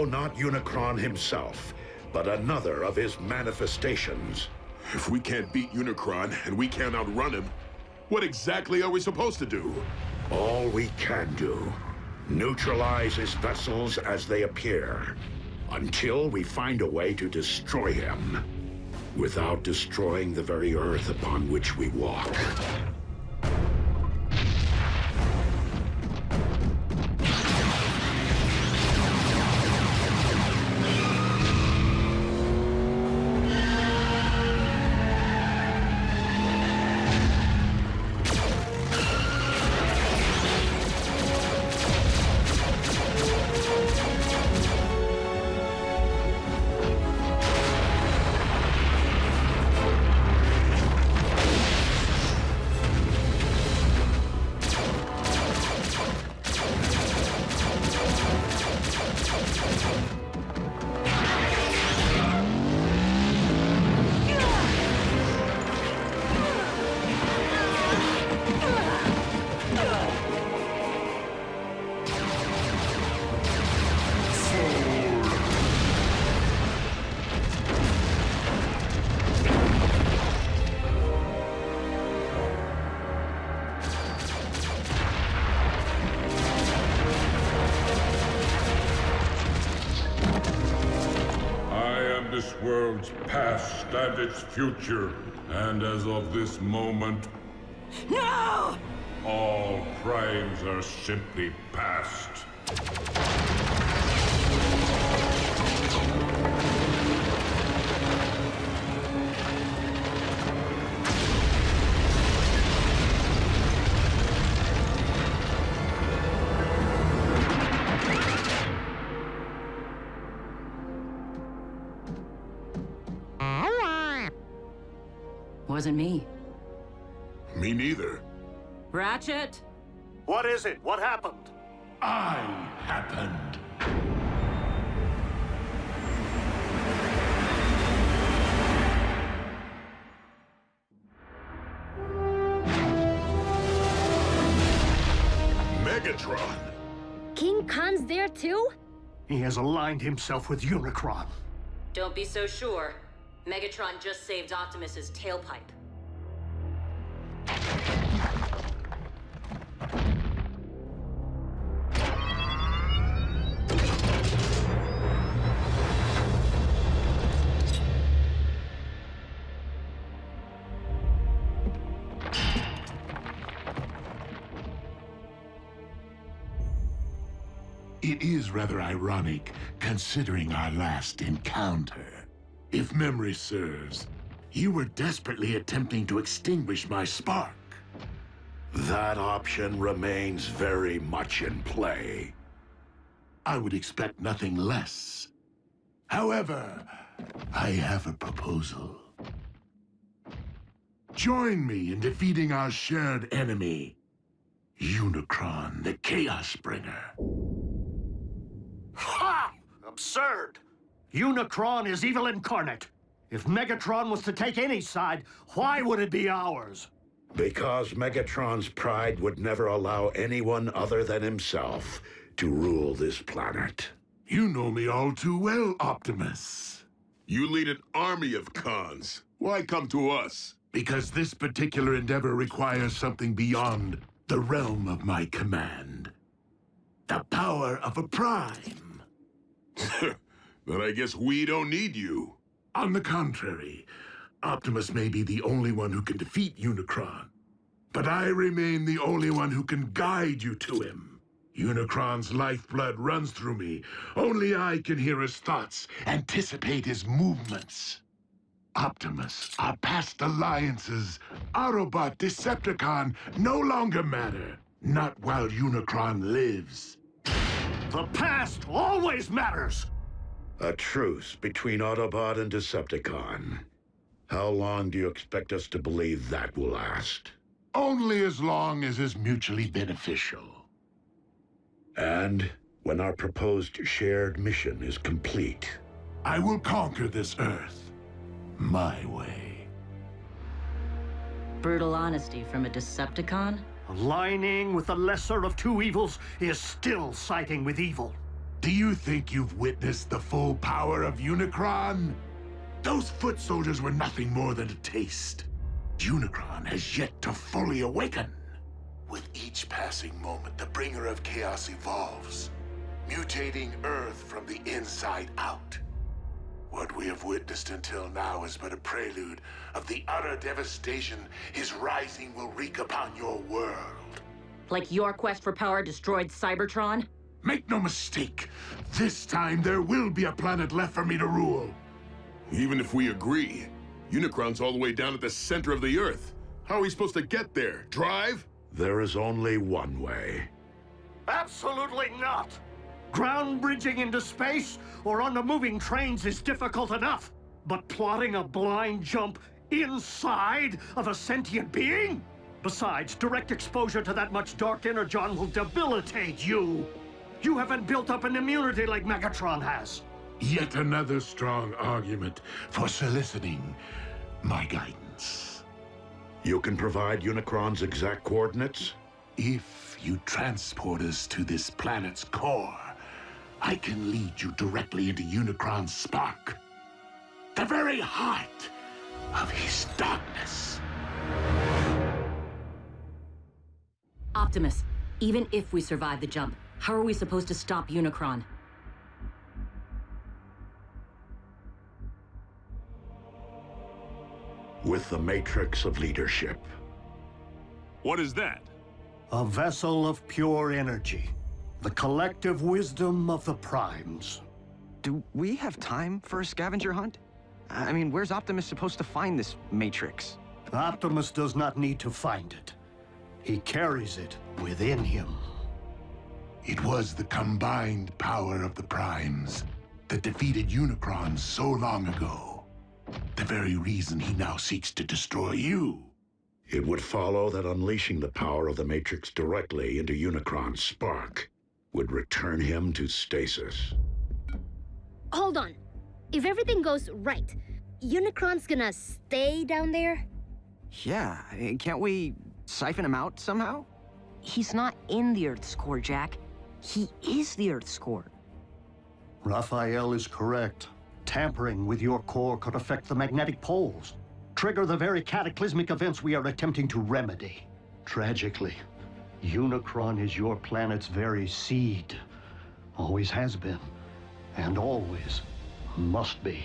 No, not Unicron himself, but another of his manifestations. If we can't beat Unicron and we can't outrun him, what exactly are we supposed to do? All we can do. Neutralize his vessels as they appear, until we find a way to destroy him, without destroying the very Earth upon which we walk. This world's past and its future, and as of this moment, No! all crimes are simply past. Wasn't me. Me neither. Ratchet? What is it? What happened? I happened. Megatron! King Khan's there too? He has aligned himself with Unicron. Don't be so sure. Megatron just saved Optimus's tailpipe. It is rather ironic, considering our last encounter. If memory serves, you were desperately attempting to extinguish my spark. That option remains very much in play. I would expect nothing less. However, I have a proposal. Join me in defeating our shared enemy, Unicron, the Chaos Bringer. Ha! Absurd! Unicron is evil incarnate. If Megatron was to take any side, why would it be ours? Because Megatron's pride would never allow anyone other than himself to rule this planet. You know me all too well, Optimus. You lead an army of cons. Why come to us? Because this particular endeavor requires something beyond the realm of my command. The power of a prime. Then I guess we don't need you. On the contrary, Optimus may be the only one who can defeat Unicron, but I remain the only one who can guide you to him. Unicron's lifeblood runs through me. Only I can hear his thoughts, anticipate his movements. Optimus, our past alliances, Autobot, Decepticon, no longer matter. Not while Unicron lives. The past always matters! A truce between Autobot and Decepticon. How long do you expect us to believe that will last? Only as long as is mutually beneficial. And when our proposed shared mission is complete, I will conquer this Earth my way. Brutal honesty from a Decepticon? Aligning with the lesser of two evils is still siding with evil. Do you think you've witnessed the full power of Unicron? Those foot soldiers were nothing more than a taste. Unicron has yet to fully awaken. With each passing moment, the bringer of chaos evolves, mutating Earth from the inside out. What we have witnessed until now is but a prelude of the utter devastation his rising will wreak upon your world. Like your quest for power destroyed Cybertron? Make no mistake, this time there will be a planet left for me to rule. Even if we agree, Unicron's all the way down at the center of the Earth. How are we supposed to get there? Drive? There is only one way. Absolutely not! Ground bridging into space or on the moving trains is difficult enough. But plotting a blind jump inside of a sentient being? Besides, direct exposure to that much dark energon will debilitate you. You haven't built up an immunity like Megatron has. Yet another strong argument for soliciting my guidance. You can provide Unicron's exact coordinates? If you transport us to this planet's core, I can lead you directly into Unicron's spark. The very heart of his darkness. Optimus, even if we survive the jump, how are we supposed to stop Unicron? With the Matrix of Leadership. What is that? A vessel of pure energy. The collective wisdom of the Primes. Do we have time for a scavenger hunt? I mean, where's Optimus supposed to find this Matrix? Optimus does not need to find it. He carries it within him. It was the combined power of the Primes that defeated Unicron so long ago. The very reason he now seeks to destroy you. It would follow that unleashing the power of the Matrix directly into Unicron's spark would return him to stasis. Hold on. If everything goes right, Unicron's gonna stay down there? Yeah, can't we siphon him out somehow? He's not in the Earth's core, Jack. He is the Earth's core. Raphael is correct. Tampering with your core could affect the magnetic poles, trigger the very cataclysmic events we are attempting to remedy. Tragically, Unicron is your planet's very seed. Always has been, and always must be.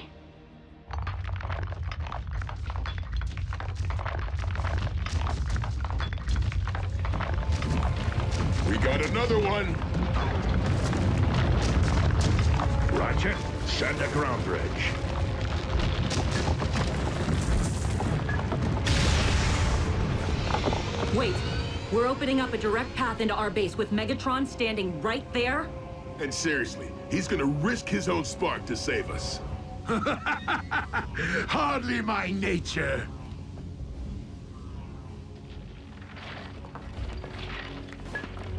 We got another one! Roger. Send a ground bridge. Wait, we're opening up a direct path into our base with Megatron standing right there? And seriously, he's gonna risk his own spark to save us. Hardly my nature.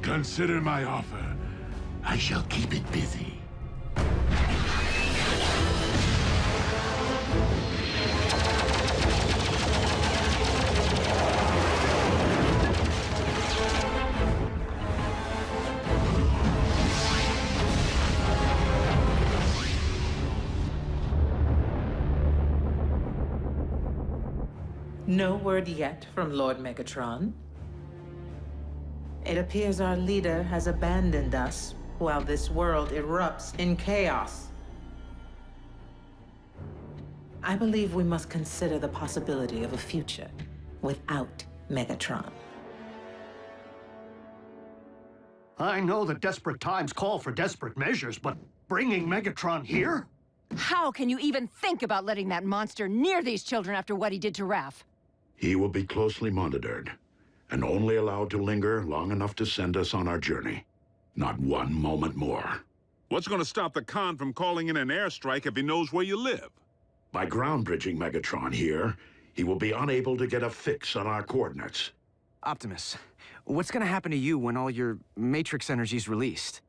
Consider my offer. I shall keep it busy. No word yet from Lord Megatron. It appears our leader has abandoned us while this world erupts in chaos. I believe we must consider the possibility of a future without Megatron. I know that desperate times call for desperate measures, but bringing Megatron here? How can you even think about letting that monster near these children after what he did to Raph? He will be closely monitored, and only allowed to linger long enough to send us on our journey. Not one moment more. What's going to stop the Khan from calling in an airstrike if he knows where you live? By ground bridging Megatron here, he will be unable to get a fix on our coordinates. Optimus, what's gonna happen to you when all your Matrix energy's released?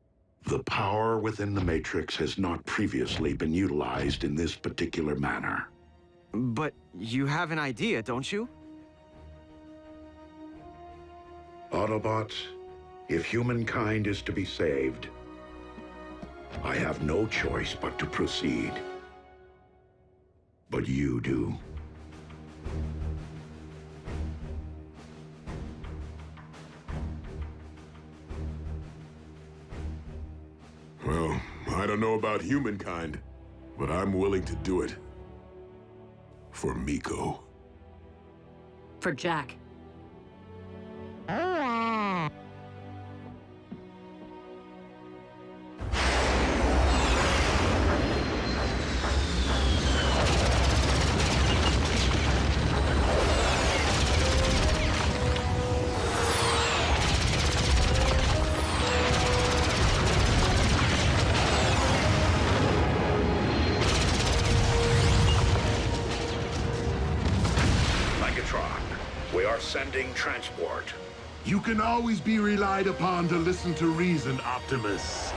The power within the Matrix has not previously been utilized in this particular manner. But you have an idea, don't you? Autobots, if humankind is to be saved, I have no choice but to proceed. But you do. Well, I don't know about humankind, but I'm willing to do it. For Miko. For Jack. Megatron, we are sending transport. You can always be relied upon to listen to reason, Optimus.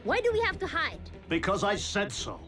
Why do we have to hide? Because I said so.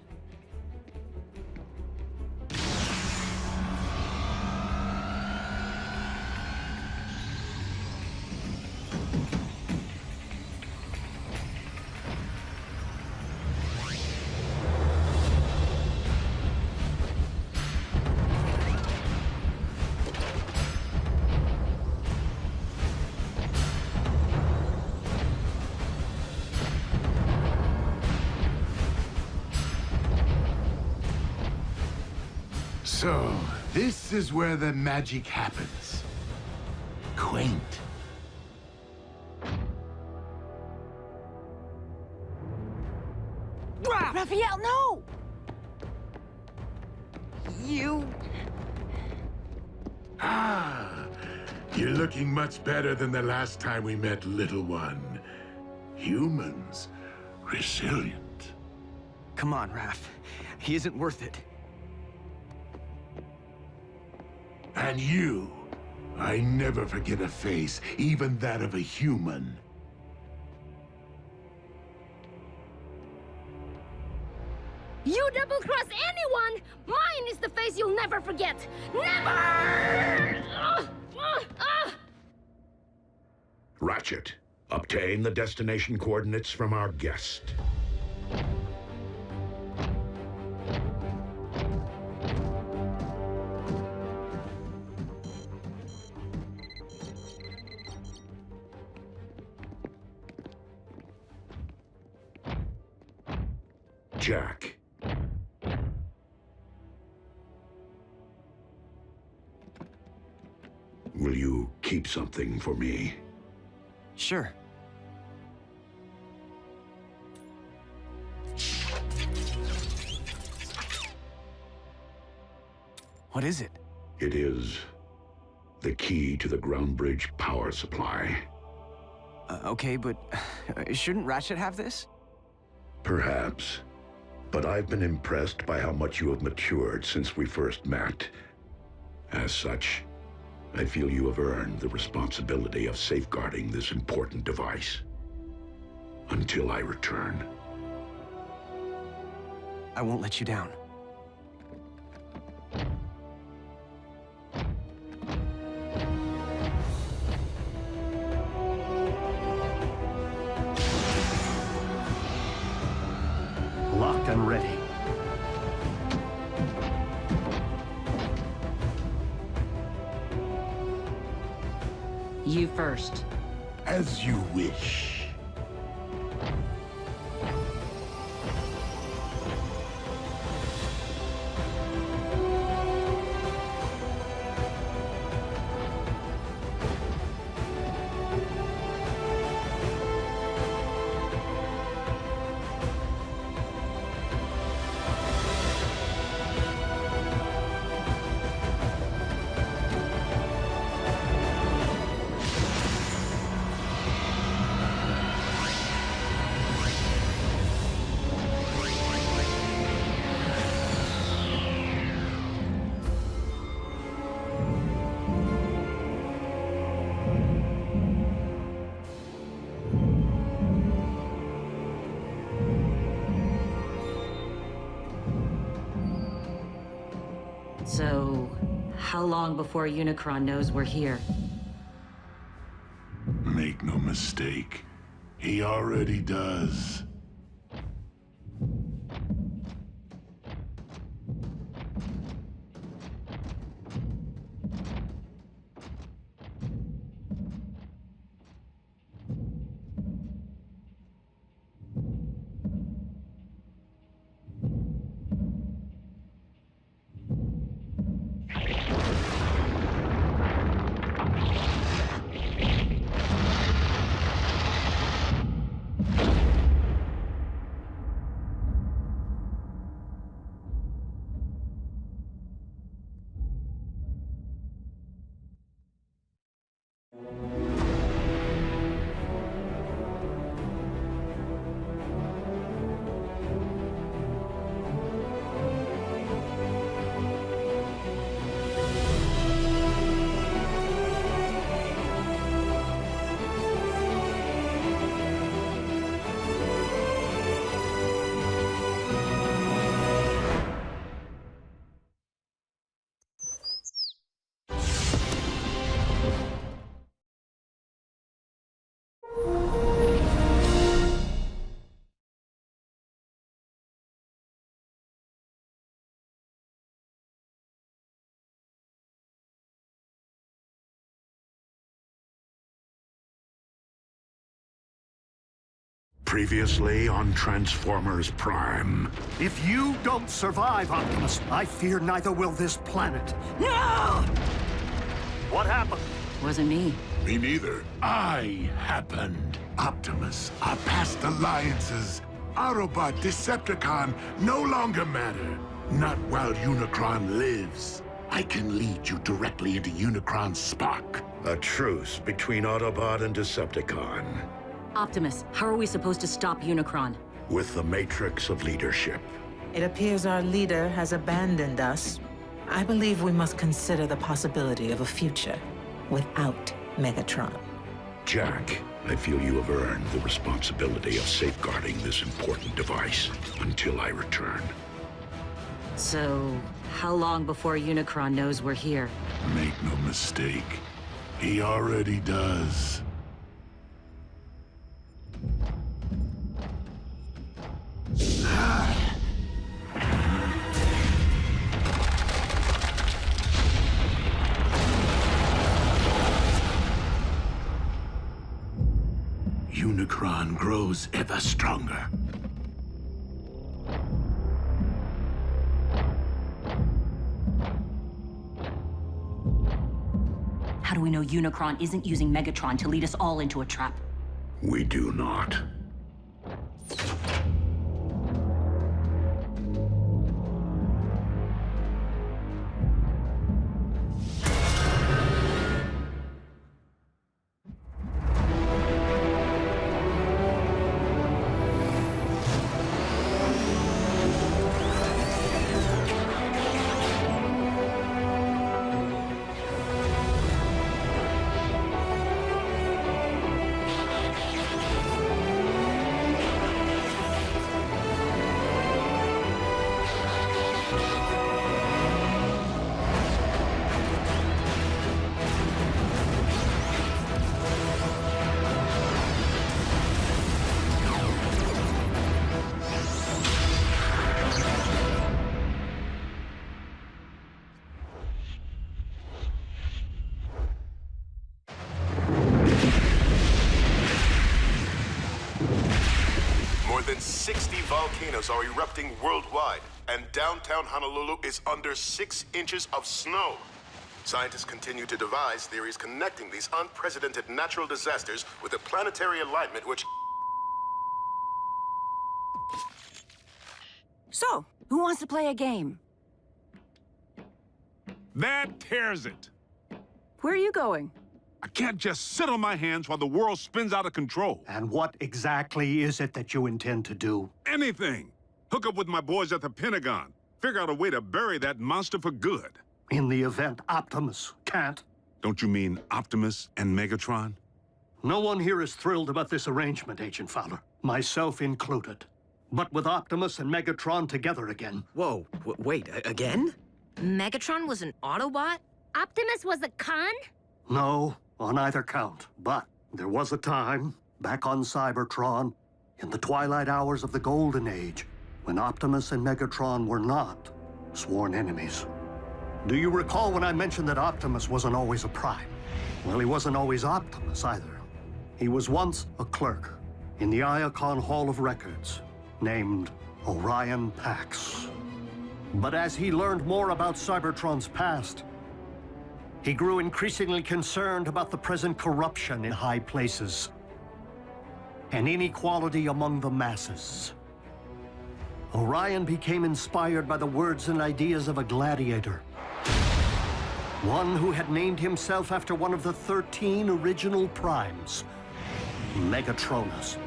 So, this is where the magic happens. Quaint. Raphael, no! You... Ah, you're looking much better than the last time we met, little one. Humans, resilient. Come on, Raph. He isn't worth it. And you, I never forget a face, even that of a human. You double-cross anyone! Mine is the face you'll never forget! Never! Ratchet, obtain the destination coordinates from our guest. Jack. Will you keep something for me? Sure. What is it? It is the key to the ground bridge power supply. Okay, but shouldn't Ratchet have this? Perhaps. But I've been impressed by how much you have matured since we first met. As such, I feel you have earned the responsibility of safeguarding this important device. Until I return. I won't let you down. Locked and ready. You first. As you wish. So, how long before Unicron knows we're here? Make no mistake, he already does. Previously on Transformers Prime. If you don't survive, Optimus, I fear neither will this planet. No! What happened? Wasn't me. Me neither. I happened. Optimus, our past alliances, Autobot, Decepticon, no longer matter. Not while Unicron lives. I can lead you directly into Unicron's spark. A truce between Autobot and Decepticon. Optimus, how are we supposed to stop Unicron? With the Matrix of Leadership. It appears our leader has abandoned us. I believe we must consider the possibility of a future without Megatron. Jack, I feel you have earned the responsibility of safeguarding this important device until I return. So, how long before Unicron knows we're here? Make no mistake, he already does. Unicron grows ever stronger. How do we know Unicron isn't using Megatron to lead us all into a trap? We do not. More than 60 volcanoes are erupting worldwide, and downtown Honolulu is under 6 inches of snow. Scientists continue to devise theories connecting these unprecedented natural disasters with a planetary alignment which... So, who wants to play a game? That tears it. Where are you going? I can't just sit on my hands while the world spins out of control. And what exactly is it that you intend to do? Anything. Hook up with my boys at the Pentagon. Figure out a way to bury that monster for good. In the event Optimus can't? Don't you mean Optimus and Megatron? No one here is thrilled about this arrangement, Agent Fowler. Myself included. But with Optimus and Megatron together again... Whoa, wait, again? Megatron was an Autobot? Optimus was a con? No, on either count. But there was a time, back on Cybertron, in the twilight hours of the Golden Age, when Optimus and Megatron were not sworn enemies. Do you recall when I mentioned that Optimus wasn't always a Prime? Well, he wasn't always Optimus either. He was once a clerk in the Iacon Hall of Records, named Orion Pax. But as he learned more about Cybertron's past, he grew increasingly concerned about the present corruption in high places and inequality among the masses. Orion became inspired by the words and ideas of a gladiator, one who had named himself after one of the 13 original Primes, Megatronus.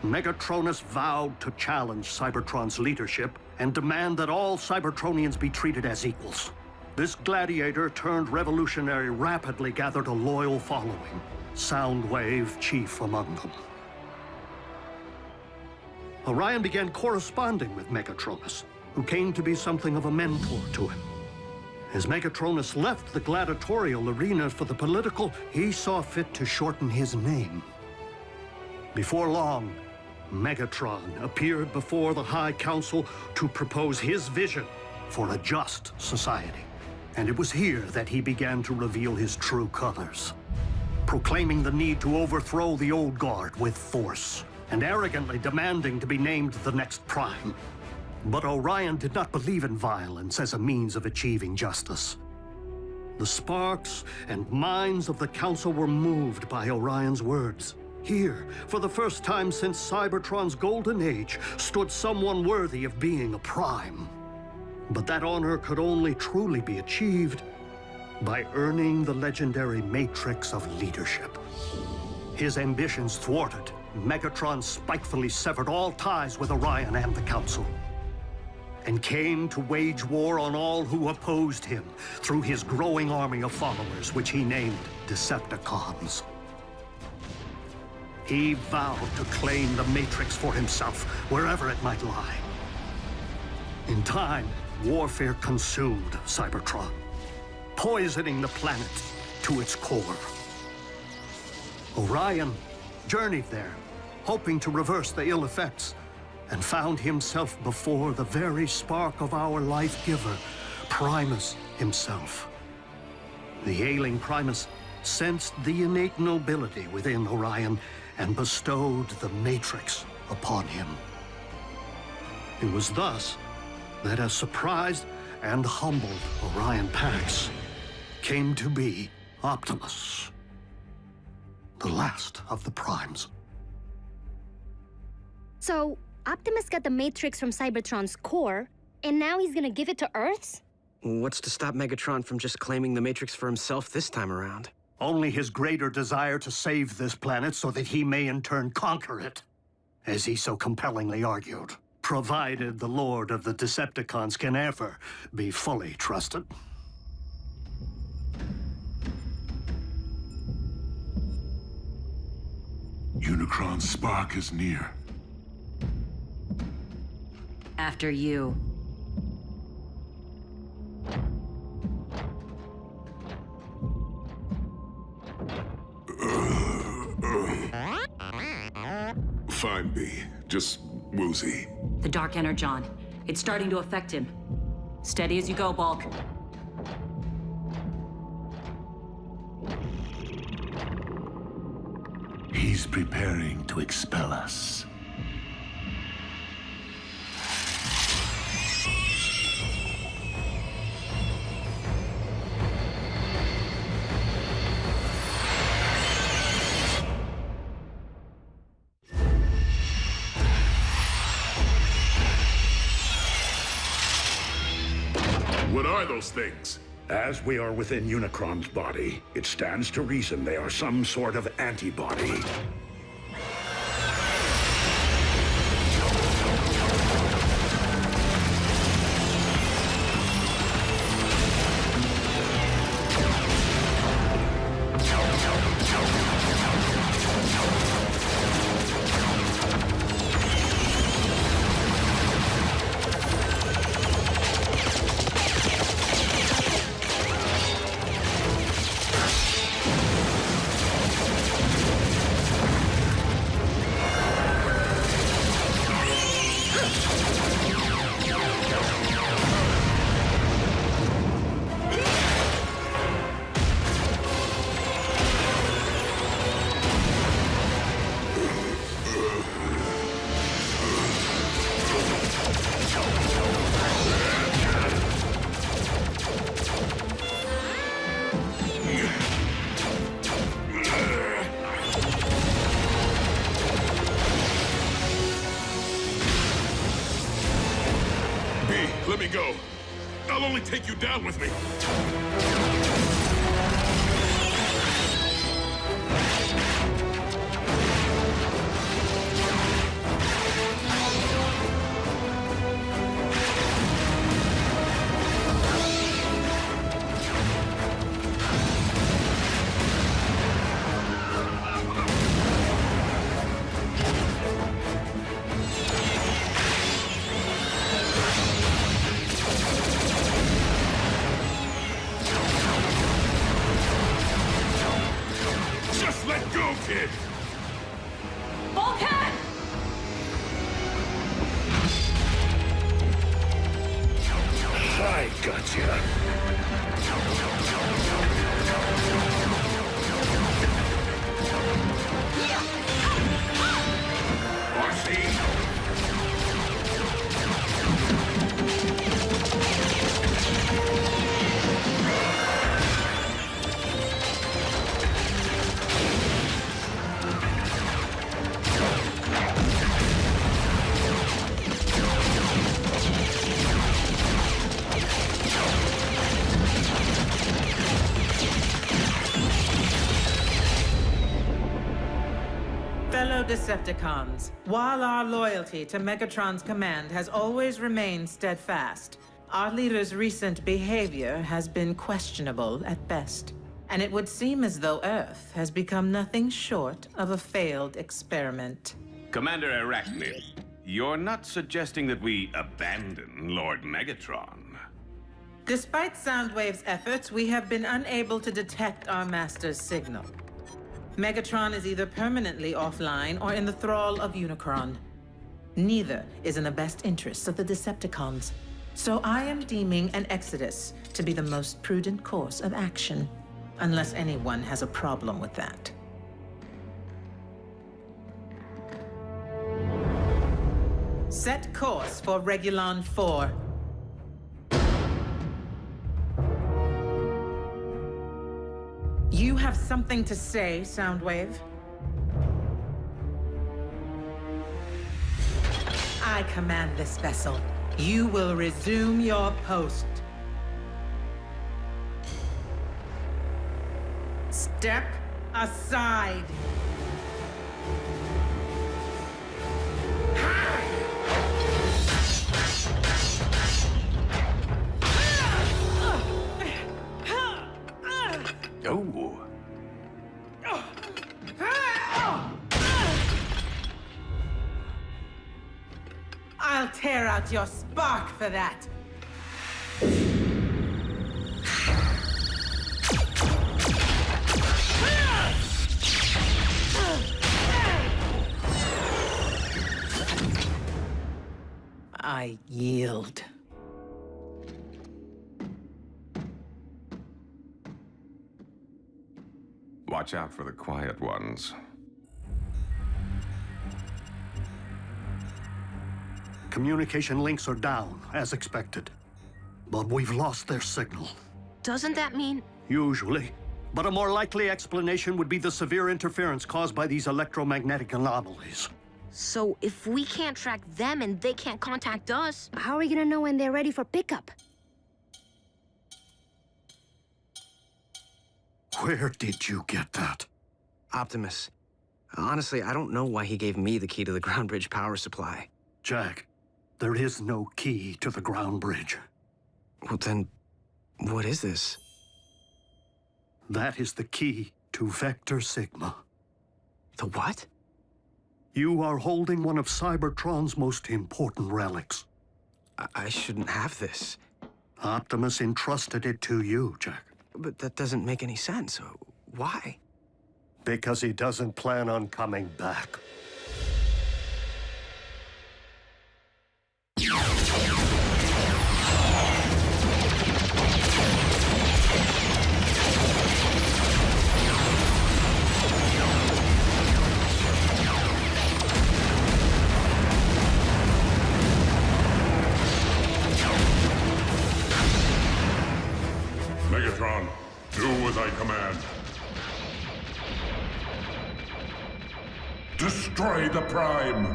Megatronus vowed to challenge Cybertron's leadership and demand that all Cybertronians be treated as equals. This gladiator turned revolutionary rapidly gathered a loyal following, Soundwave chief among them. Orion began corresponding with Megatronus, who came to be something of a mentor to him. As Megatronus left the gladiatorial arena for the political, he saw fit to shorten his name. Before long, Megatron appeared before the High Council to propose his vision for a just society. And it was here that he began to reveal his true colors, proclaiming the need to overthrow the old guard with force, and arrogantly demanding to be named the next Prime. But Orion did not believe in violence as a means of achieving justice. The sparks and minds of the Council were moved by Orion's words. Here, for the first time since Cybertron's golden age, stood someone worthy of being a Prime. But that honor could only truly be achieved by earning the legendary matrix of leadership. His ambitions thwarted, Megatron spitefully severed all ties with Orion and the Council, and came to wage war on all who opposed him through his growing army of followers, which he named Decepticons. He vowed to claim the Matrix for himself, wherever it might lie. In time, warfare consumed Cybertron, poisoning the planet to its core. Orion journeyed there, hoping to reverse the ill effects, and found himself before the very spark of our life-giver, Primus himself. The ailing Primus sensed the innate nobility within Orion and bestowed the Matrix upon him. It was thus that a surprised and humbled Orion Pax came to be Optimus, the last of the Primes. So, Optimus got the Matrix from Cybertron's core, and now he's gonna give it to Earth's? What's to stop Megatron from just claiming the Matrix for himself this time around? Only his greater desire to save this planet so that he may in turn conquer it, as he so compellingly argued, provided the Lord of the Decepticons can ever be fully trusted. Unicron's spark is near. After you. Fine, B. Just woozy. The Dark Energon. It's starting to affect him. Steady as you go, Bulk. He's preparing to expel us. What are those things? As we are within Unicron's body, it stands to reason they are some sort of antibody. Hey, let me go. I'll only take you down with me. Kid. Volcan! I gotcha. Fellow Decepticons, while our loyalty to Megatron's command has always remained steadfast, our leader's recent behavior has been questionable at best. And it would seem as though Earth has become nothing short of a failed experiment. Commander Arachnid, you're not suggesting that we abandon Lord Megatron? Despite Soundwave's efforts, we have been unable to detect our master's signal. Megatron is either permanently offline or in the thrall of Unicron. Neither is in the best interests of the Decepticons. So I am deeming an exodus to be the most prudent course of action, unless anyone has a problem with that. Set course for Regulon 4. You have something to say, Soundwave? I command this vessel. You will resume your post. Step aside. Oh. I'll tear out your spark for that. I yield. Watch out for the quiet ones. Communication links are down, as expected. But we've lost their signal. Doesn't that mean... Usually. But a more likely explanation would be the severe interference caused by these electromagnetic anomalies. So if we can't track them and they can't contact us... How are we gonna know when they're ready for pickup? Where did you get that? Optimus. Honestly, I don't know why he gave me the key to the ground bridge power supply. Jack, there is no key to the ground bridge. Well, then, what is this? That is the key to Vector Sigma. The what? You are holding one of Cybertron's most important relics. I shouldn't have this. Optimus entrusted it to you, Jack. But that doesn't make any sense. Why? Because he doesn't plan on coming back. Megatron, do as I command. Destroy the Prime!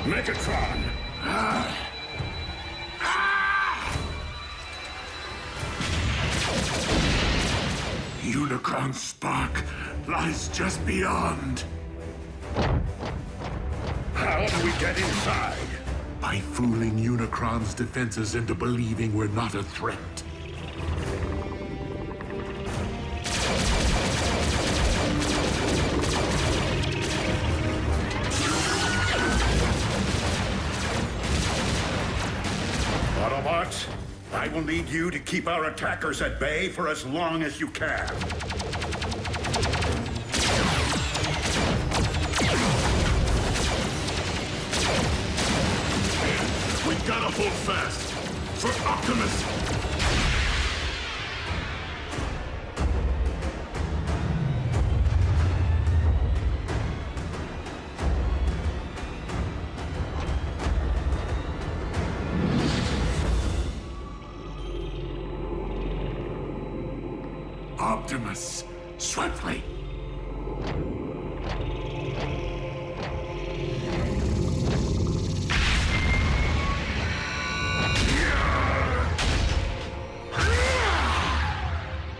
Megatron! Unicron's spark lies just beyond. How do we get inside? By fooling Unicron's defenses into believing we're not a threat. Autobots, I will need you to keep our attackers at bay for as long as you can. We gotta hold fast! For Optimus! Optimus, swiftly!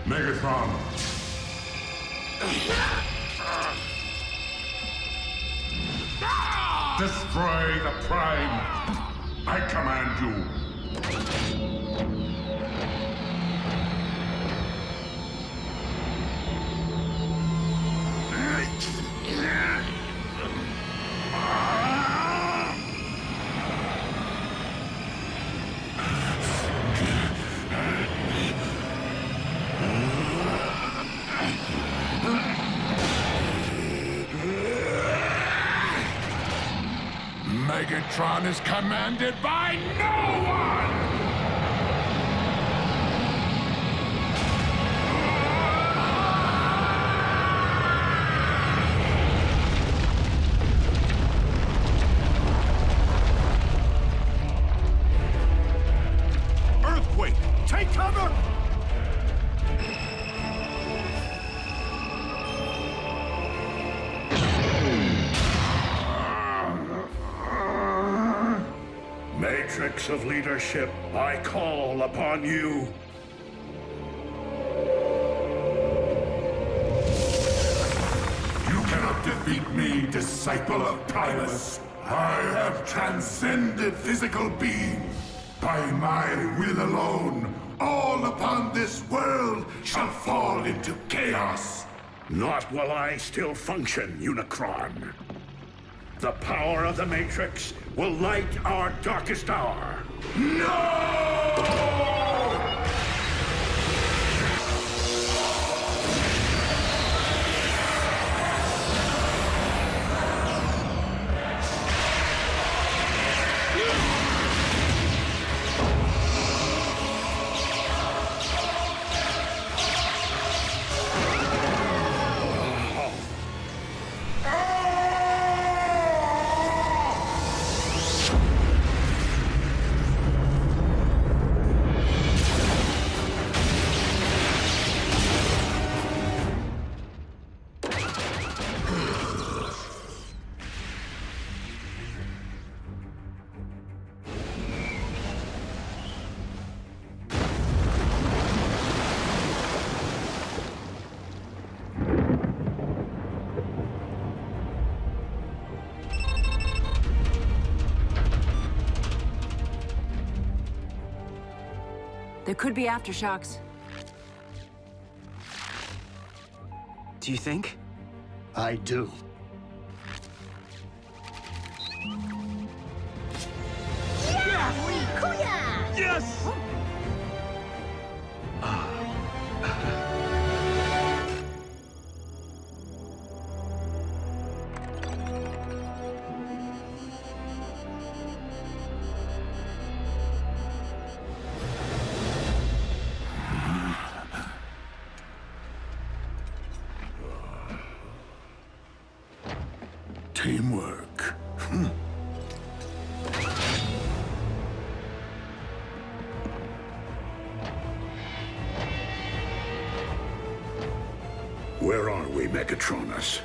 Megatron! Destroy the Prime! I command you! Megatron is commanded by no one! Earthquake! Take cover! Matrix of leadership, I call upon you. You cannot defeat me, disciple of Primus. I have transcended physical being. By my will alone, all upon this world shall fall into chaos. Not while I still function, Unicron. The power of the Matrix will light our darkest hour. No! There could be aftershocks. Do you think? I do. Yes! Teamwork. Where are we, Megatronus?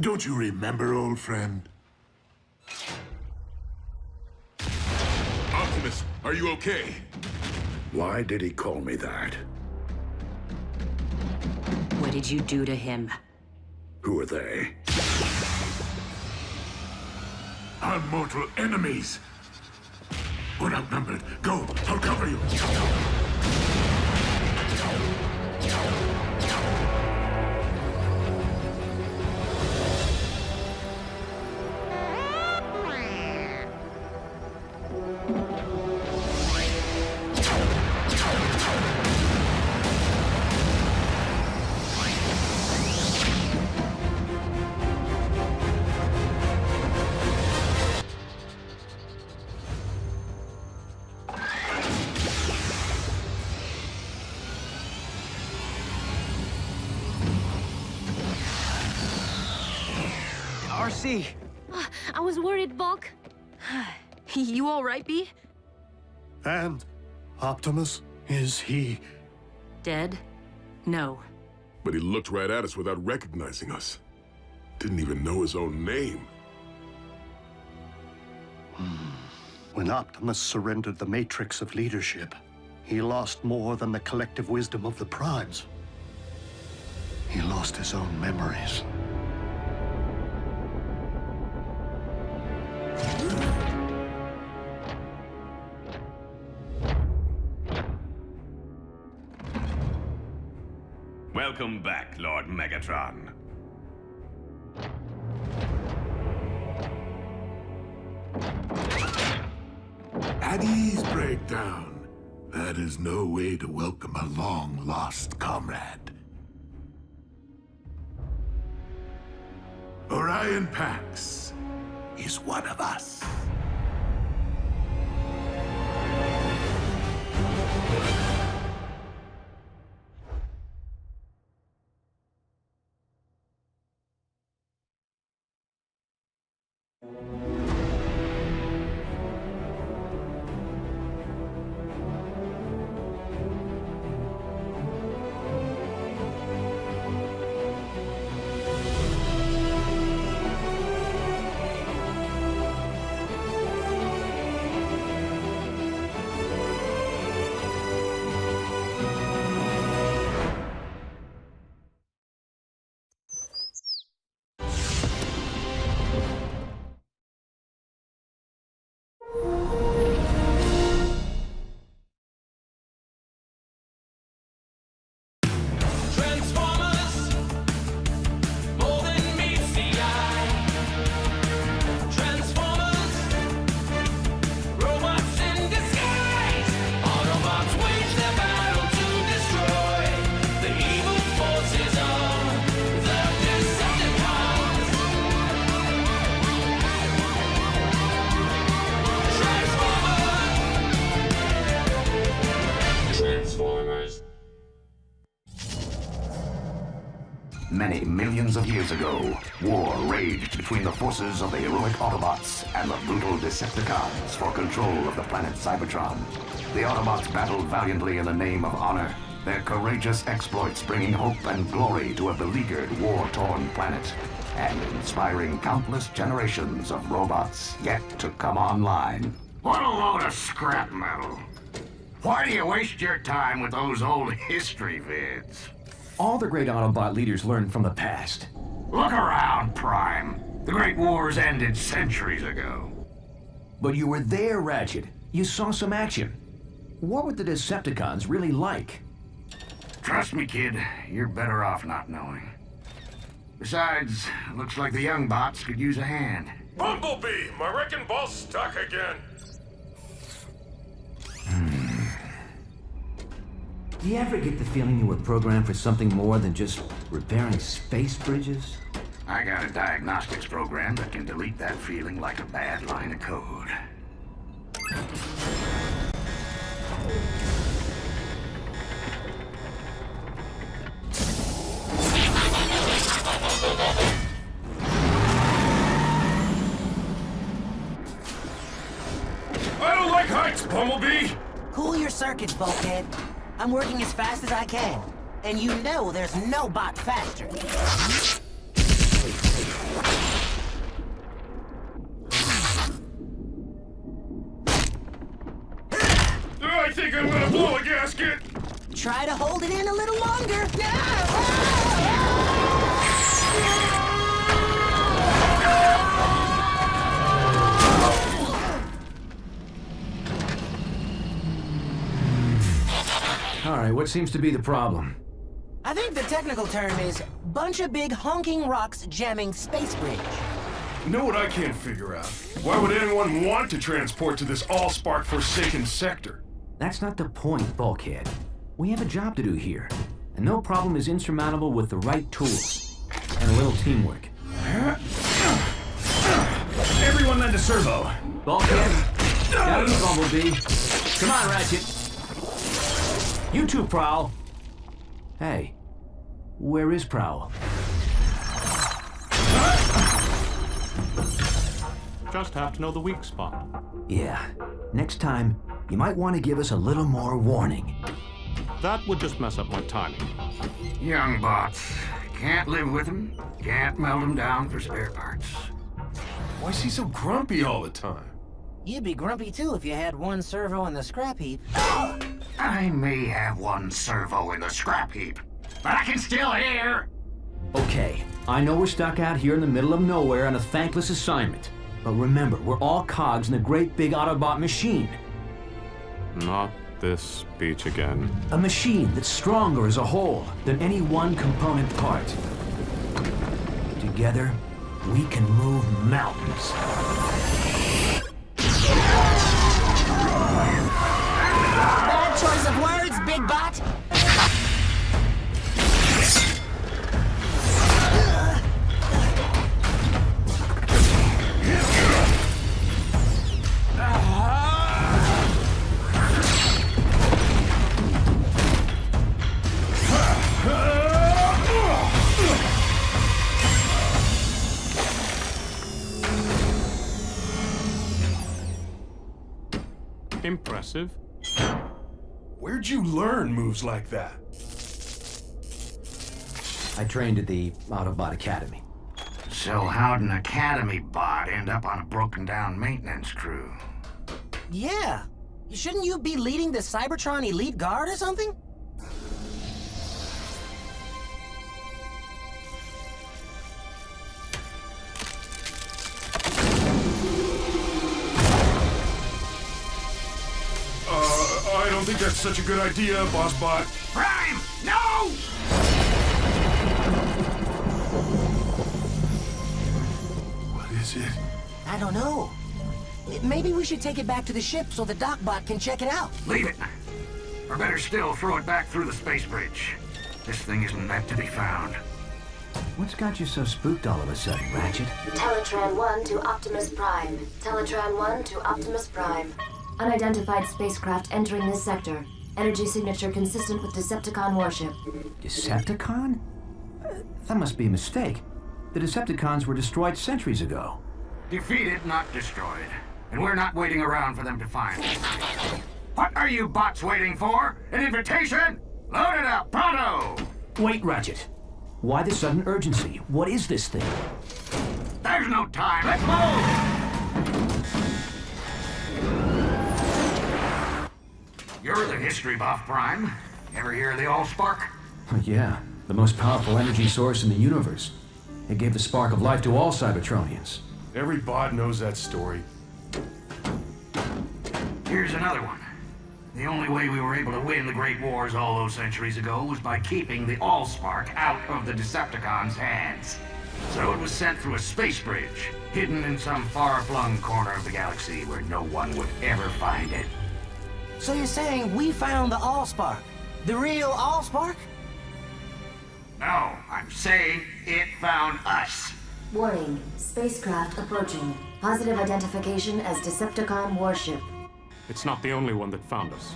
Don't you remember, old friend? Optimus, are you okay? Why did he call me that? What did you do to him? Who are they? Our mortal enemies. We're outnumbered. Go, I'll cover you. RC! I was worried, Bulk. You all right, B? And Optimus, is he... Dead? No. But he looked right at us without recognizing us. Didn't even know his own name. When Optimus surrendered the matrix of leadership, he lost more than the collective wisdom of the Primes. He lost his own memories. Welcome back, Lord Megatron. At ease, Breakdown. That is no way to welcome a long-lost comrade. Orion Pax is one of us. Many millions of years ago, war raged between the forces of the heroic Autobots and the brutal Decepticons for control of the planet Cybertron. The Autobots battled valiantly in the name of honor, their courageous exploits bringing hope and glory to a beleaguered, war-torn planet, and inspiring countless generations of robots yet to come online. What a load of scrap metal. Why do you waste your time with those old history vids? All the great Autobot leaders learned from the past. Look around, Prime. The Great Wars ended centuries ago. But you were there, Ratchet. You saw some action. What were the Decepticons really like? Trust me, kid. You're better off not knowing. Besides, looks like the young bots could use a hand. Bumblebee! My wrecking ball's stuck again. Do you ever get the feeling you were programmed for something more than just repairing space bridges? I got a diagnostics program that can delete that feeling like a bad line of code. I don't like heights, Bumblebee! Cool your circuits, Bulkhead. I'm working as fast as I can. And you know there's no bot faster. I think I'm gonna blow a gasket! Try to hold it in a little longer. All right, what seems to be the problem? I think the technical term is bunch of big honking rocks jamming space bridge. You know what I can't figure out? Why would anyone want to transport to this all-spark forsaken sector? That's not the point, Bulkhead. We have a job to do here, and no problem is insurmountable with the right tools and a little teamwork. Everyone lend a servo. Bulkhead, got it, Bumblebee. Come on, Ratchet. You two, Prowl. Hey, where is Prowl? Just have to know the weak spot. Yeah, next time, you might want to give us a little more warning. That would just mess up my timing. Young bots. Can't live with them, can't melt them down for spare parts. Why is he so grumpy all the time? You'd be grumpy too if you had one servo in the scrap heap. I may have one servo in the scrap heap, but I can still hear. Okay, I know we're stuck out here in the middle of nowhere on a thankless assignment. But remember, we're all cogs in a great big Autobot machine. Not this speech again. A machine that's stronger as a whole than any one component part. Together, we can move mountains. Bad choice of words, Big Bot. Impressive. Where'd you learn moves like that? I trained at the Autobot Academy. So how'd an Academy bot end up on a broken-down maintenance crew? Yeah. Shouldn't you be leading the Cybertron Elite Guard or something? I don't think that's such a good idea, Boss Bot. Prime! No! What is it? I don't know. Maybe we should take it back to the ship so the Docbot can check it out. Leave it. Or better still, throw it back through the space bridge. This thing isn't meant to be found. What's got you so spooked all of a sudden, Ratchet? Teletran 1 to Optimus Prime. Teletran 1 to Optimus Prime. Unidentified spacecraft entering this sector. Energy signature consistent with Decepticon warship. Decepticon? That must be a mistake. The Decepticons were destroyed centuries ago. Defeated, not destroyed. And we're not waiting around for them to find us. What are you bots waiting for? An invitation? Load it up, pronto! Wait, Ratchet. Why the sudden urgency? What is this thing? There's no time. Let's move! You're the history buff, Prime. Ever hear of the Allspark? Yeah, the most powerful energy source in the universe. It gave the spark of life to all Cybertronians. Every bot knows that story. Here's another one. The only way we were able to win the Great Wars all those centuries ago was by keeping the Allspark out of the Decepticons' hands. So it was sent through a space bridge, hidden in some far-flung corner of the galaxy where no one would ever find it. So you're saying we found the Allspark? The real Allspark? No, I'm saying it found us. Warning. Spacecraft approaching. Positive identification as Decepticon warship. It's not the only one that found us.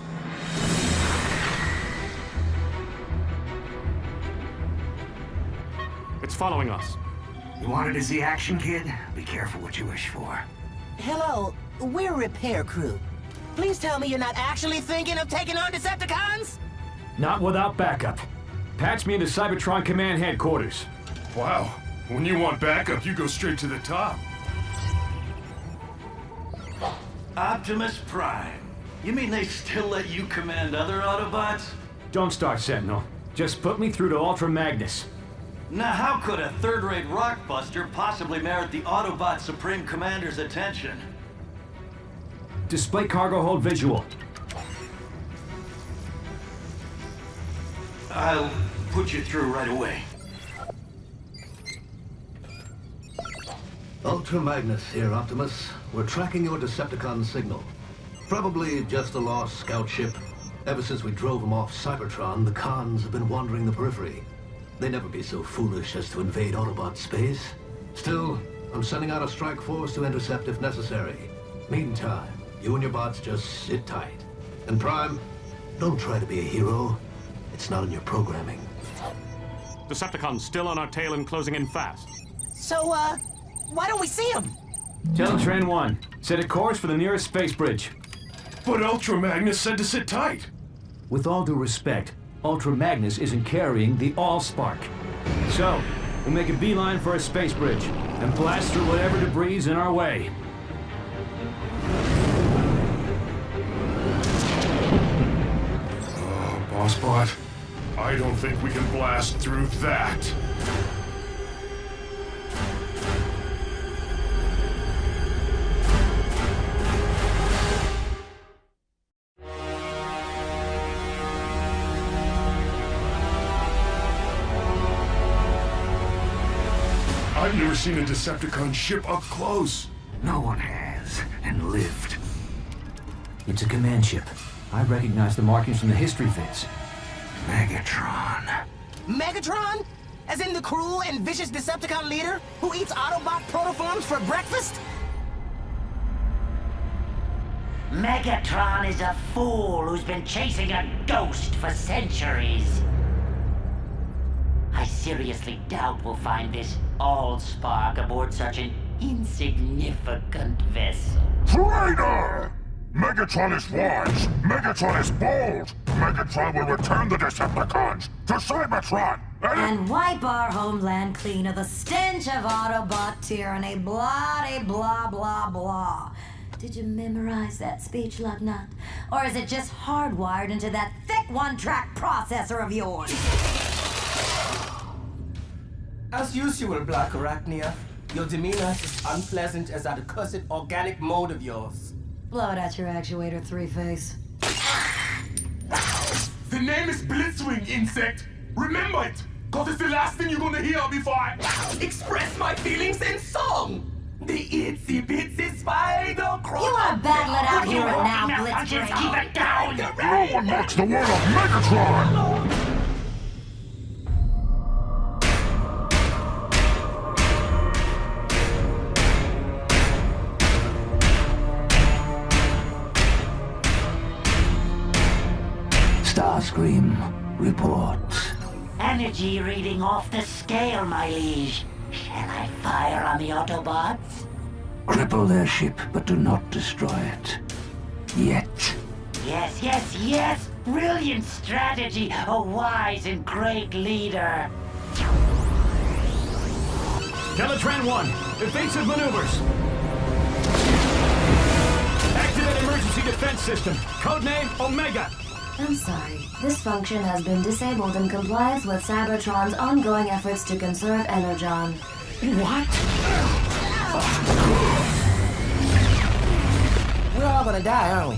It's following us. You wanted to see action, kid? Be careful what you wish for. Hello, we're repair crew. Please tell me you're not actually thinking of taking on Decepticons? Not without backup. Patch me into Cybertron Command Headquarters. Wow, When you want backup, you go straight to the top. Optimus Prime. You mean they still let you command other Autobots? Don't start, Sentinel. Just put me through to Ultra Magnus. Now how could a third-rate rockbuster possibly merit the Autobot Supreme Commander's attention? Display cargo hold visual. I'll put you through right away. Ultra Magnus here, Optimus. We're tracking your Decepticon signal. Probably just a lost scout ship. Ever since we drove them off Cybertron, the cons have been wandering the periphery. They'd never be so foolish as to invade Autobot space. Still, I'm sending out a strike force to intercept if necessary. Meantime, you and your bots just sit tight. And Prime, don't try to be a hero. It's not in your programming. Decepticons still on our tail and closing in fast. So, why don't we see him? Teletran 1, set a course for the nearest space bridge. But Ultra Magnus said to sit tight. With all due respect, Ultra Magnus isn't carrying the Allspark. So, we'll make a beeline for a space bridge and blast through whatever debris is in our way. Oh, Bossbot, I don't think we can blast through that. I've never seen a Decepticon ship up close. No one has, and lived. It's a command ship. I recognize the markings from the history vids. Megatron. Megatron? As in the cruel and vicious Decepticon leader who eats Autobot protoforms for breakfast? Megatron is a fool who's been chasing a ghost for centuries. I seriously doubt we'll find this Allspark aboard such an insignificant vessel. Traitor! Megatron is wise. Megatron is bold. Megatron will return the Decepticons to Cybertron. And wipe our homeland clean of the stench of Autobot tyranny. Blah, blah, blah, blah. Did you memorize that speech, Lugnut? Or is it just hardwired into that thick one-track processor of yours? As usual, Black Arachnia, your demeanor is as unpleasant as that accursed organic mode of yours. Blow it at your actuator, Three-Face. The name is Blitzwing, insect! Remember it, cause it's the last thing you're gonna hear before I express my feelings in song! The itsy bitsy spider crawl. You wanna battle it out here and now, Blitzwing? Keep it down! No one mocks the word of Megatron! Starscream, reports. Energy reading off the scale, my liege. Shall I fire on the Autobots? Cripple their ship, but do not destroy it. Yet. Yes, yes, yes! Brilliant strategy! A wise and great leader! Teletran 1, evasive maneuvers. Activate emergency defense system. Codename Omega. I'm sorry. This function has been disabled in compliance with Cybertron's ongoing efforts to conserve Energon. What? We're all gonna die, aren't we?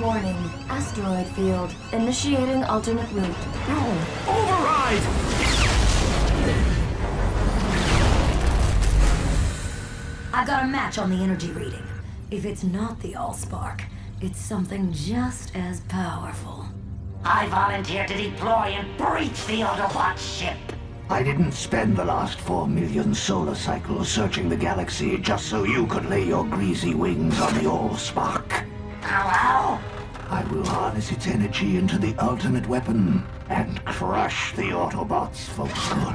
Warning. Asteroid field. Initiating alternate route. No! Override! I got a match on the energy reading. If it's not the Allspark, it's something just as powerful. I volunteer to deploy and breach the Autobot ship. I didn't spend the last 4 million solar cycles searching the galaxy just so you could lay your greasy wings on the Allspark. Hello? I will harness its energy into the ultimate weapon and crush the Autobots for good.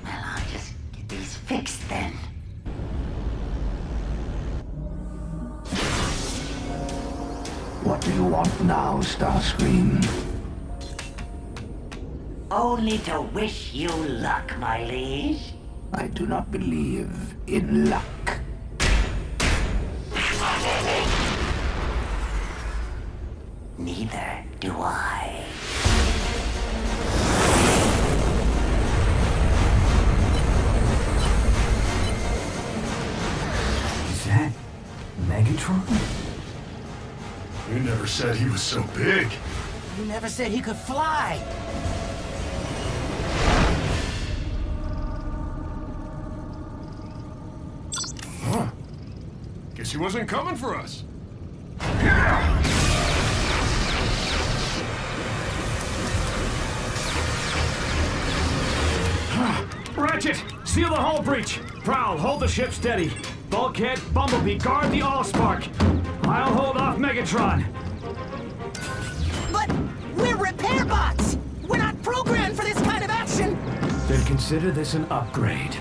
Well, I'll just get these fixed then. What do you want now, Starscream? Only to wish you luck, my liege. I do not believe in luck. Neither do I. Is that Megatron? You never said he was so big. You never said he could fly. Huh. Guess he wasn't coming for us. Ratchet, seal the hull breach. Prowl, hold the ship steady. Bulkhead, Bumblebee, guard the Allspark. I'll hold off Megatron. But we're repair bots! We're not programmed for this kind of action! Then consider this an upgrade.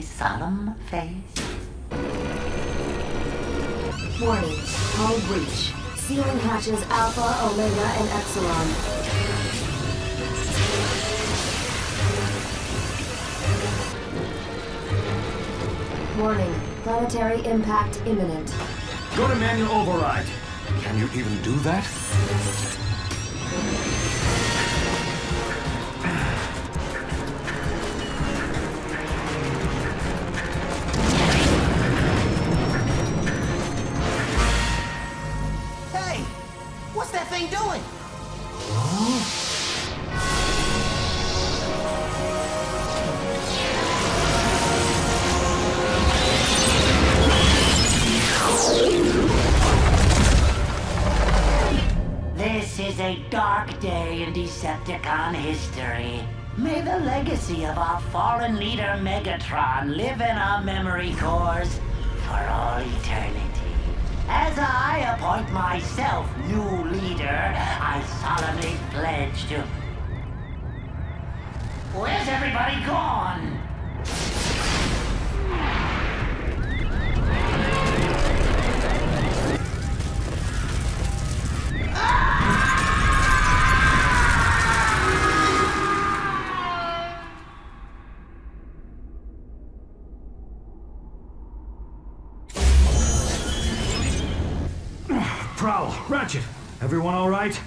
Solemn face. Warning, hull breach. Sealing hatches Alpha, Omega, and Epsilon. Warning, planetary impact imminent. Go to manual override. Can you even do that? What's that thing doing? This is a dark day in Decepticon history. May the legacy of our fallen leader Megatron live in our memory cores for all eternity. As I appoint myself new leader, I solemnly pledge to... Where's everybody gone? Prowl, Ratchet, everyone all right?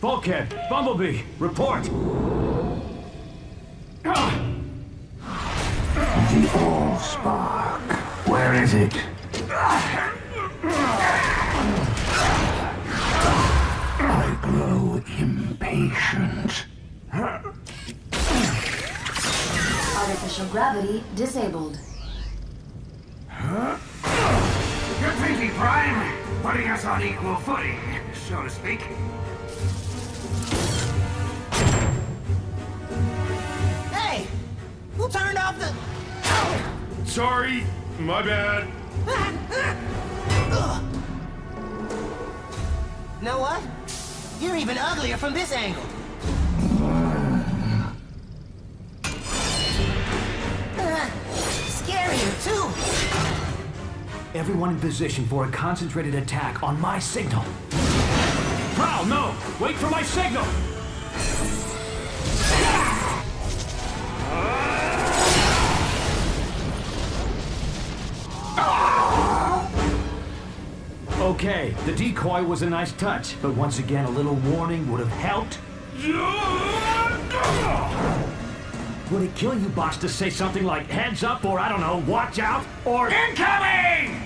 Bulkhead, Bumblebee, report. The Allspark. Where is it? I grow impatient. Artificial gravity disabled. Good thinking, Prime. Putting us on equal footing, so to speak. Hey! Who turned off the... Sorry, my bad. Know what? You're even uglier from this angle. Scarier, too. Everyone in position for a concentrated attack on my signal. Prowl, no! Wait for my signal! Okay, the decoy was a nice touch, but once again a little warning would have helped. Would it kill you, boss, to say something like heads up or, I don't know, watch out or... Incoming!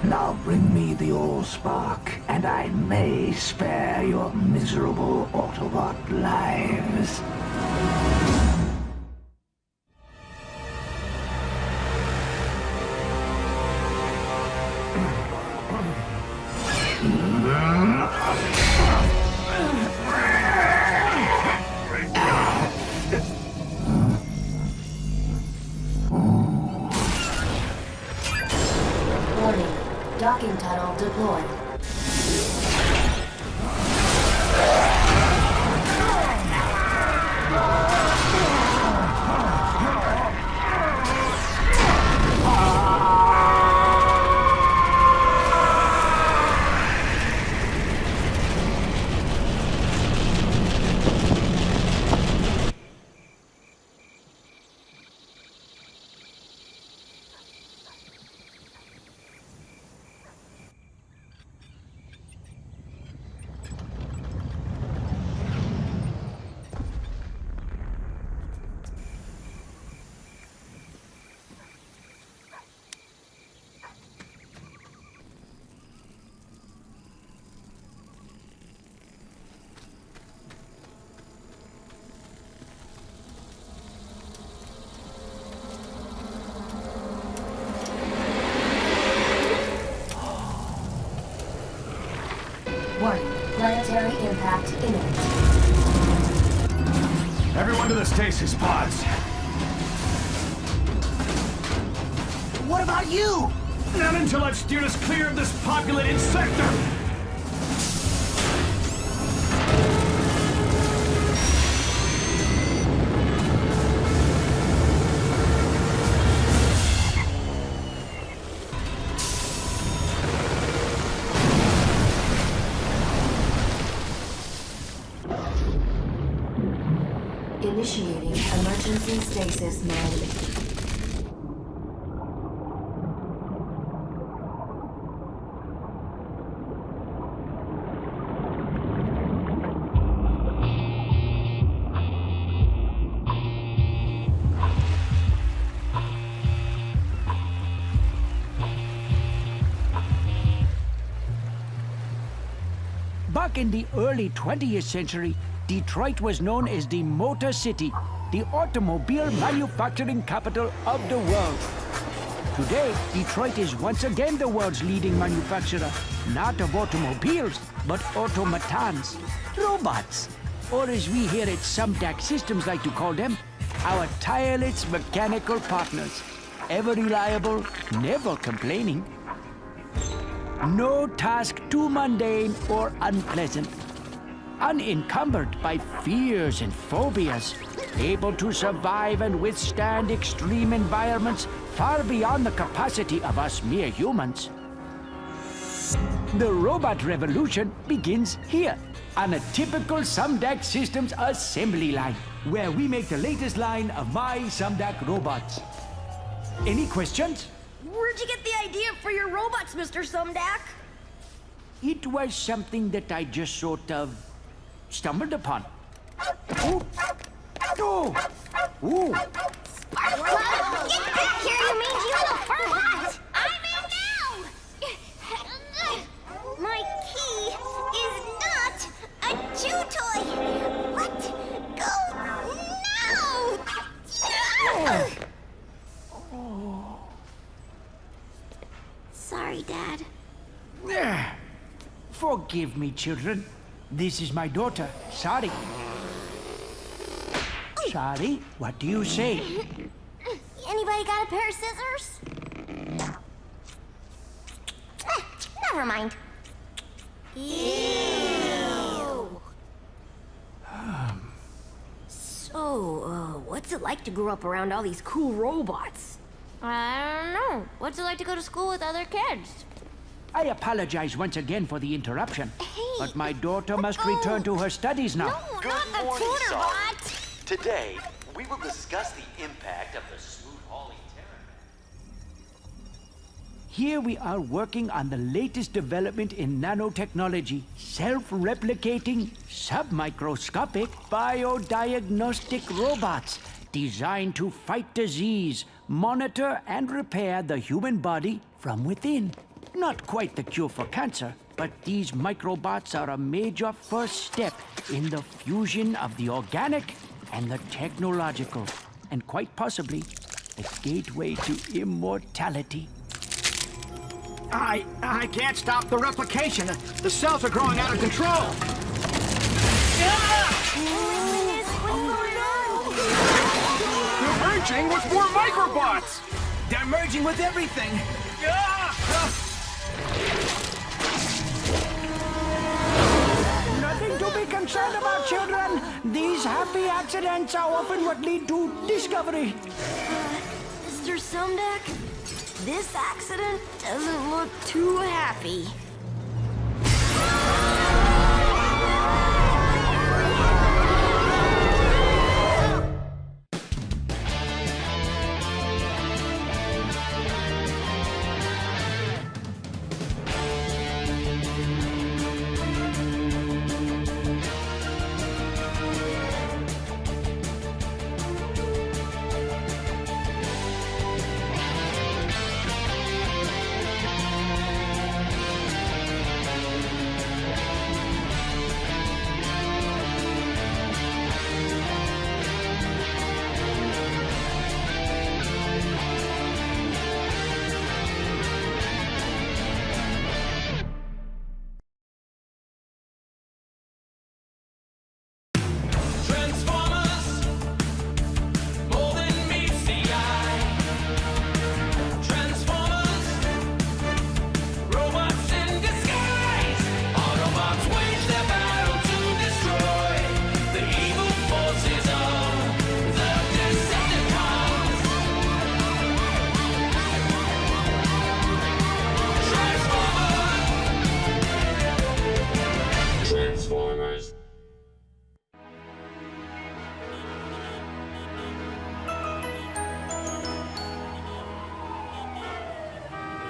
Now bring me me the Allspark, and I may spare your miserable Autobot lives. Warning. Docking tunnel deployed. Warning. Planetary impact imminent. Everyone to the stasis pods. What about you? Not until I've steered us clear of this populated sector! Initiating emergency stasis mode. Back in the early 20th century, Detroit was known as the Motor City, the automobile manufacturing capital of the world. Today, Detroit is once again the world's leading manufacturer, not of automobiles, but automatons, robots, or as we here at Sumdac Systems like to call them, our tireless mechanical partners, ever reliable, never complaining. No task too mundane or unpleasant. Unencumbered by fears and phobias, able to survive and withstand extreme environments far beyond the capacity of us mere humans. The robot revolution begins here, on a typical Sumdac Systems assembly line, where we make the latest line of my Sumdac robots. Any questions? Where'd you get the idea for your robots, Mr. Sumdac? It was something that I just sort of stumbled upon. Oh! Oh! Ooh! Sparkle! Get back here, you mangy little fur hat! I'm in now! My key is not a chew toy! What? Go now! Oh. Sorry, Dad. Forgive me, children. This is my daughter, Sari. Sari, what do you say? Anybody got a pair of scissors? Never mind. Ew. So, what's it like to grow up around all these cool robots? I don't know. What's it like to go to school with other kids? I apologize once again for the interruption, but my daughter must return to her studies now. No, Good not the morning, tutor Saul. bot! Today, we will discuss the impact of the smooth-hauling terror. Here we are working on the latest development in nanotechnology, self-replicating, submicroscopic, biodiagnostic robots designed to fight disease, monitor and repair the human body from within. Not quite the cure for cancer, but these microbots are a major first step in the fusion of the organic and the technological, and quite possibly the gateway to immortality. I can't stop the replication. The cells are growing out of control. They're merging with more microbots! They're merging with everything. Nothing to be concerned about, children. These happy accidents are often what lead to discovery. Mr. Sumdeck, this accident doesn't look too happy.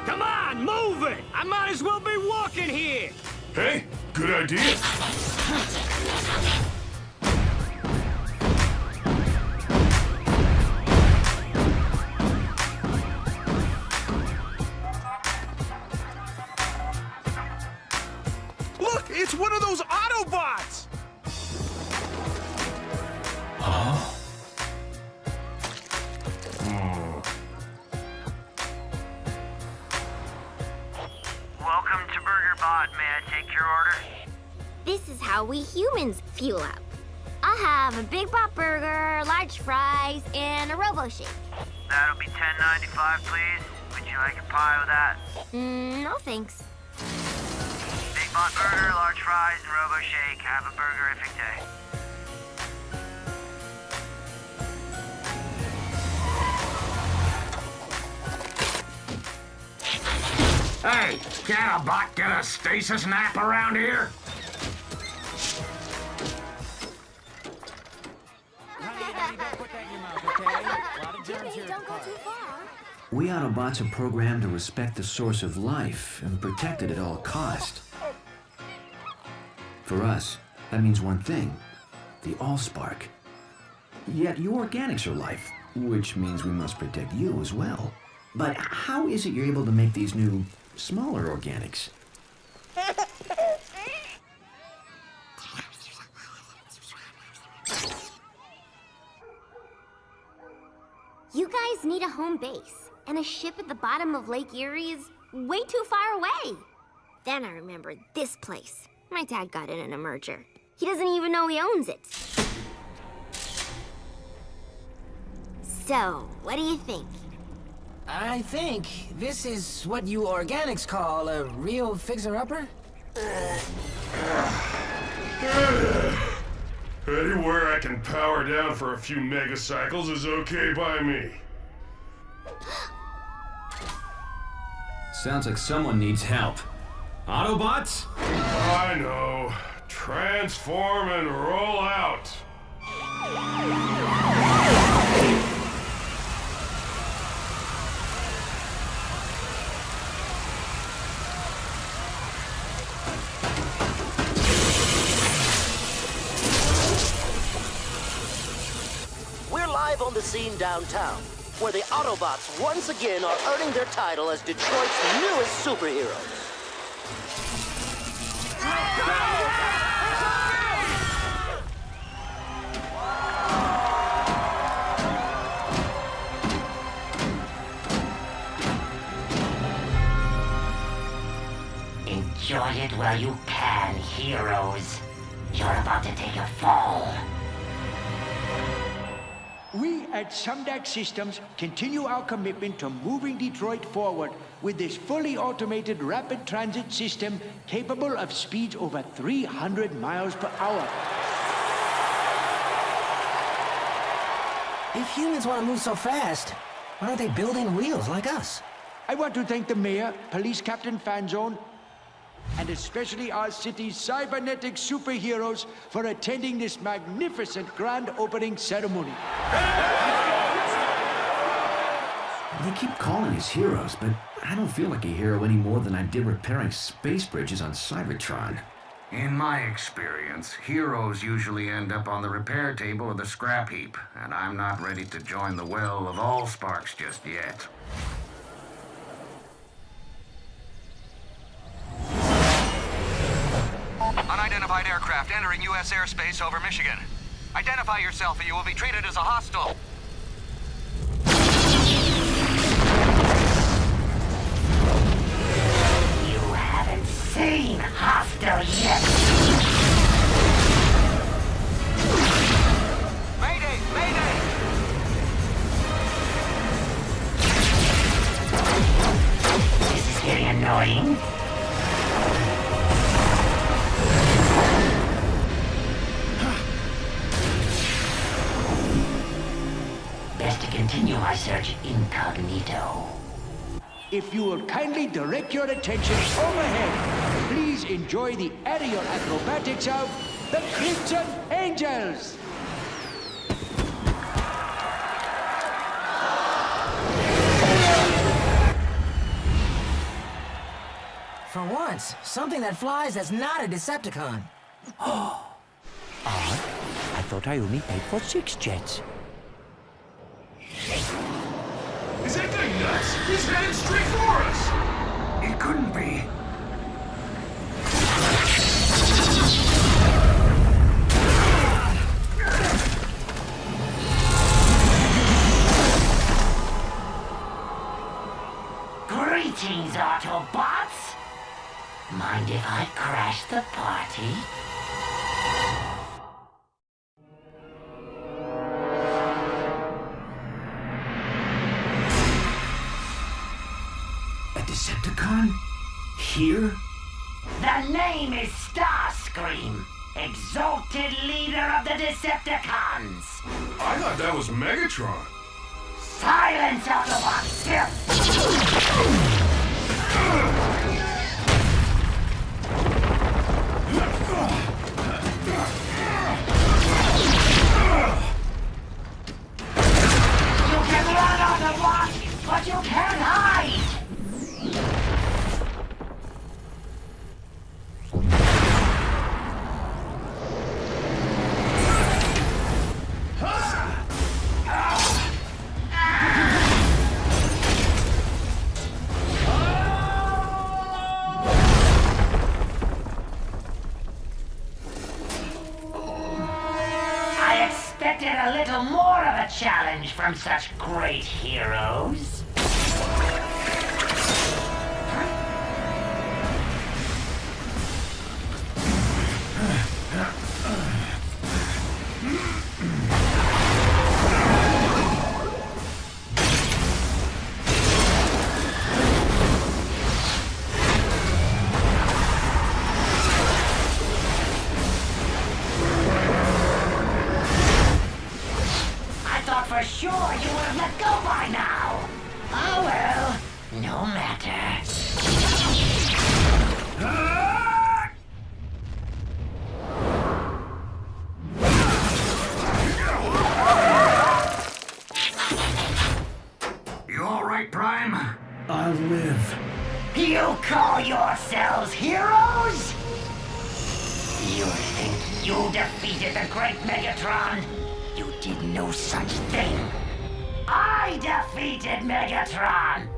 Come on, move it! I might as well be walking here! Hey, good idea. Look, it's one of those Autobots! Huh? Welcome to BurgerBot. May I take your order? This is how we humans fuel up. I'll have a Big Bot Burger, large fries, and a Robo Shake. That'll be $10.95, please. Would you like a pie with that? No thanks. Big Bot Burger, large fries, and Robo Shake. Have a burgerific day. Hey, can a bot get a stasis nap around here? We Autobots are programmed to respect the source of life and protect it at all cost. For us, that means one thing, the Allspark. Yet you organics are life, which means we must protect you as well. But how is it you're able to make these new, smaller organics? You guys need a home base, and a ship at the bottom of Lake Erie is way too far away. Then I remembered this place. My dad got it in a merger. He doesn't even know he owns it. So, what do you think? I think this is what you organics call a real fixer-upper? Anywhere I can power down for a few megacycles is okay by me. Sounds like someone needs help. Autobots? I know. Transform and roll out. We're live on the scene downtown. where the Autobots once again are earning their title as Detroit's newest superheroes. Enjoy it while you can, heroes. You're about to take a fall. We at Sumdac Systems continue our commitment to moving Detroit forward with this fully automated rapid transit system capable of speeds over 300 miles per hour. If humans want to move so fast, why aren't they building wheels like us? I want to thank the mayor, Police Captain Fanzone, and especially our city's cybernetic superheroes for attending this magnificent grand opening ceremony. They keep calling us heroes, but I don't feel like a hero any more than I did repairing space bridges on Cybertron. In my experience, heroes usually end up on the repair table or the scrap heap, and I'm not ready to join the well of Allsparks just yet. Unidentified aircraft entering U.S. airspace over Michigan. Identify yourself or you will be treated as a hostile. You haven't seen hostile yet. Mayday! Mayday! This is getting annoying. Best to continue my search incognito. If you will kindly direct your attention overhead, please enjoy the aerial acrobatics of the Crimson Angels. For once, something that flies that's not a Decepticon. Odd. I thought I only paid for 6 jets. Is that guy nuts? He's headed straight for us! It couldn't be. Greetings, Autobots! Mind if I crash the party? Decepticon? Here? The name is Starscream, exalted leader of the Decepticons. I thought that was Megatron. Silence, Autobots! You can run, Autobots, but you can't hide! A little more of a challenge from such great heroes. For sure you would have let go by now. Oh well, no matter. You all right, Prime? I'll live. You call yourselves heroes? You think you defeated the great Megatron? You did no such thing. I I defeated Megatron!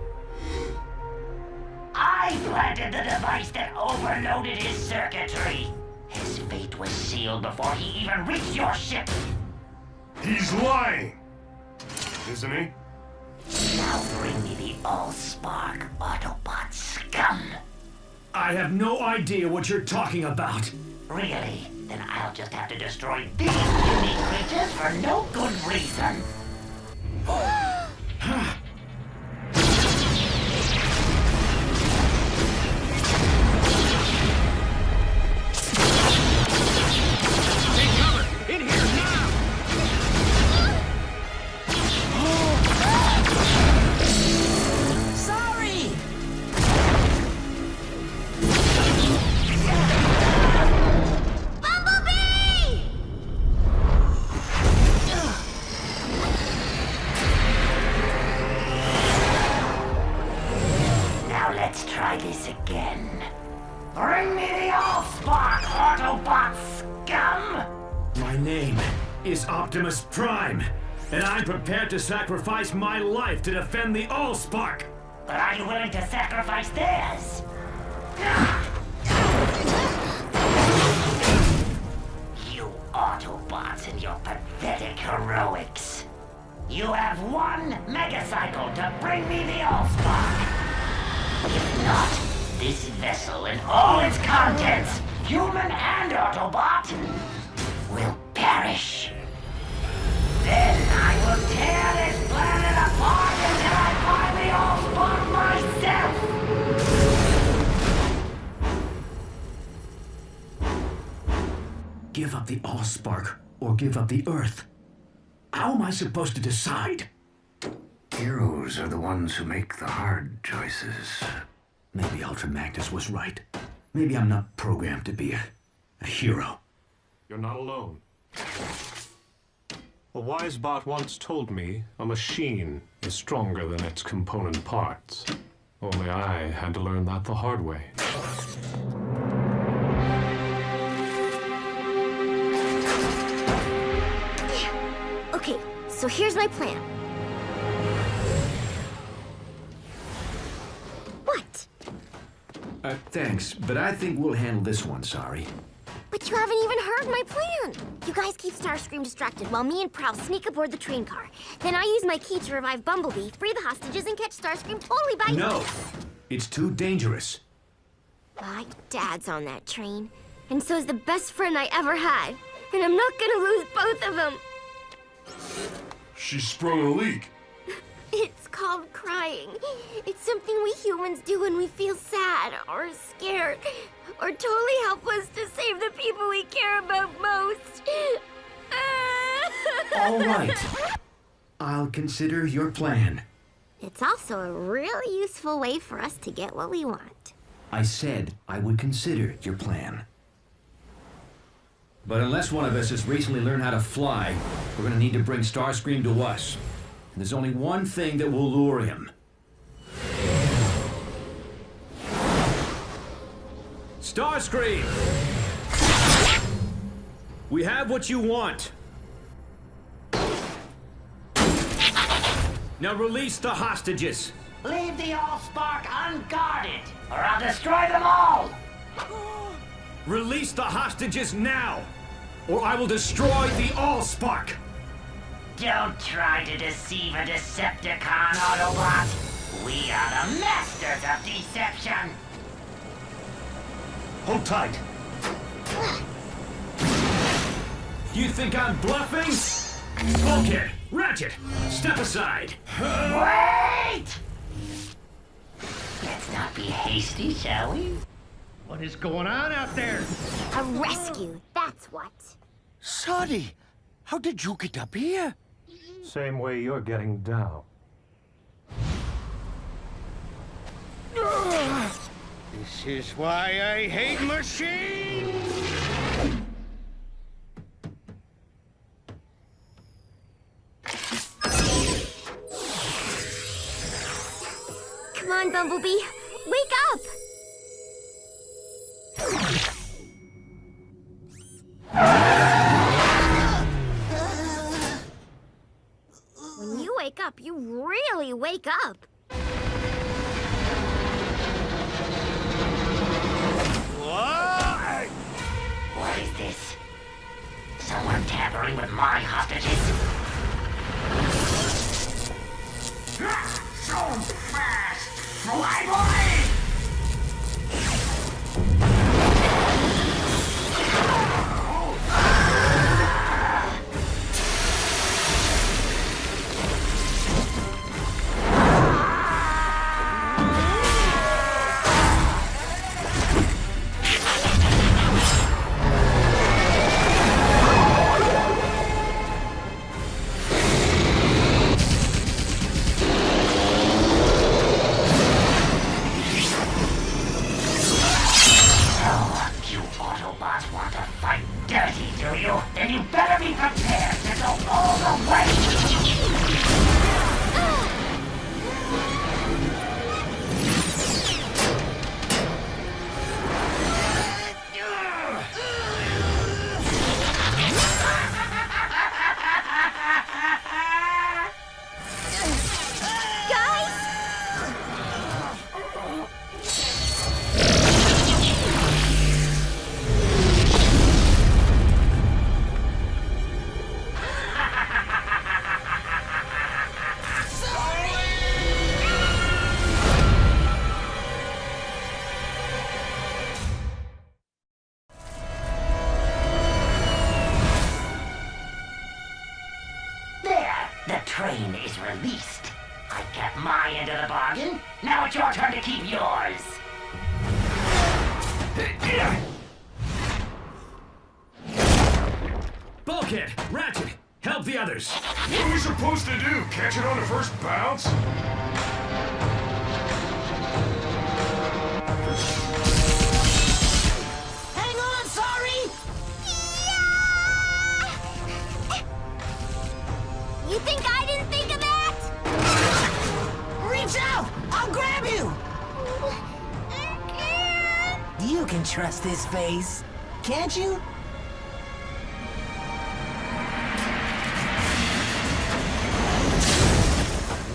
I planted the device that overloaded his circuitry. His fate was sealed before he even reached your ship. He's lying! Isn't he? Now bring me the Allspark, Autobot scum. I have no idea what you're talking about. Really? Then I'll just have to destroy these unique creatures for no good reason. Take cover! In here now! Sorry! Bumblebee! Now let's try this again. Bring me the Allspark, Autobot scum! My name is Optimus Prime, and I'm prepared to sacrifice my life to defend the Allspark. But are you willing to sacrifice theirs? You Autobots and your pathetic heroics. You have one megacycle to bring me the Allspark. If not, this vessel and all its contents, human and Autobot, will perish. Then I will tear this planet apart until I find the Allspark myself. Give up the Allspark or give up the Earth. How am I supposed to decide? Heroes are the ones who make the hard choices. Maybe Ultra Magnus was right. Maybe I'm not programmed to be a hero. You're not alone. A wise bot once told me a machine is stronger than its component parts. Only I had to learn that the hard way. Okay, so here's my plan. What? Thanks, but I think we'll handle this one, sorry. But you haven't even heard my plan. You guys keep Starscream distracted while me and Prowl sneak aboard the train car. Then I use my key to revive Bumblebee, free the hostages, and catch Starscream totally by... No! It's too dangerous. My dad's on that train, and so's the best friend I ever had. And I'm not gonna lose both of them. She sprung a leak. It's called crying. It's something we humans do when we feel sad or scared or totally helpless to save the people we care about most. All right. I'll consider your plan. It's also a really useful way for us to get what we want. I said I would consider your plan. But unless one of us has recently learned how to fly, we're gonna need to bring Starscream to us. And there's only one thing that will lure him. Starscream! We have what you want. Now release the hostages. Leave the Allspark unguarded, or I'll destroy them all! Release the hostages now, or I will destroy the Allspark! Don't try to deceive a Decepticon, Autobot! We are the masters of deception! Hold tight. You think I'm bluffing? Bulkhead, Ratchet, step aside. Wait! Let's not be hasty, shall we? What is going on out there? A rescue, that's what. Sonny, how did you get up here? Same way you're getting down. This is why I hate machines! Come on, Bumblebee, wake up! When you wake up, you wake up. What is this? Someone tampering with my hostages? So fast! Fly, boy! Train is released. I kept my end of the bargain. Now it's your turn to keep yours. Bulkhead, Ratchet, help the others. What are we supposed to do? Catch it on the first bounce? Hang on, sorry! You think I didn't think of that? Reach out! I'll grab you! You can trust this face, can't you?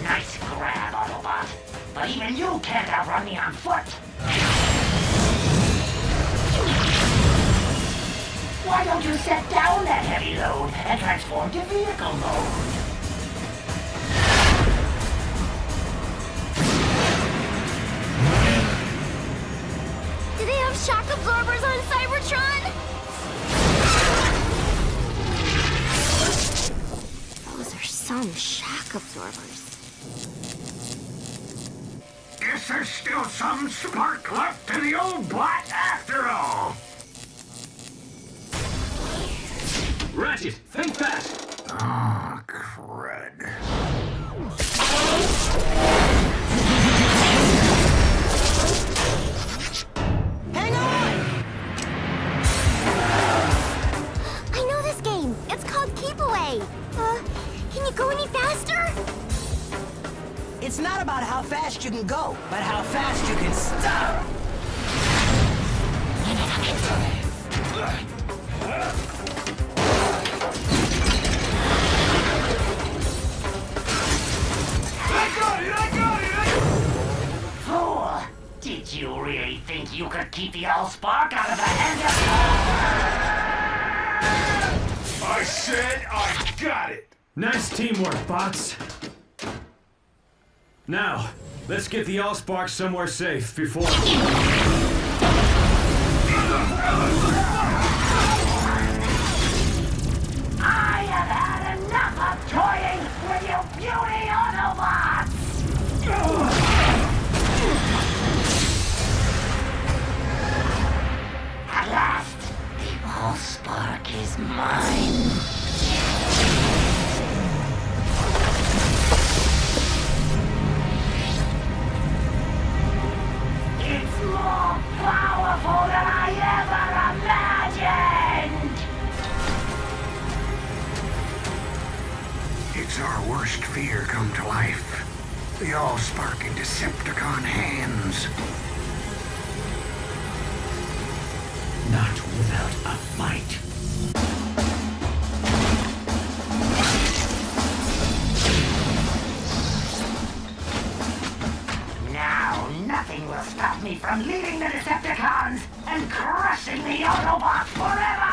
Nice grab, Autobot. But even you can't outrun me on foot. Why don't you set down that heavy load and transform to vehicle mode? Do they have shock absorbers on Cybertron? Those are some shock absorbers. Guess there's still some spark left in the old bot after all. Ratchet, think fast! Oh, crud. Hang on! I know this game. It's called Keep Away. Can you go any faster? It's not about how fast you can go, but how fast you can stop! I got it! Fool! Did you really think you could keep the Allspark out of the hands of... I said I got it! Nice teamwork, bots. Now, let's get the Allspark somewhere safe before... I have had enough of toying with you beauty Autobots! At last, the Allspark is mine. It's more powerful than I ever imagined! It's our worst fear come to life. The Allspark in Decepticon hands. Not without a fight. me from leading the Decepticons and crushing the Autobots forever!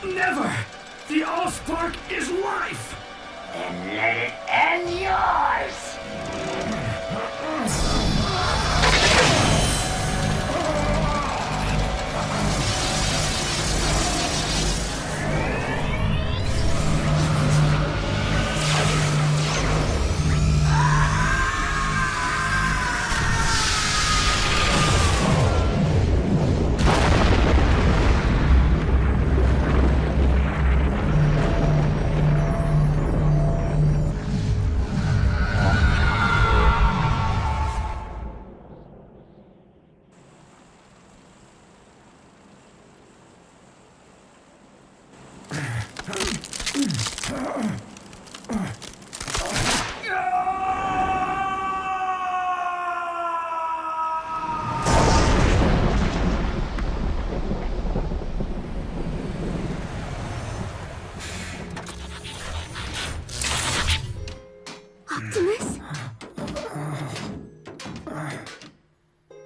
Never! The Allspark is life! Then let it end yours! Optimus?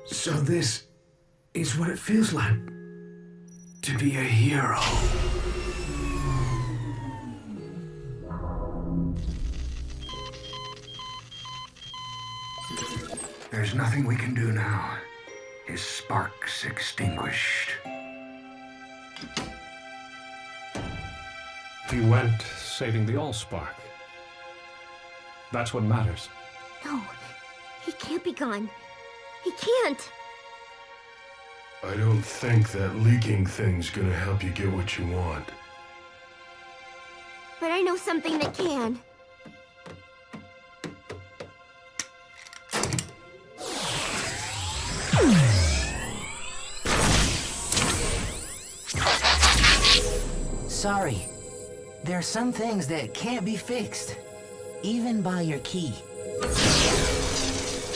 So this is what it feels like to be a hero. There's nothing we can do now. His spark's extinguished. He went saving the Allspark. That's what matters. No, he can't be gone. He can't. I don't think that leaking thing's gonna help you get what you want. But I know something that can. Sorry. There are some things that can't be fixed, even by your key.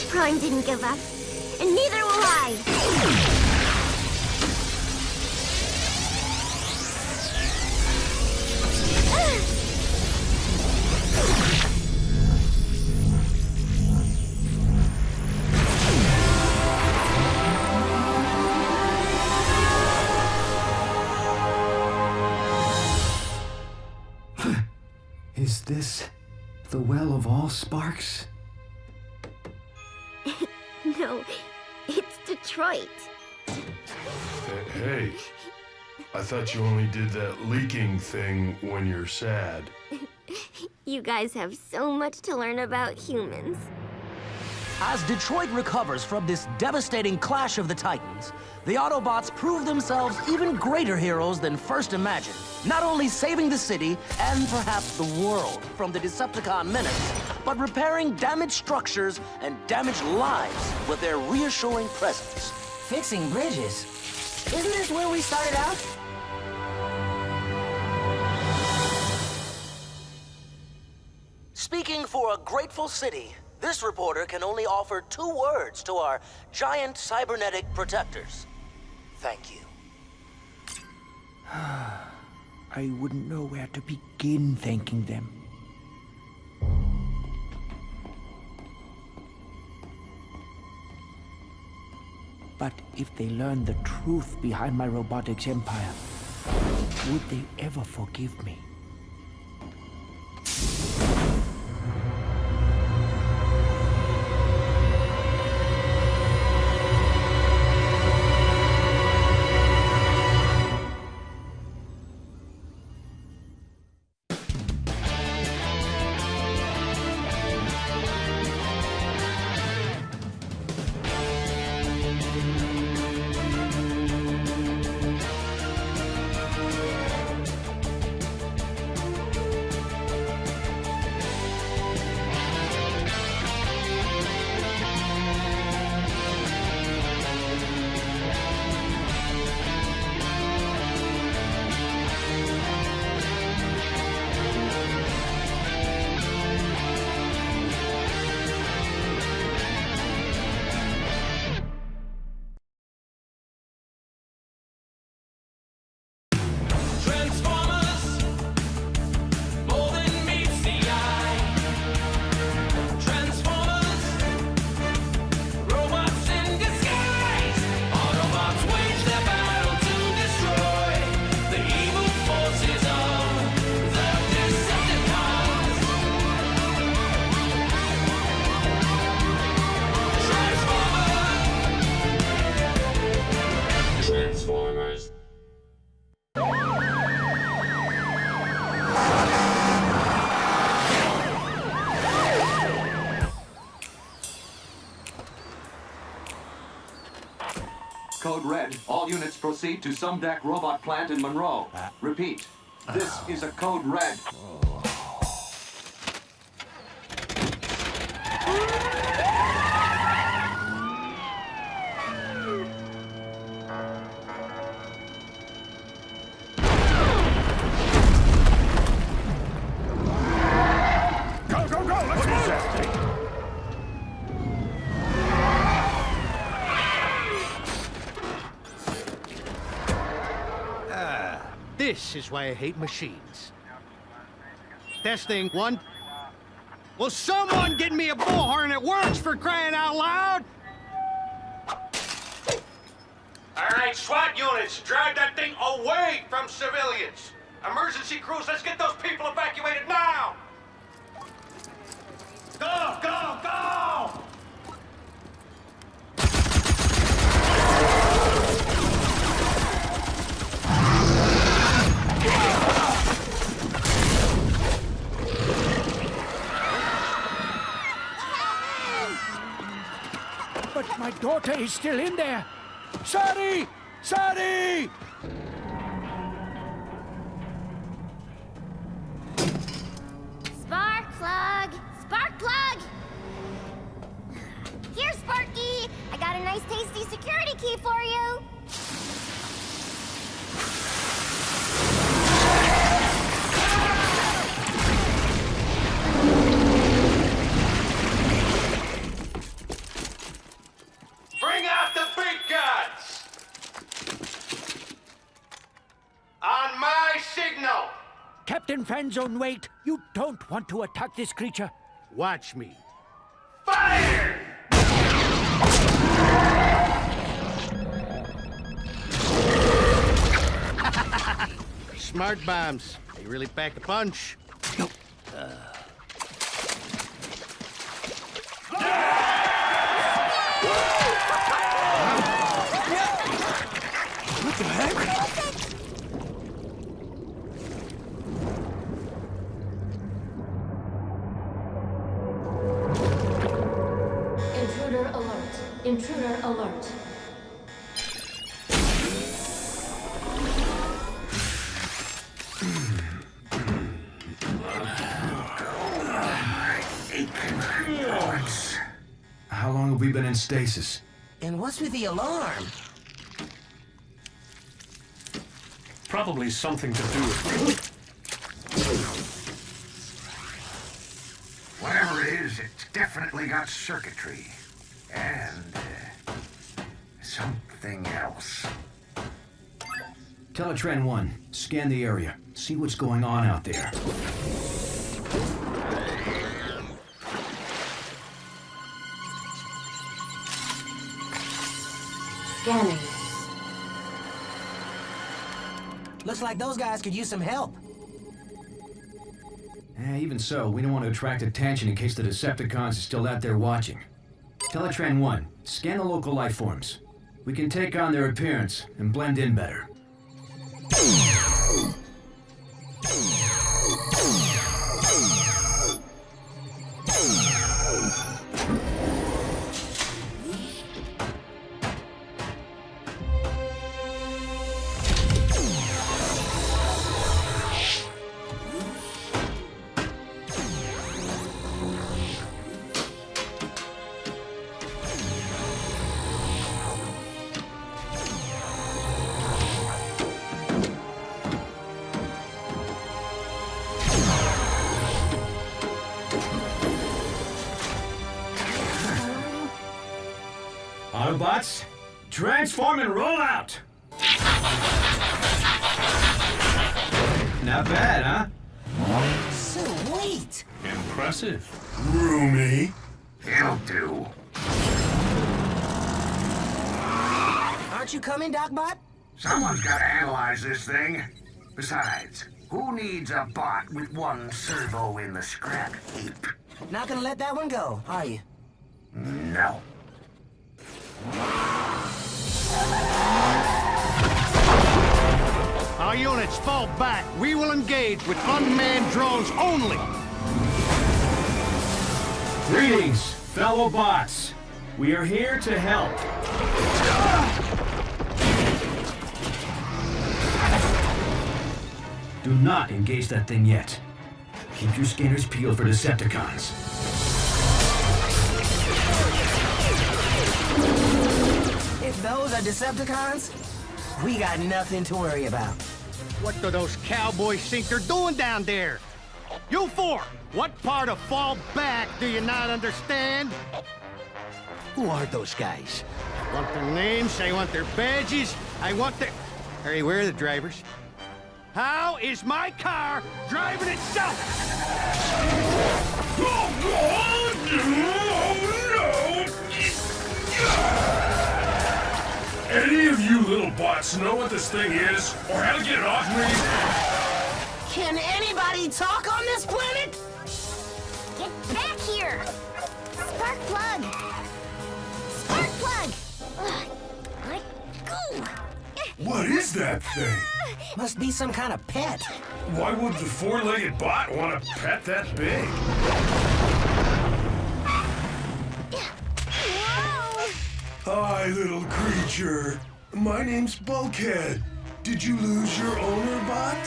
Prime didn't give up, and neither will I. Is this the well of all sparks? No, it's Detroit. Hey, I thought you only did that leaking thing when you're sad. You guys have so much to learn about humans. As Detroit recovers from this devastating clash of the Titans, the Autobots prove themselves even greater heroes than first imagined. Not only saving the city, and perhaps the world, from the Decepticon menace, but repairing damaged structures and damaged lives with their reassuring presence. Fixing bridges? Isn't this where we started out? Speaking for a grateful city, this reporter can only offer 2 words to our giant cybernetic protectors. Thank you. I wouldn't know where to begin thanking them. But if they learn the truth behind my robotics empire, would they ever forgive me? code red. All units proceed to some deck robot plant in Monroe. Repeat, this is a code red. This is why I hate machines. Testing, 1. Will someone get me a bullhorn that works, for crying out loud? All right, SWAT units, drive that thing away from civilians. Emergency crews, let's get those people evacuated now! Go, go, go! But my daughter is still in there. Sorry! Sorry! Spark plug! Spark plug! Here, Sparky! I got a nice tasty security key for you! Bring out the big guns! On my signal! Captain Fanzone, wait. You don't want to attack this creature. Watch me. Fire! Smart bombs. They really pack a punch. What the heck? Intruder alert. Intruder alert. How long have we been in stasis? And what's with the alarm? Probably something to do with... Whatever it is, it's definitely got circuitry. And, something else. Teletran 1, scan the area. See what's going on out there. Scanning. Looks like those guys could use some help. Even so, we don't want to attract attention in case the Decepticons are still out there watching. Teletran 1, scan the local life forms. We can take on their appearance and blend in better. Autobots, transform and roll out! Not bad, huh? Sweet! Impressive. Roomy. It'll do. Aren't you coming, Docbot? Someone's got to analyze this thing. Besides, who needs a bot with one servo in the scrap heap? Not gonna let that one go, are you? No. Our units fall back. We will engage with unmanned drones only. Greetings, fellow bots. We are here to help. Do not engage that thing yet. Keep your scanners peeled for Decepticons. If those are Decepticons, we got nothing to worry about. What do those cowboys think they're doing down there? You four, what part of fall back do you not understand? Who are those guys? I want their names, I want their badges, I want their... Hey, where are the drivers? How is my car driving itself? Any of you little bots know what this thing is, or how to get it off me? Can anybody talk on this planet? Get back here! Spark plug! Spark plug! Let go! What is that thing? Must be some kind of pet. Why would the four-legged bot want a pet that big? Hi, little creature. My name's Bulkhead. Did you lose your owner, bot?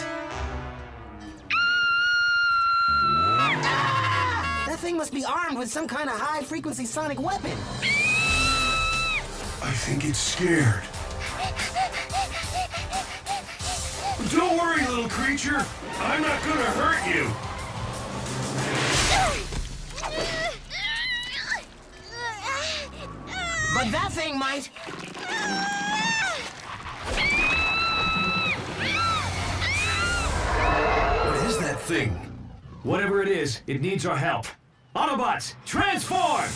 That thing must be armed with some kind of high-frequency sonic weapon. I think it's scared. Don't worry, little creature. I'm not gonna hurt you. But that thing might. What is that thing? Whatever it is, it needs our help. Autobots, transform!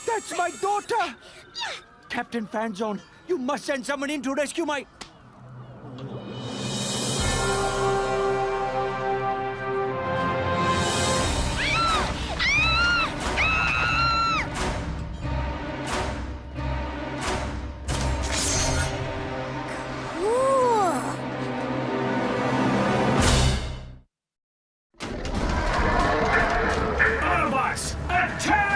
That's my daughter! Captain Fanzone, you must send someone in to rescue my... Autobots, attack!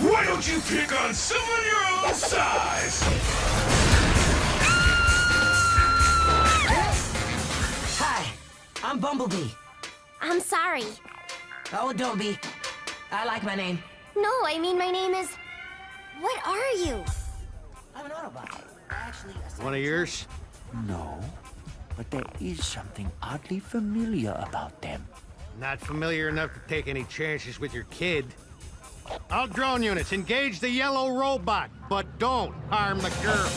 Why don't you pick on someone your own size? Hi, I'm Bumblebee. I'm sorry. Oh, don't be. I like my name. No, I mean my name is... What are you? I'm an Autobot. Actually, One of yours? No, but there is something oddly familiar about them. Not familiar enough to take any chances with your kid. All drone units, engage the yellow robot, but don't harm the girl.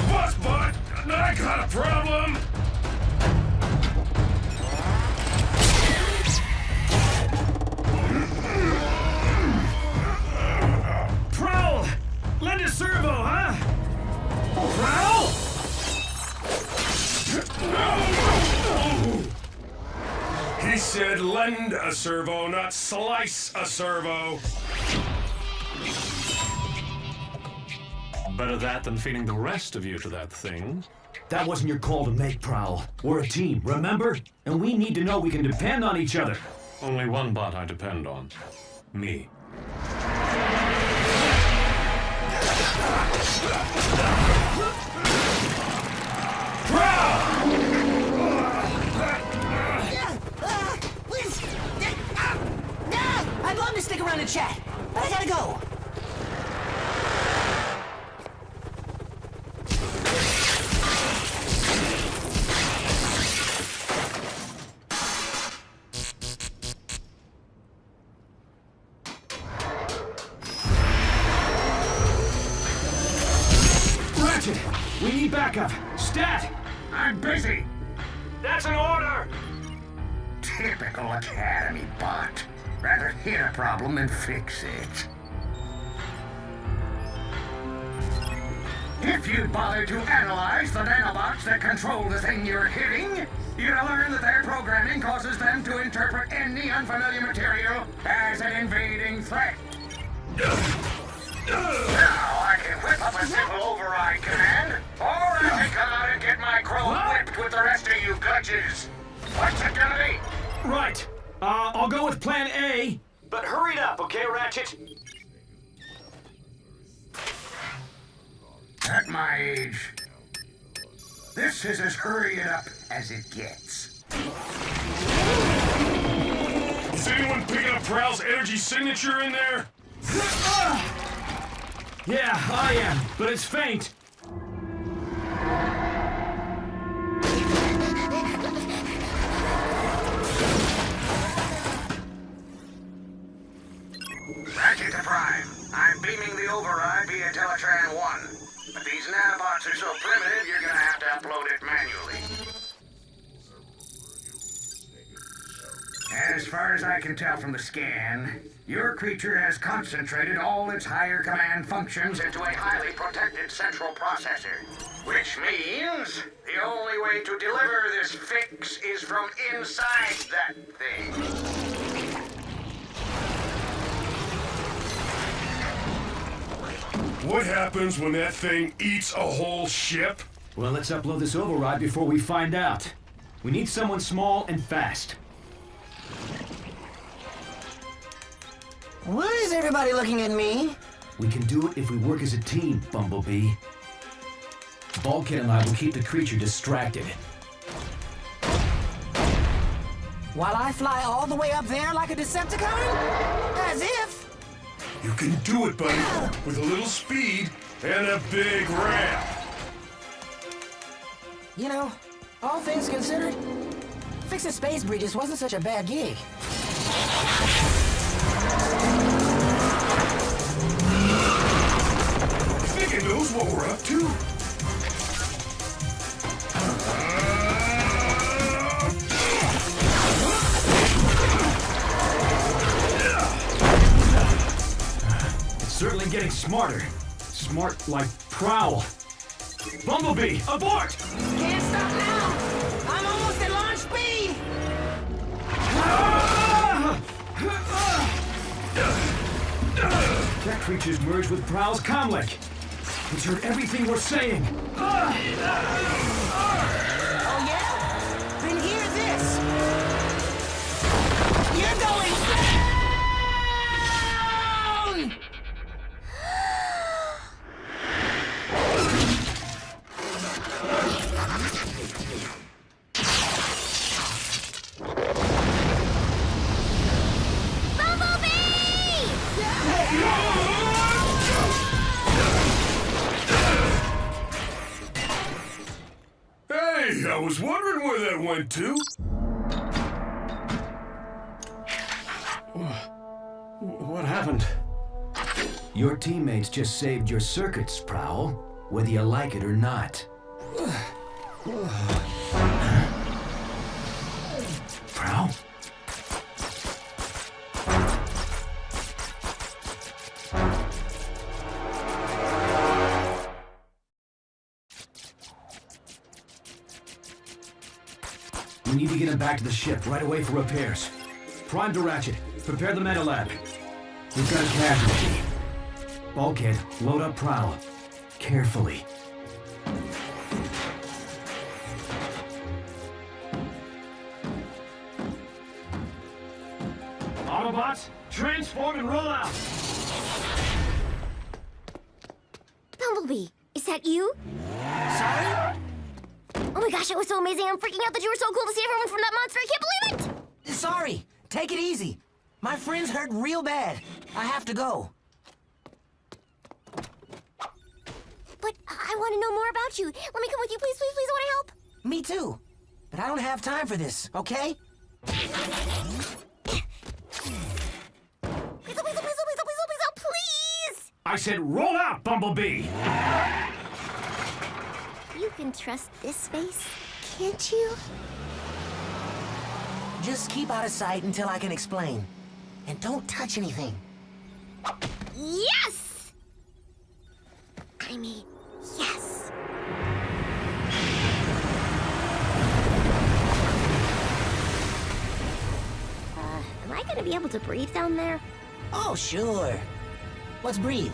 Boss bot, I got a problem. Prowl! Lend a servo, huh? Prowl! He said lend a servo, not slice a servo. Better that than feeding the rest of you to that thing. That wasn't your call to make, Prowl. We're a team, remember? And we need to know we can depend on each other. Only one bot I depend on. Me. I'd love to stick around and chat, but I gotta go. We need backup. Stat! I'm busy. That's an order! Typical Academy bot. Rather hit a problem than fix it. If you bother to analyze the nanobots that control the thing you're hitting, you'll learn that their programming causes them to interpret any unfamiliar material as an invading threat. Now I can whip up a simple override command, or I can come out and get my crow whipped with the rest of you gudges. What's it gonna be? Right. I'll go with plan A. But hurry it up, okay, Ratchet? At my age, this is as hurry it up as it gets. Is anyone picking up Prowl's energy signature in there? Yeah, I am, but it's faint. Ratchet to Prime. I'm beaming the override via Teletran 1. But these nanobots are so primitive, you're gonna have to upload it manually. As far as I can tell from the scan, your creature has concentrated all its higher command functions into a highly protected central processor. Which means the only way to deliver this fix is from inside that thing. What happens when that thing eats a whole ship? Well, let's upload this override before we find out. We need someone small and fast. Why is everybody looking at me? We can do it if we work as a team, Bumblebee. Bulkhead and I will keep the creature distracted. While I fly all the way up there like a Decepticon? As if. You can do it, buddy, with a little speed and a big ramp. You know, all things considered, fixing space bridges wasn't such a bad gig. You think it knows what we're up to? Certainly getting smarter. Smart like Prowl. Bumblebee, abort! Can't stop now! I'm almost at launch speed! That creature's merged with Prowl's comlink. It's heard everything we're saying. Oh yeah? Then hear this! You're going down! Hey, I was wondering where that went to. What happened? Your teammates just saved your circuits, Prowl, whether you like it or not. Prowl? We need to get him back to the ship right away for repairs. Prime to Ratchet. Prepare the meta lab. We've got a casualty. Bulkhead, load up Prowl. Carefully. Autobots, transform and roll out! Bumblebee, is that you? Sorry? Oh my gosh, it was so amazing. I'm freaking out that you were so cool to see everyone from that monster. I can't believe it! Sorry. Take it easy. My friend's hurt real bad. I have to go. But I want to know more about you. Let me come with you, please, please, please. I want to help. Me too. But I don't have time for this, okay? Please! I said roll out, Bumblebee! can trust this face, can't you? Just keep out of sight until I can explain. And don't touch anything. Yes! I mean, yes. Am I gonna be able to breathe down there? Oh, sure. Let's breathe.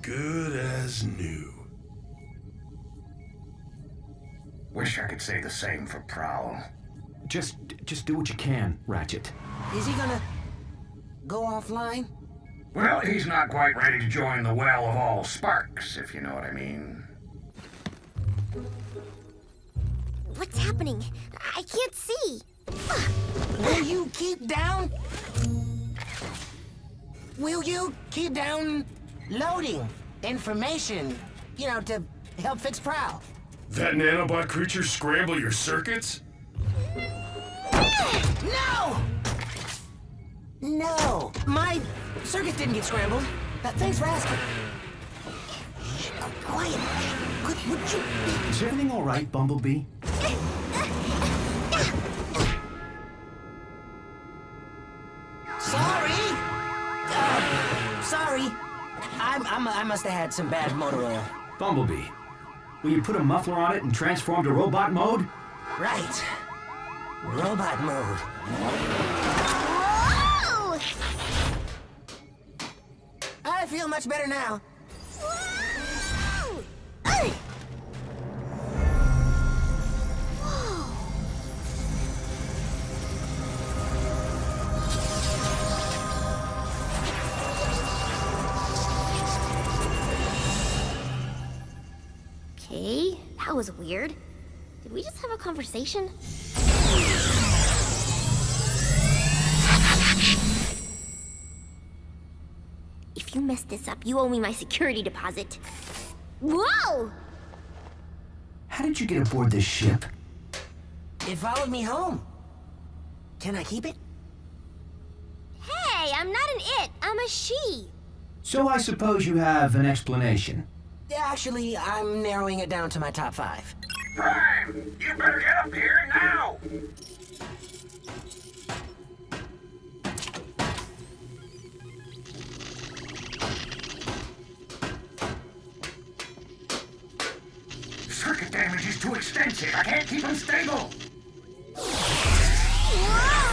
Good as new. Wish I could say the same for Prowl. Just do what you can, Ratchet. Is he gonna go offline? Well, he's not quite ready to join the well of all sparks, if you know what I mean. What's happening? I can't see. Will you keep down? Will you keep down loading information, you know, to help fix Prowl? That nanobot creature scramble your circuits? No! No, my circuits didn't get scrambled. Thanks for asking. Shh, quiet. Would you... Is everything all right, Bumblebee? Sorry. Sorry. I must have had some bad motor oil. Bumblebee, will you put a muffler on it and transform to robot mode? Right. Robot mode. Whoa! I feel much better now. Whoa! Okay, that was weird. Did we just have a conversation? If you mess this up, you owe me my security deposit. Whoa! How did you get aboard this ship? It followed me home. Can I keep it? Hey, I'm not an it, I'm a she. So I suppose you have an explanation. Actually, I'm narrowing it down to my top 5. Prime, you better get up here now! Circuit damage is too extensive. I can't keep them stable. Whoa!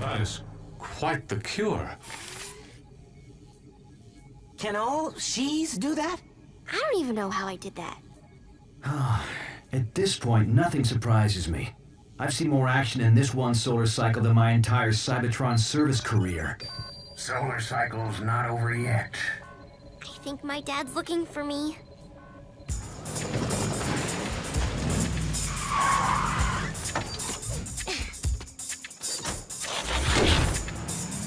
That is quite the cure. Can all she's do that? I don't even know how I did that. At this point, nothing surprises me. I've seen more action in this one solar cycle than my entire Cybertron service career. Solar cycle's not over yet. I think my dad's looking for me.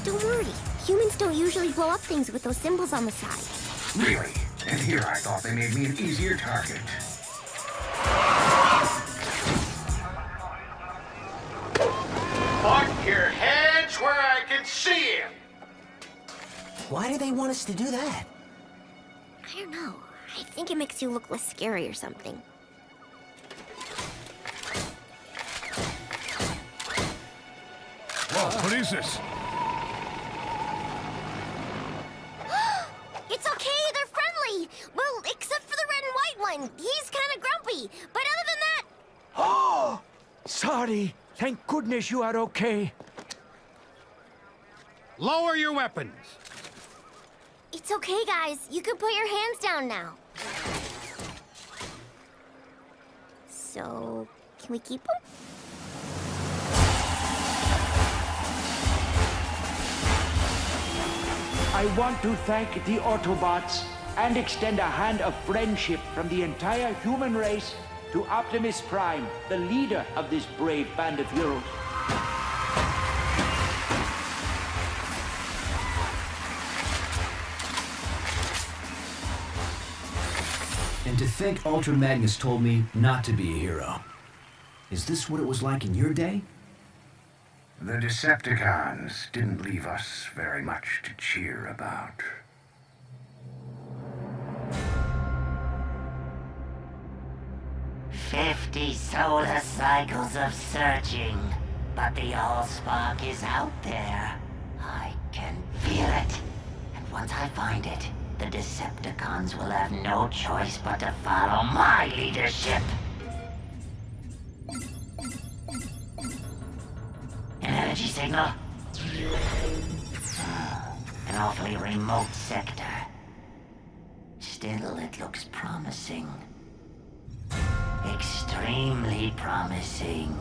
Don't worry. Humans don't usually blow up things with those symbols on the side. Really? And here I thought they made me an easier target. Put your hands where I can see him. Why do they want us to do that? I don't know. I think it makes you look less scary or something. Whoa, what is this? It's okay, they're friendly! Well, except for the red and white one. He's kind of grumpy. But other than that... Oh! Sorry. Thank goodness you are okay. Lower your weapons. It's okay, guys. You can put your hands down now. So, can we keep them? I want to thank the Autobots and extend a hand of friendship from the entire human race to Optimus Prime, the leader of this brave band of heroes. And to think Ultra Magnus told me not to be a hero. Is this what it was like in your day? The Decepticons didn't leave us very much to cheer about. "50 solar cycles of searching, but the Allspark is out there. I can feel it. And once I find it, the Decepticons will have no choice but to follow my leadership." An energy signal? An awfully remote sector. Still, it looks promising. Extremely promising.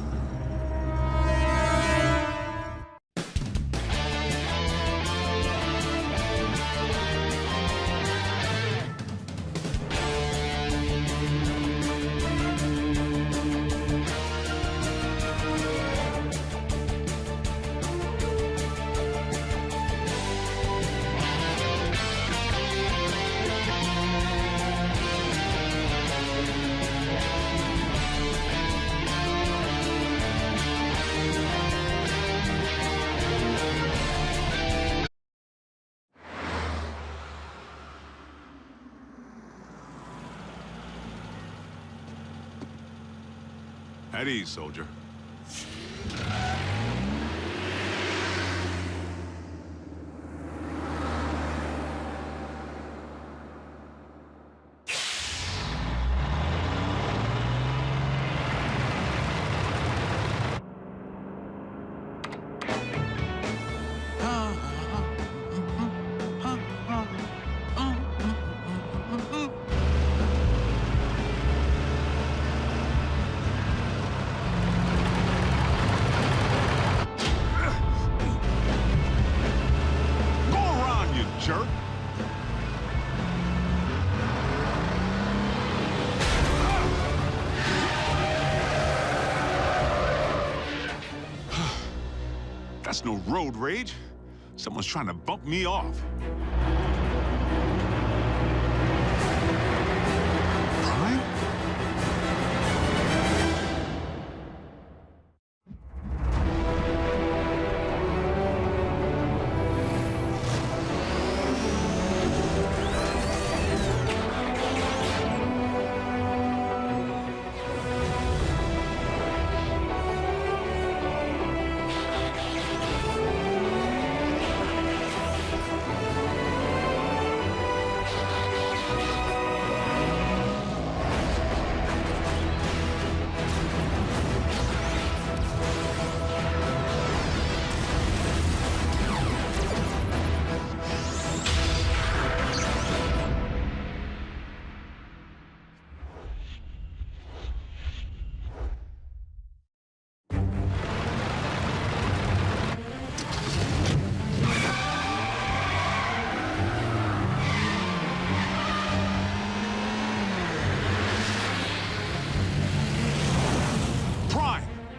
At ease, soldier. Jerk. That's no road rage. Someone's trying to bump me off. Prime?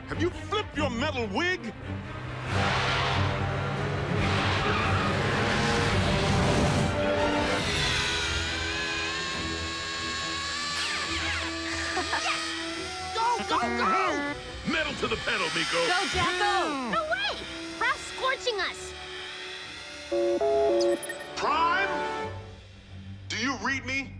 Have you flipped your metal wig? Go, go, go! Metal to the pedal, Miko! Go, Jacko! No way! Proud's scorching us! Prime? Do you read me?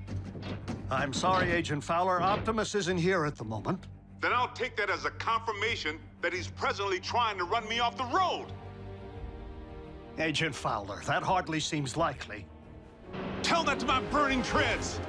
I'm sorry, Agent Fowler. Optimus isn't here at the moment. Then I'll take that as a confirmation that he's presently trying to run me off the road. Agent Fowler, that hardly seems likely. Tell that to my burning treads!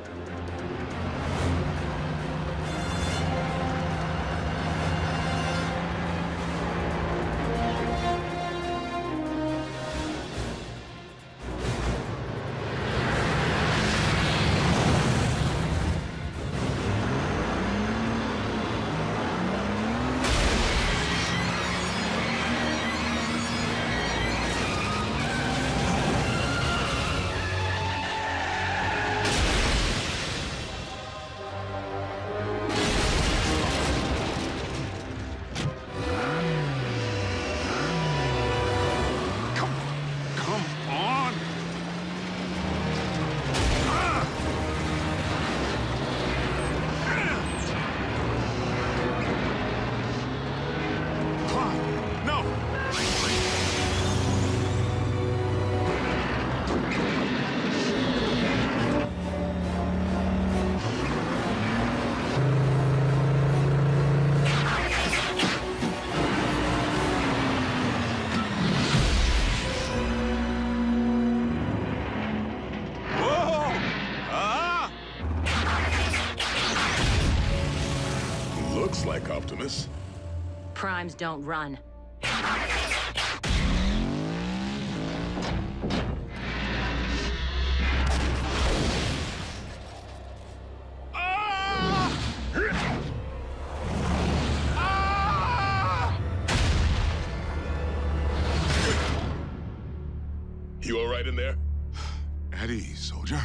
looks like, Optimus. Primes don't run. You all right in there? At ease, soldier.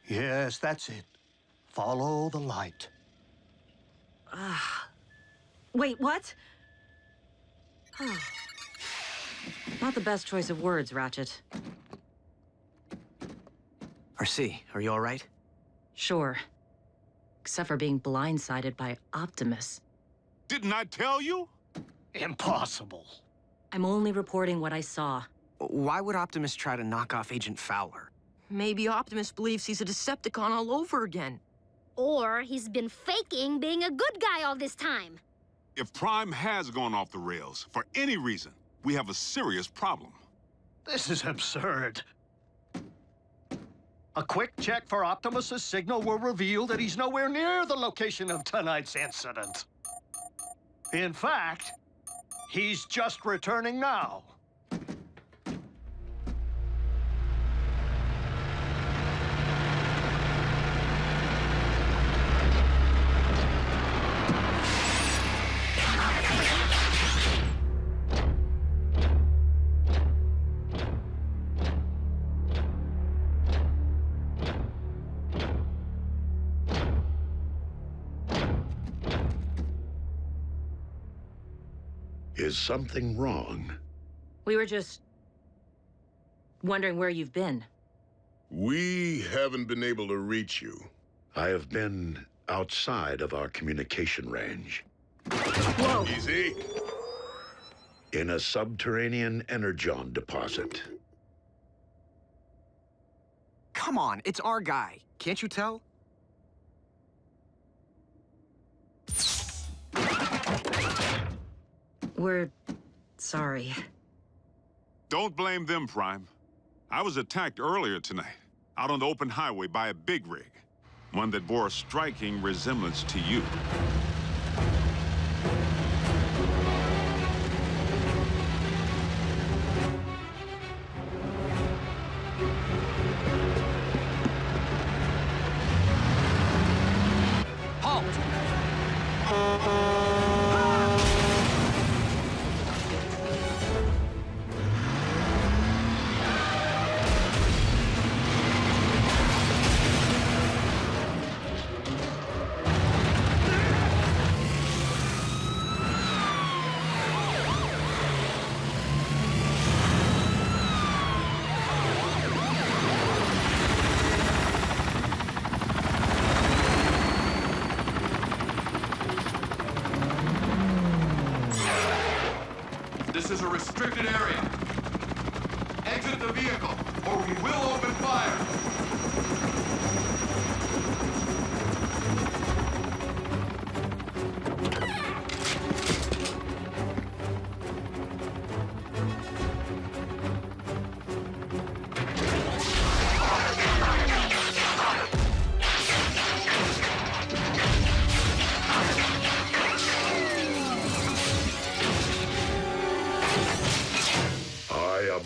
Yes, that's it. Follow the light. Wait, what? Oh. Not the best choice of words, Ratchet. RC, are you all right? Sure. Except for being blindsided by Optimus. Didn't I tell you? Impossible. I'm only reporting what I saw. Why would Optimus try to knock off Agent Fowler? Maybe Optimus believes he's a Decepticon all over again. Or he's been faking being a good guy all this time. If Prime has gone off the rails, for any reason, we have a serious problem. This is absurd. A quick check for Optimus's signal will reveal that he's nowhere near the location of tonight's incident. In fact, he's just returning now. Is something wrong? We were just wondering where you've been. We haven't been able to reach you. I have been outside of our communication range. Whoa! Easy. In a subterranean Energon deposit. Come on, it's our guy. Can't you tell? We're sorry. Don't blame them, Prime. I was attacked earlier tonight, out on the open highway by a big rig. One that bore a striking resemblance to you. This is a restricted area. Exit the vehicle, or we will open fire.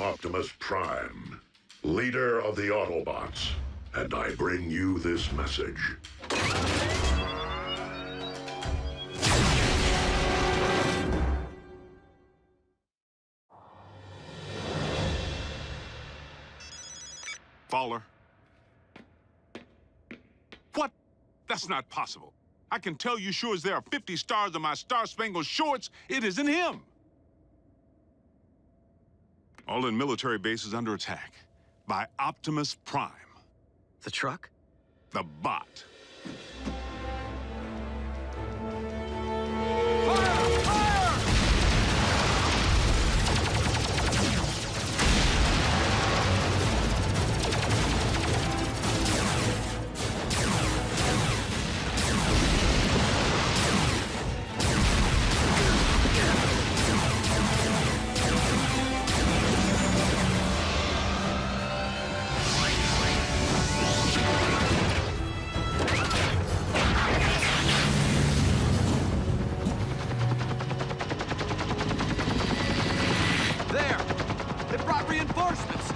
Optimus Prime, leader of the Autobots, and I bring you this message. Fowler. What? That's not possible. I can tell you sure as there are 50 stars on my Star-Spangled Shorts, it isn't him. All in military bases under attack by Optimus Prime. The truck? The bot.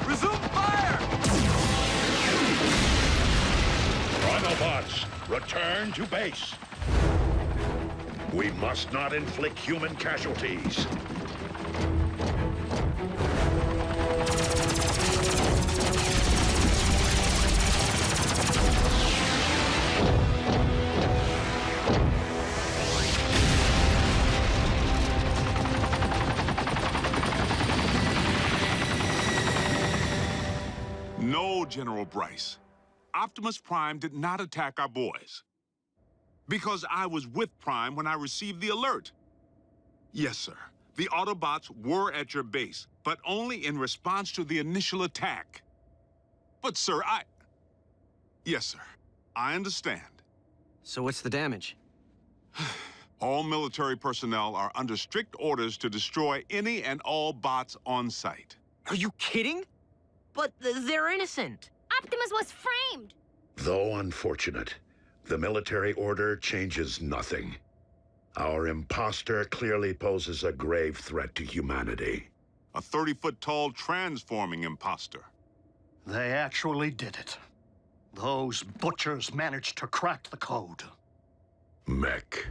Resume fire! Autobots, return to base. We must not inflict human casualties. No, General Bryce. Optimus Prime did not attack our boys. Because I was with Prime when I received the alert. Yes, sir. The Autobots were at your base, but only in response to the initial attack. But, sir, Yes, sir. I understand. So what's the damage? All military personnel are under strict orders to destroy any and all bots on site. Are you kidding? But they're innocent. Optimus was framed. Though unfortunate, the military order changes nothing. Our imposter clearly poses a grave threat to humanity. A 30-foot-tall transforming imposter. They actually did it. Those butchers managed to crack the code. Mech.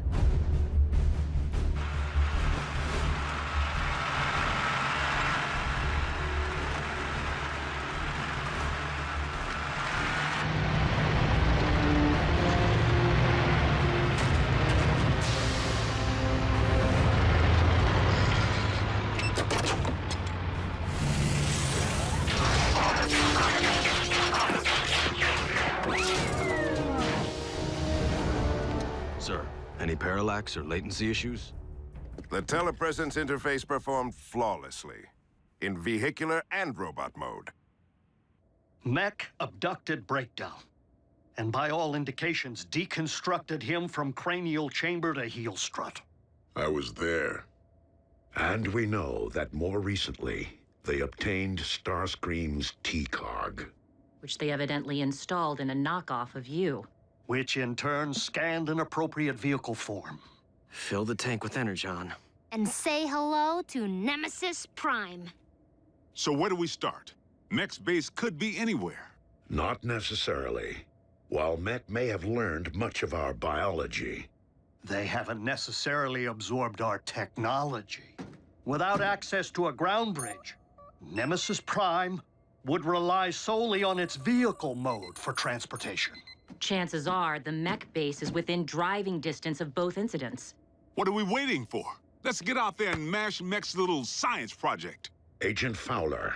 Sir, any parallax or latency issues? The telepresence interface performed flawlessly, in vehicular and robot mode. Mech abducted Breakdown, and by all indications, deconstructed him from cranial chamber to heel strut. I was there. And we know that more recently, they obtained Starscream's T-Cog. Which they evidently installed in a knockoff of you. Which in turn scanned an appropriate vehicle form. Fill the tank with Energon. And say hello to Nemesis Prime. So where do we start? Mech's base could be anywhere. Not necessarily. While Mech may have learned much of our biology, they haven't necessarily absorbed our technology. Without access to a ground bridge, Nemesis Prime would rely solely on its vehicle mode for transportation. Chances are the mech base is within driving distance of both incidents. What are we waiting for? Let's get out there and mash Mech's little science project. Agent Fowler,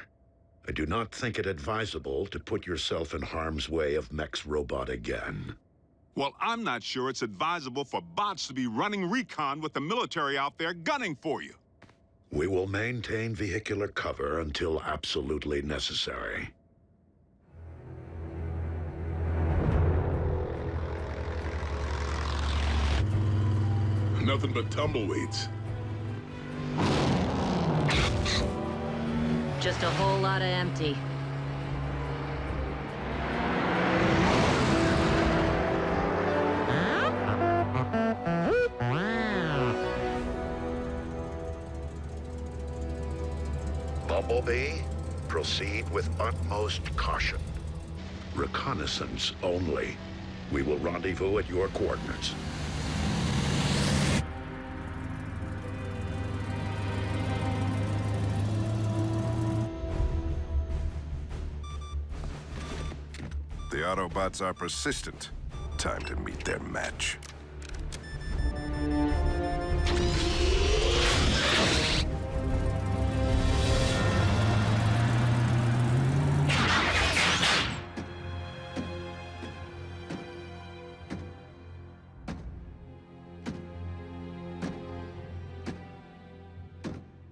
I do not think it advisable to put yourself in harm's way of Mech's robot again. Well, I'm not sure it's advisable for bots to be running recon with the military out there gunning for you. We will maintain vehicular cover until absolutely necessary. Nothing but tumbleweeds. Just a whole lot of empty. Bumblebee, proceed with utmost caution. Reconnaissance only. We will rendezvous at your coordinates. The Autobots are persistent. Time to meet their match.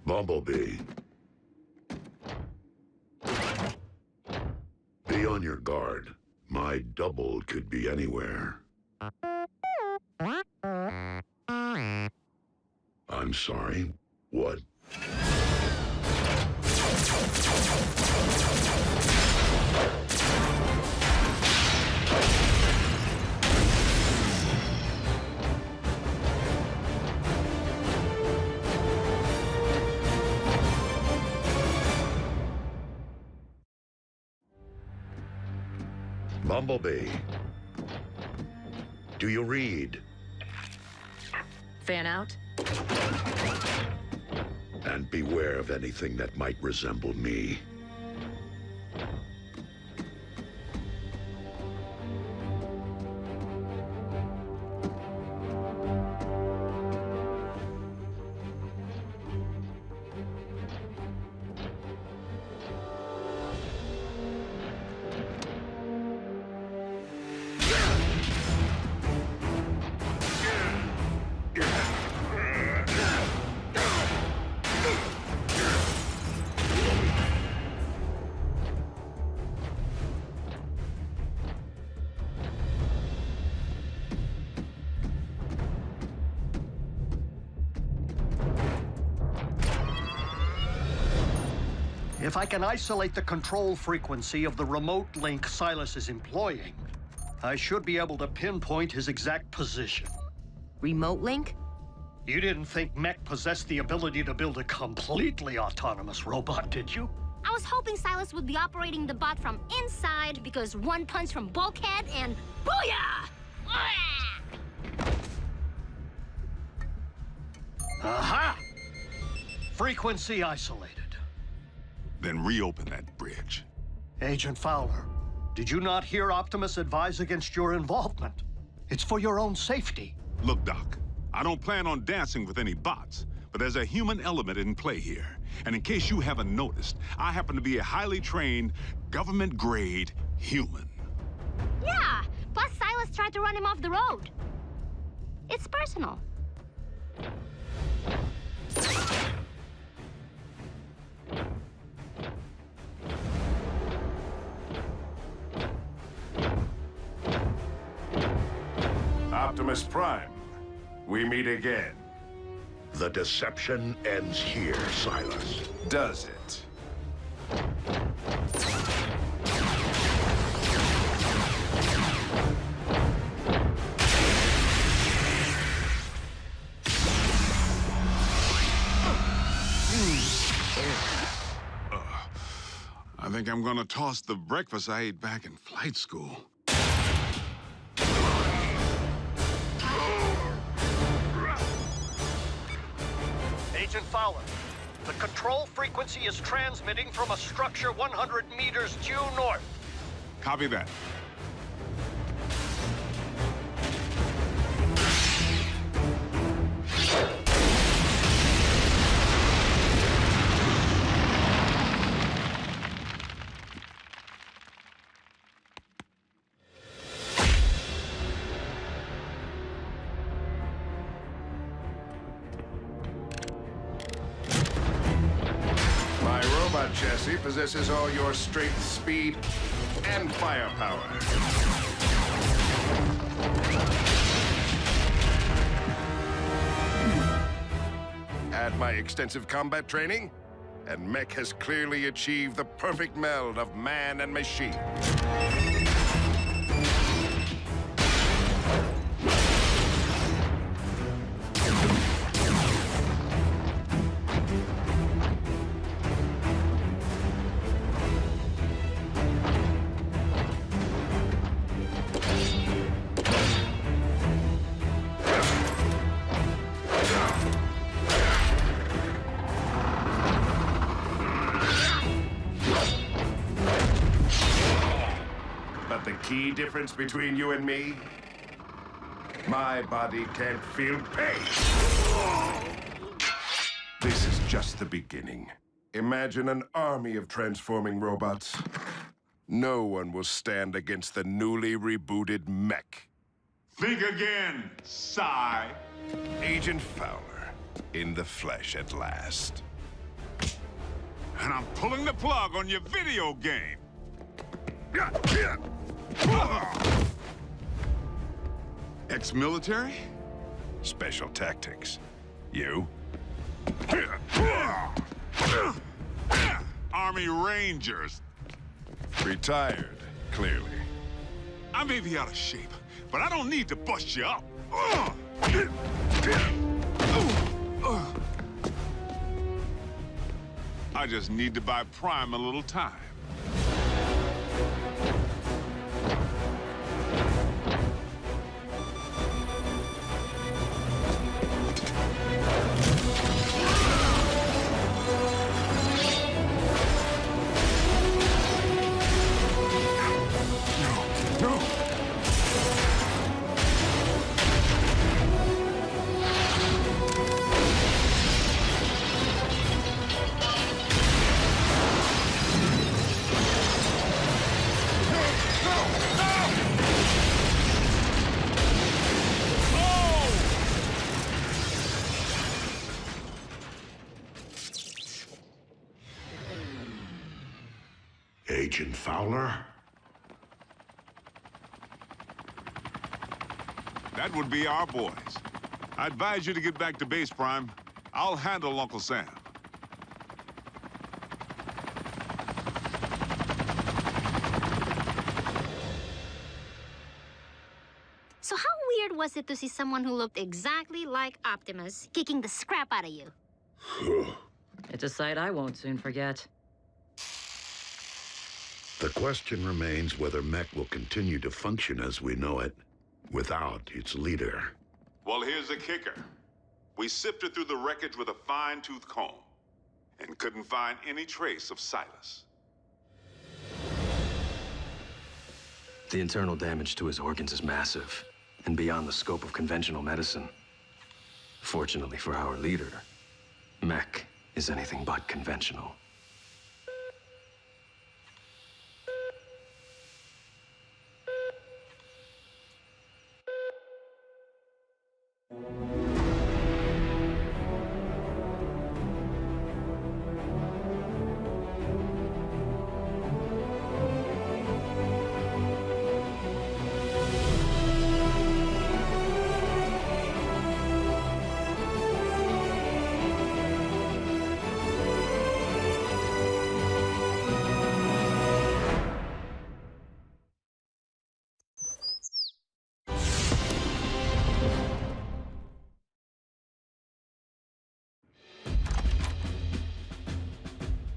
Bumblebee. Be on your guard. My double could be anywhere. I'm sorry. What? Bumblebee. Do you read? Fan out? And beware of anything that might resemble me. If I can isolate the control frequency of the remote link Silas is employing, I should be able to pinpoint his exact position. Remote link? You didn't think Mech possessed the ability to build a completely autonomous robot, did you? I was hoping Silas would be operating the bot from inside because one punch from Bulkhead and booyah! Aha! Frequency isolated. Then reopen that bridge. Agent Fowler, did you not hear Optimus advise against your involvement? It's for your own safety. Look, Doc, I don't plan on dancing with any bots, but there's a human element in play here. And in case you haven't noticed, I happen to be a highly trained, government-grade human. Yeah, plus Silas tried to run him off the road. It's personal. Optimus Prime, we meet again. The deception ends here, Silas. Does it? I think I'm gonna toss the breakfast I ate back in flight school. Agent Fowler, the control frequency is transmitting from a structure 100 meters due north. Copy that. Chassis possesses all your strength, speed, and firepower. Add my extensive combat training, and Mech has clearly achieved the perfect meld of man and machine. Key difference between you and me? My body can't feel pain. This is just the beginning. Imagine an army of transforming robots. No one will stand against the newly rebooted Mech. Think again, sigh. Agent Fowler, in the flesh at last. And I'm pulling the plug on your video game. Ex-military? Special tactics. You? Army Rangers. Retired, clearly. I may be out of shape, but I don't need to bust you up. I just need to buy Prime a little time. Agent Fowler? That would be our boys. I advise you to get back to base, Prime. I'll handle Uncle Sam. So how weird was it to see someone who looked exactly like Optimus kicking the scrap out of you? It's a sight I won't soon forget. The question remains whether mech will continue to function as we know it, without its leader. Well, here's the kicker. We sifted through the wreckage with a fine-tooth comb and couldn't find any trace of Silas. The internal damage to his organs is massive and beyond the scope of conventional medicine. Fortunately for our leader, mech is anything but conventional.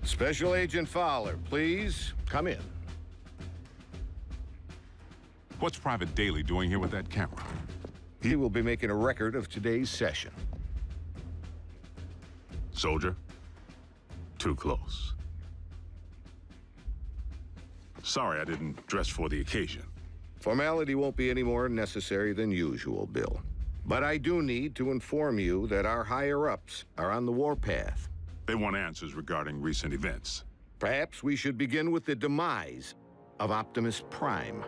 Special Agent Fowler, please come in. What's Private Daly doing here with that camera? He will be making a record of today's session. Soldier, too close. Sorry I didn't dress for the occasion. Formality won't be any more necessary than usual, Bill. But I do need to inform you that our higher-ups are on the warpath. They want answers regarding recent events. Perhaps we should begin with the demise of Optimus Prime.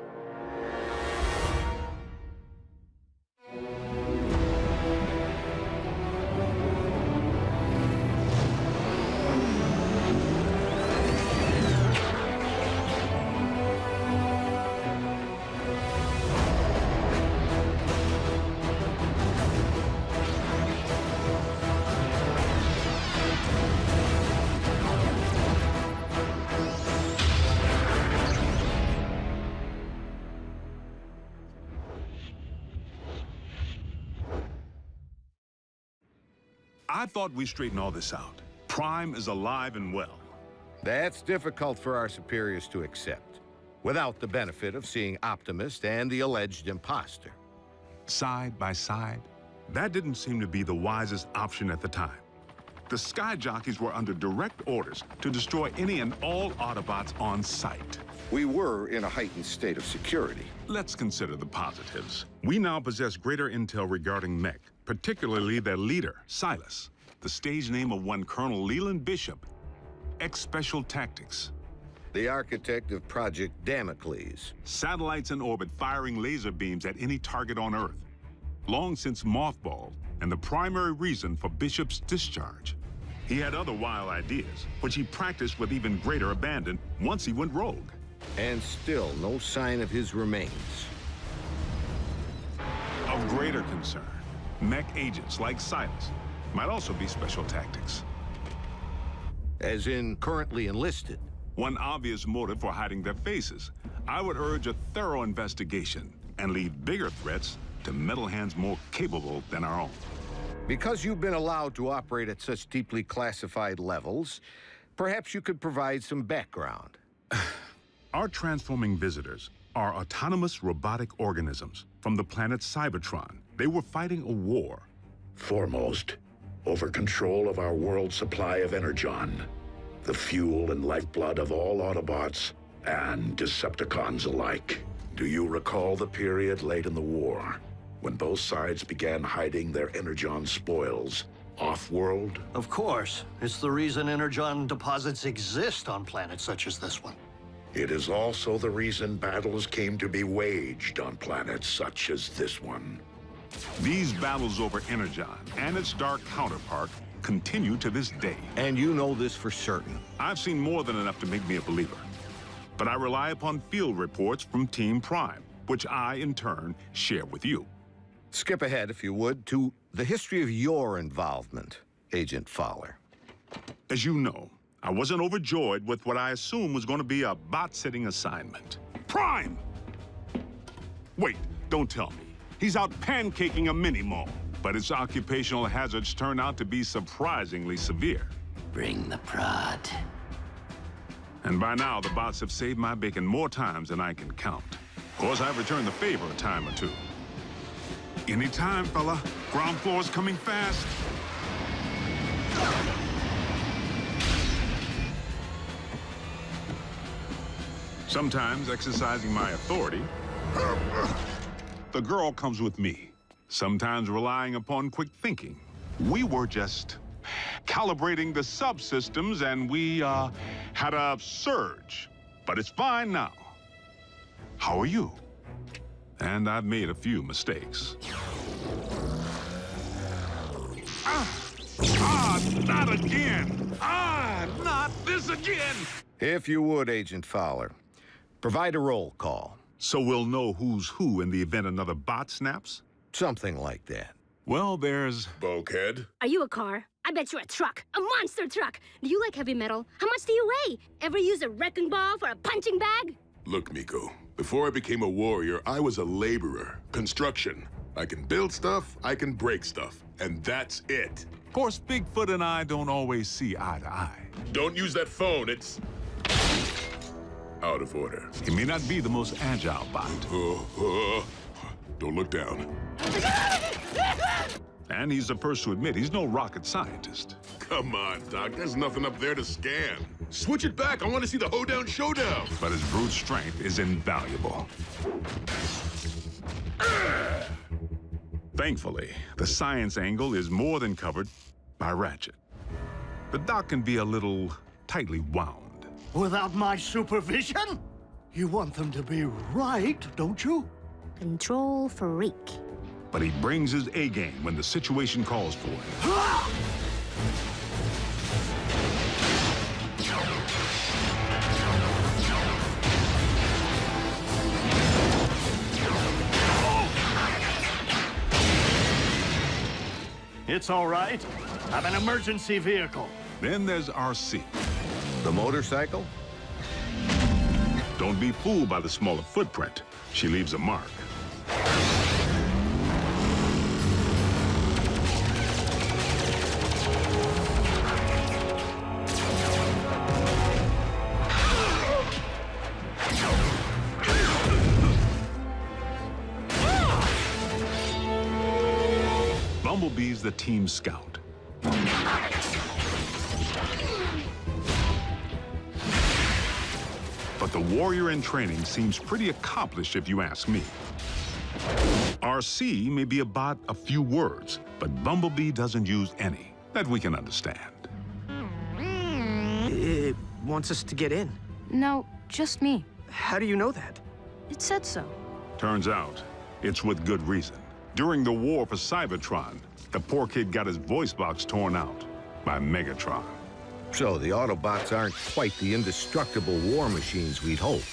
I thought we straightened all this out. Prime is alive and well. That's difficult for our superiors to accept, without the benefit of seeing Optimus and the alleged imposter. Side by side, that didn't seem to be the wisest option at the time. The Sky Jockeys were under direct orders to destroy any and all Autobots on sight. We were in a heightened state of security. Let's consider the positives. We now possess greater intel regarding mech, particularly their leader, Silas, the stage name of one Colonel Leland Bishop, ex-Special Tactics. The architect of Project Damocles. Satellites in orbit firing laser beams at any target on Earth. Long since mothballed, and the primary reason for Bishop's discharge. He had other wild ideas, which he practiced with even greater abandon once he went rogue. And still no sign of his remains. Of greater concern, mech agents like Silas might also be Special Tactics. As in currently enlisted? One obvious motive for hiding their faces. I would urge a thorough investigation and leave bigger threats to metal hands more capable than our own. Because you've been allowed to operate at such deeply classified levels, perhaps you could provide some background. Our transforming visitors are autonomous robotic organisms from the planet Cybertron. They were fighting a war. Foremost, over control of our world's supply of Energon, the fuel and lifeblood of all Autobots and Decepticons alike. Do you recall the period late in the war, when both sides began hiding their Energon spoils off-world? Of course. It's the reason Energon deposits exist on planets such as this one. It is also the reason battles came to be waged on planets such as this one. These battles over Energon and its dark counterpart continue to this day. And you know this for certain? I've seen more than enough to make me a believer. but I rely upon field reports from Team Prime, which I, in turn, share with you. Skip ahead, if you would, to the history of your involvement, Agent Fowler. As you know, I wasn't overjoyed with what I assumed was going to be a bot-sitting assignment. Prime! Wait, don't tell me. He's out pancaking a mini-mall, but its occupational hazards turn out to be surprisingly severe. Bring the prod. And by now, the bots have saved my bacon more times than I can count. Of course, I've returned the favor a time or two. Anytime, fella. Ground floor's coming fast. Sometimes exercising my authority, the girl comes with me. Sometimes relying upon quick thinking. We were just calibrating the subsystems and we had a surge. But it's fine now. How are you? And I've made a few mistakes. Not again! Not this again! If you would, Agent Fowler, provide a roll call. So we'll know who's who in the event another bot snaps? Something like that. Well, there's... Bulkhead? Are you a car? I bet you're a truck. A monster truck. Do you like heavy metal? How much do you weigh? Ever use a wrecking ball for a punching bag? Look, Miko, before I became a warrior, I was a laborer. Construction. I can build stuff, I can break stuff, and that's it. Of course, Bigfoot and I don't always see eye to eye. Don't use that phone, it's... out of order. He may not be the most agile bot. Don't look down. And he's the first to admit he's no rocket scientist. Come on, Doc, there's nothing up there to scan. Switch it back, I want to see the hoedown showdown. But his brute strength is invaluable. Thankfully, the science angle is more than covered by Ratchet. The doc can be a little tightly wound. Without my supervision? You want them to be right, don't you? Control freak. But he brings his A-game when the situation calls for it. It's all right. I'm an emergency vehicle. Then there's RC. The motorcycle? Don't be fooled by the smaller footprint. She leaves a mark. Bumblebee's the team scout. But the warrior in training seems pretty accomplished if you ask me. RC may be about a few words, but Bumblebee doesn't use any that we can understand. It wants us to get in. No, just me. How do you know that? It said so. Turns out, it's with good reason. During the war for Cybertron, the poor kid got his voice box torn out by Megatron. So the Autobots aren't quite the indestructible war machines we'd hoped.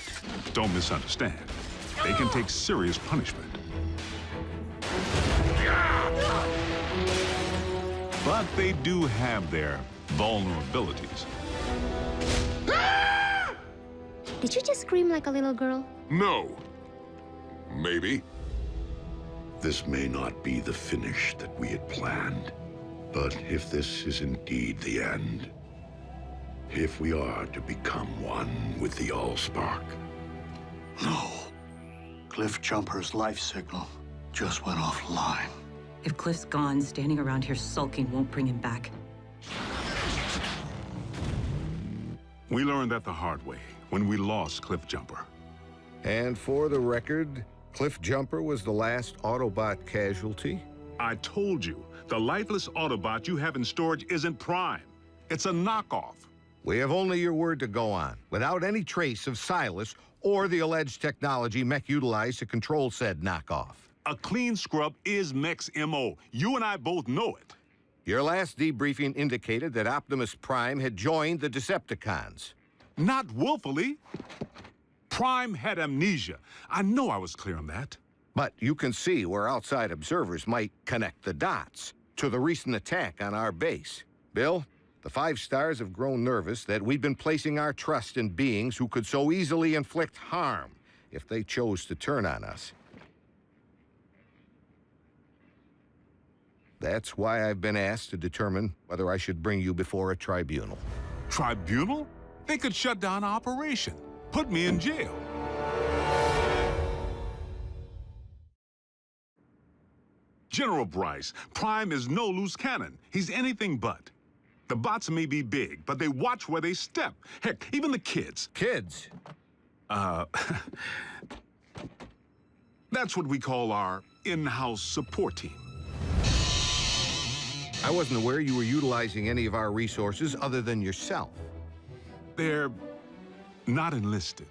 Don't misunderstand. They can take serious punishment. But they do have their vulnerabilities. Did you just scream like a little girl? No. Maybe. This may not be the finish that we had planned, but if this is indeed the end, if we are to become one with the Allspark. No. Cliff Jumper's life signal just went offline. If Cliff's gone, standing around here sulking won't bring him back. We learned that the hard way when we lost Cliff Jumper. And for the record, Cliff Jumper was the last Autobot casualty? I told you, the lifeless Autobot you have in storage isn't Prime. It's a knockoff. We have only your word to go on, without any trace of Silas or the alleged technology Mech utilized to control said knockoff. A clean scrub is Mech's MO. You and I both know it. Your last debriefing indicated that Optimus Prime had joined the Decepticons. Not willfully. Prime had amnesia. I know I was clear on that. But you can see where outside observers might connect the dots to the recent attack on our base. Bill, the 5 stars have grown nervous that we've been placing our trust in beings who could so easily inflict harm if they chose to turn on us. That's why I've been asked to determine whether I should bring you before a tribunal. Tribunal? They could shut down our operation, put me in jail. General Bryce, Prime is no loose cannon. He's anything but. The bots may be big, but they watch where they step. Heck, even the kids. Kids? That's what we call our in-house support team. I wasn't aware you were utilizing any of our resources other than yourself. They're not enlisted.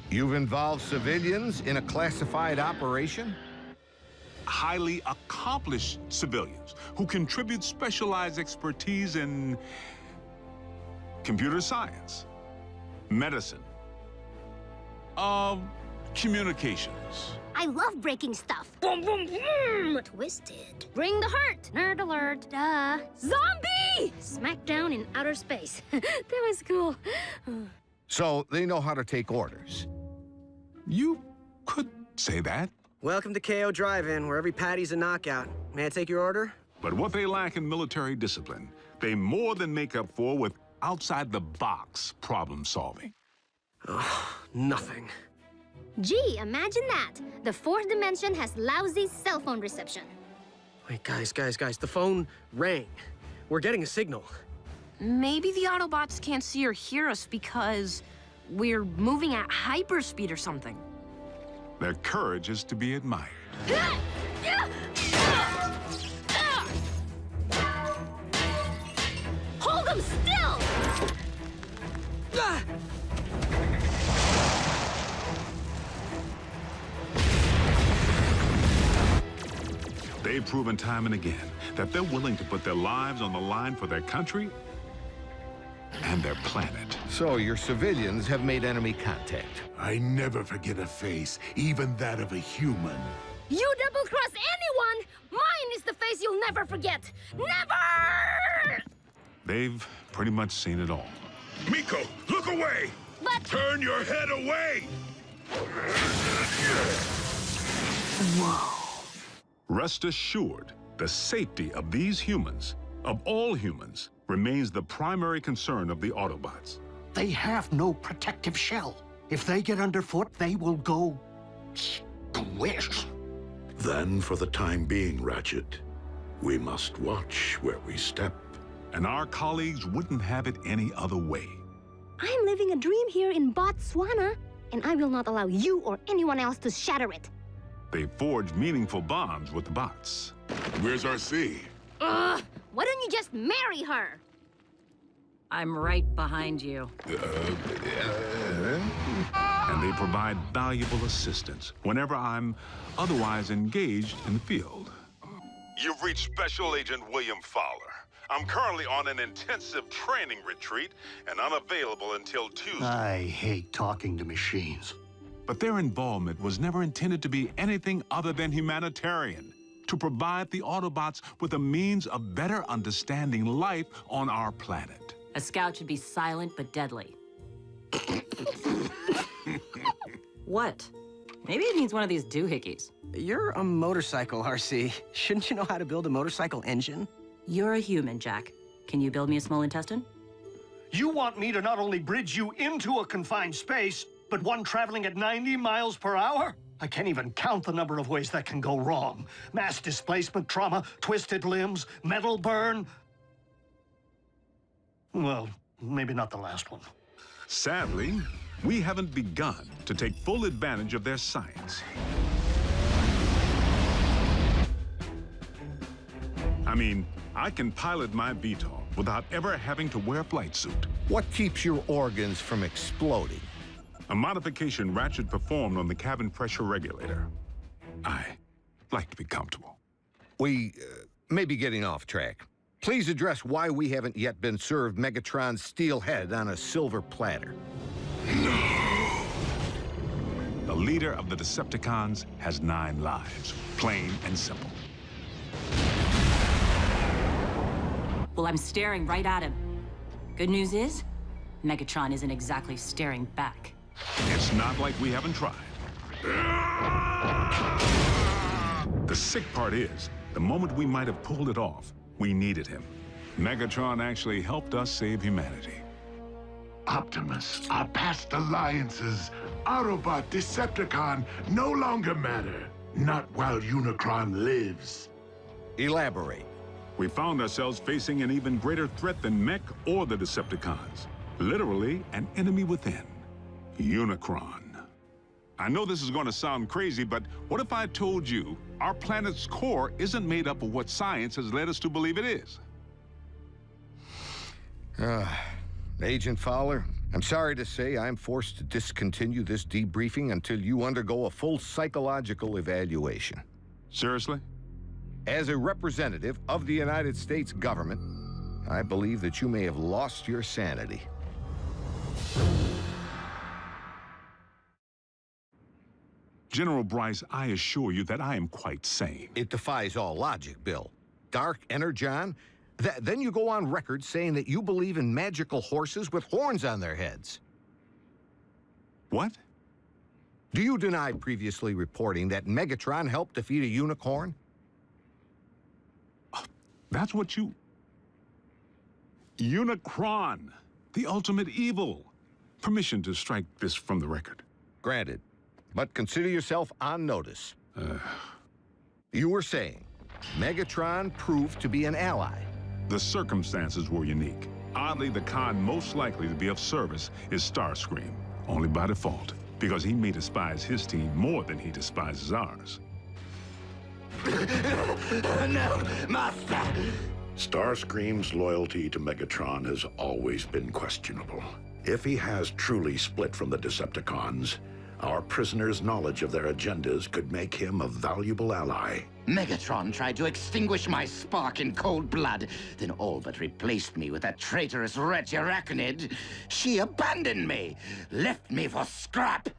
You've involved civilians in a classified operation? Highly accomplished civilians who contribute specialized expertise in computer science, medicine, communications. I love breaking stuff. Boom, boom, boom! Twisted. Bring the hurt. Nerd alert. Duh. Zombie! Smackdown in outer space. That was cool. So they know how to take orders. You could say that. Welcome to KO Drive-In, where every patty's a knockout. May I take your order? But what they lack in military discipline, they more than make up for with outside-the-box problem solving. Oh, nothing. Gee, imagine that. The 4th dimension has lousy cell phone reception. Wait, guys, the phone rang. We're getting a signal. Maybe the Autobots can't see or hear us because we're moving at hyperspeed or something. Their courage is to be admired. Hold them still! They've proven time and again that they're willing to put their lives on the line for their country and their planet. So your civilians have made enemy contact. I never forget a face, even that of a human. You double-cross anyone, mine is the face you'll never forget. Never! They've pretty much seen it all. Miko, look away! But... Turn your head away! Whoa. Rest assured, the safety of these humans, of all humans, remains the primary concern of the Autobots. They have no protective shell. If they get underfoot, they will go squish. Then, for the time being, Ratchet, we must watch where we step. And our colleagues wouldn't have it any other way. I'm living a dream here in Botswana, and I will not allow you or anyone else to shatter it. They forged meaningful bonds with the bots. Where's RC? Why don't you just marry her? I'm right behind you. And they provide valuable assistance whenever I'm otherwise engaged in the field. You've reached Special Agent William Fowler. I'm currently on an intensive training retreat and unavailable until Tuesday. I hate talking to machines. But their involvement was never intended to be anything other than humanitarian, to provide the Autobots with a means of better understanding life on our planet. A scout should be silent but deadly. What? Maybe it needs one of these doohickeys. You're a motorcycle, RC. Shouldn't you know how to build a motorcycle engine? You're a human, Jack. Can you build me a small intestine? You want me to not only bridge you into a confined space, but one traveling at 90 miles per hour? I can't even count the number of ways that can go wrong. Mass displacement trauma, twisted limbs, metal burn. Well, maybe not the last one. Sadly, we haven't begun to take full advantage of their science. I mean, I can pilot my VTOL without ever having to wear a flight suit. What keeps your organs from exploding? A modification Ratchet performed on the cabin pressure regulator. I like to be comfortable. We may be getting off track. Please address why we haven't yet been served Megatron's steel head on a silver platter. No. The leader of the Decepticons has 9 lives. Plain and simple. Well, I'm staring right at him. Good news is, Megatron isn't exactly staring back. It's not like we haven't tried. The sick part is, the moment we might have pulled it off, we needed him. Megatron actually helped us save humanity. Optimus, our past alliances, Autobot, Decepticon, no longer matter. Not while Unicron lives. Elaborate. We found ourselves facing an even greater threat than Mech or the Decepticons. Literally, an enemy within. Unicron. I know this is going to sound crazy, but what if I told you our planet's core isn't made up of what science has led us to believe it is? Agent Fowler, I'm sorry to say I'm forced to discontinue this debriefing until you undergo a full psychological evaluation. Seriously? As a representative of the United States government, I believe that you may have lost your sanity. General Bryce, I assure you that I am quite sane. It defies all logic, Bill. Dark Energon? Then you go on record saying that you believe in magical horses with horns on their heads. What? Do you deny previously reporting that Megatron helped defeat a unicorn? That's what you... Unicron, the ultimate evil. Permission to strike this from the record. Granted. But consider yourself on notice. You were saying Megatron proved to be an ally. The circumstances were unique. Oddly, the con most likely to be of service is Starscream, only by default, because he may despise his team more than he despises ours. No, Master! Starscream's loyalty to Megatron has always been questionable. If he has truly split from the Decepticons, our prisoner's knowledge of their agendas could make him a valuable ally. Megatron tried to extinguish my spark in cold blood, then all but replaced me with that traitorous wretch Arachnid. She abandoned me, left me for scrap.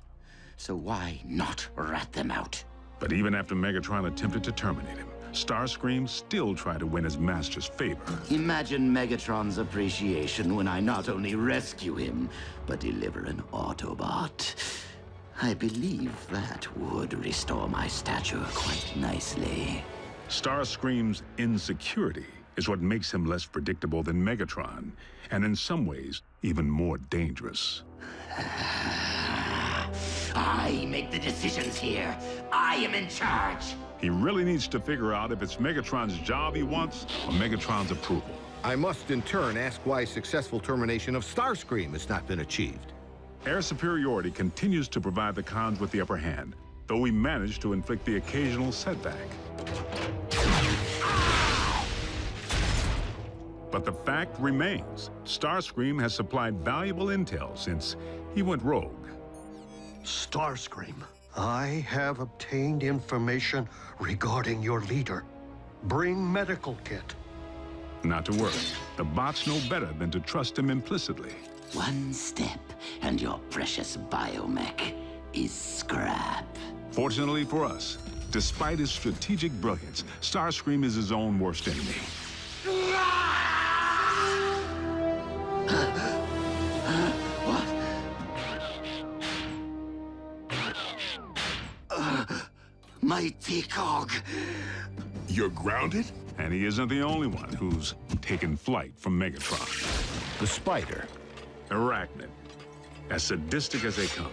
So why not rat them out? But even after Megatron attempted to terminate him, Starscream still tried to win his master's favor. Imagine Megatron's appreciation when I not only rescue him, but deliver an Autobot. I believe that would restore my stature quite nicely. Starscream's insecurity is what makes him less predictable than Megatron, and in some ways, even more dangerous. I make the decisions here. I am in charge. He really needs to figure out if it's Megatron's job he wants or Megatron's approval. I must in turn ask why successful termination of Starscream has not been achieved. Air superiority continues to provide the cons with the upper hand, though we manage to inflict the occasional setback. But the fact remains, Starscream has supplied valuable intel since he went rogue. Starscream, I have obtained information regarding your leader. Bring medical kit. Not to worry, the bots know better than to trust him implicitly. One step, and your precious biomech is scrap. Fortunately for us, despite his strategic brilliance, Starscream is his own worst enemy. Mighty Cog. You're grounded? And he isn't the only one who's taken flight from Megatron. The Spider. Arachnid. As sadistic as they come.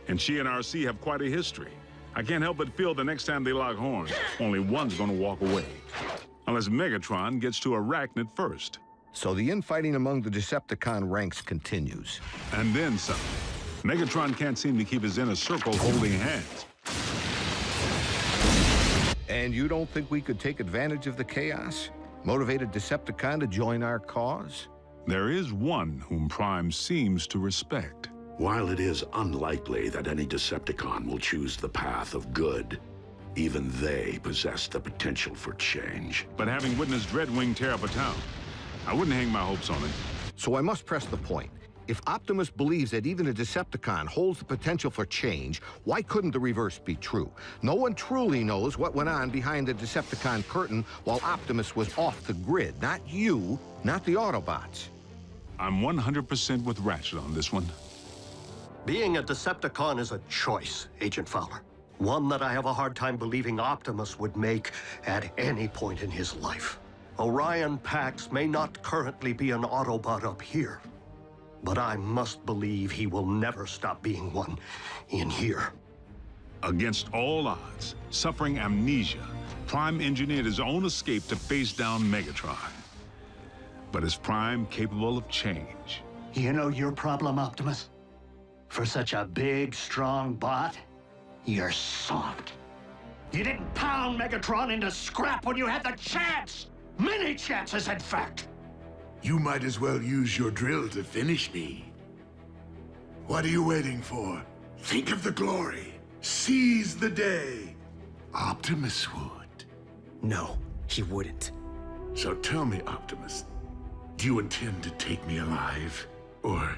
And she and RC have quite a history. I can't help but feel the next time they lock horns, only one's gonna walk away. Unless Megatron gets to Arachnid first. So the infighting among the Decepticon ranks continues. And then some. Megatron can't seem to keep his inner circle holding hands. And you don't think we could take advantage of the chaos? Motivate a Decepticon to join our cause? There is one whom Prime seems to respect. While it is unlikely that any Decepticon will choose the path of good, even they possess the potential for change. But having witnessed Dreadwing tear up a town, I wouldn't hang my hopes on it. So I must press the point. If Optimus believes that even a Decepticon holds the potential for change, why couldn't the reverse be true? No one truly knows what went on behind the Decepticon curtain while Optimus was off the grid. Not you, not the Autobots. I'm 100% with Ratchet on this one. Being a Decepticon is a choice, Agent Fowler. One that I have a hard time believing Optimus would make at any point in his life. Orion Pax may not currently be an Autobot up here, but I must believe he will never stop being one in here. Against all odds, suffering amnesia, Prime engineered his own escape to face down Megatron. But is Prime capable of change? You know your problem, Optimus? For such a big, strong bot, you're soft. You didn't pound Megatron into scrap when you had the chance! Many chances, in fact! You might as well use your drill to finish me. What are you waiting for? Think of the glory. Seize the day. Optimus would. No, he wouldn't. So tell me, Optimus, do you intend to take me alive? Or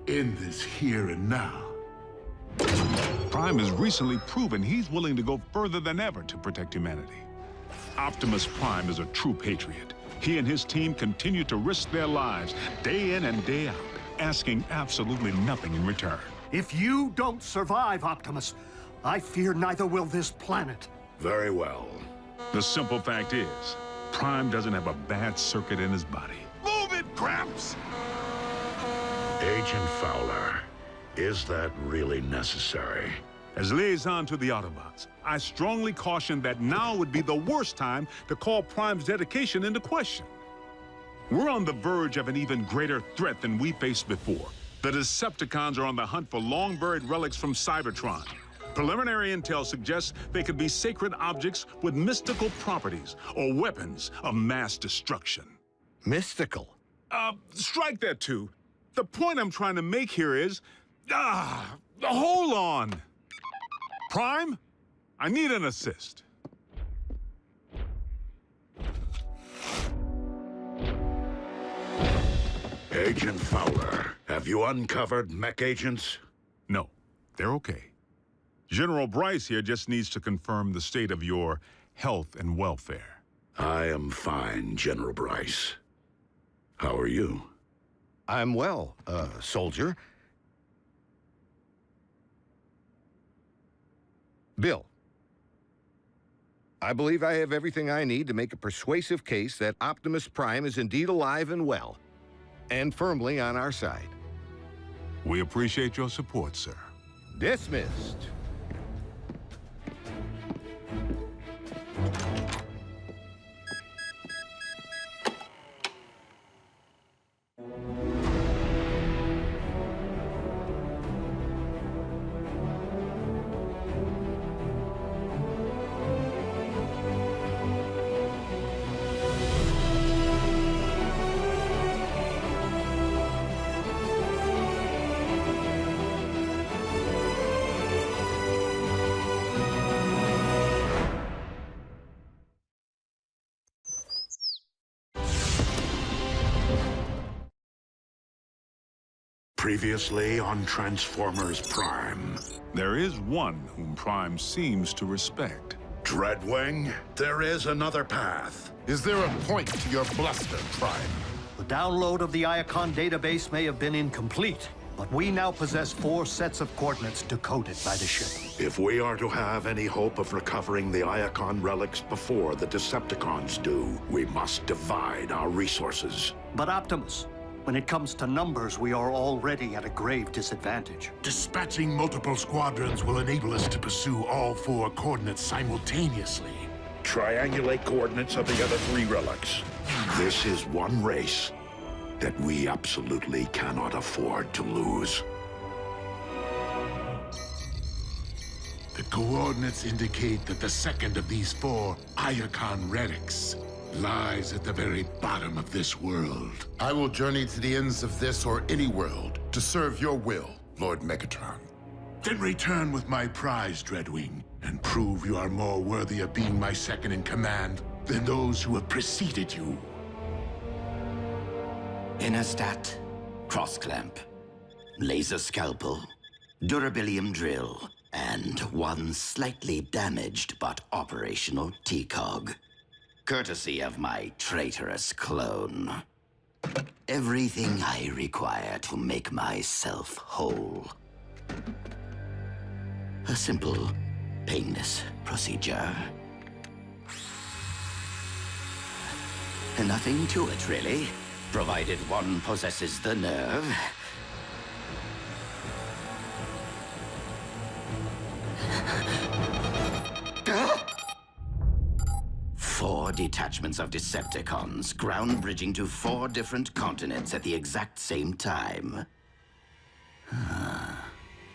end this here and now? Prime has recently proven he's willing to go further than ever to protect humanity. Optimus Prime is a true patriot. He and his team continue to risk their lives day in and day out, asking absolutely nothing in return. If you don't survive, Optimus, I fear neither will this planet. Very well. The simple fact is, Prime doesn't have a bad circuit in his body. Move it, Gramps! Agent Fowler, is that really necessary? As liaison to the Autobots, I strongly caution that now would be the worst time to call Prime's dedication into question. We're on the verge of an even greater threat than we faced before. The Decepticons are on the hunt for long-buried relics from Cybertron. Preliminary intel suggests they could be sacred objects with mystical properties or weapons of mass destruction. Mystical? Strike that too. The point I'm trying to make here is... hold on! Prime, I need an assist. Agent Fowler, have you uncovered mech agents? No, they're okay. General Bryce here just needs to confirm the state of your health and welfare. I am fine, General Bryce. How are you? I'm well, soldier. Bill, I believe I have everything I need to make a persuasive case that Optimus Prime is indeed alive and well, and firmly on our side. We appreciate your support, sir. Dismissed. Previously on Transformers Prime. There is one whom Prime seems to respect. Dreadwing, there is another path. Is there a point to your bluster, Prime? The download of the Iacon database may have been incomplete, but we now possess 4 sets of coordinates decoded by the ship. If we are to have any hope of recovering the Iacon relics before the Decepticons do, we must divide our resources. But Optimus, when it comes to numbers, we are already at a grave disadvantage. Dispatching multiple squadrons will enable us to pursue all 4 coordinates simultaneously. Triangulate coordinates of the other 3 relics. This is one race that we absolutely cannot afford to lose. The coordinates indicate that the second of these 4 Iacon relics lies at the very bottom of this world. I will journey to the ends of this or any world to serve your will, Lord Megatron. Then return with my prize, Dreadwing, and prove you are more worthy of being my second in command than those who have preceded you. Inner stat, cross clamp. laser scalpel, durabilium drill, and one slightly damaged but operational T-cog. Courtesy of my traitorous clone. Everything I require to make myself whole. A simple, painless procedure. Nothing to it, really, provided one possesses the nerve. 4 detachments of Decepticons, ground bridging to 4 different continents at the exact same time.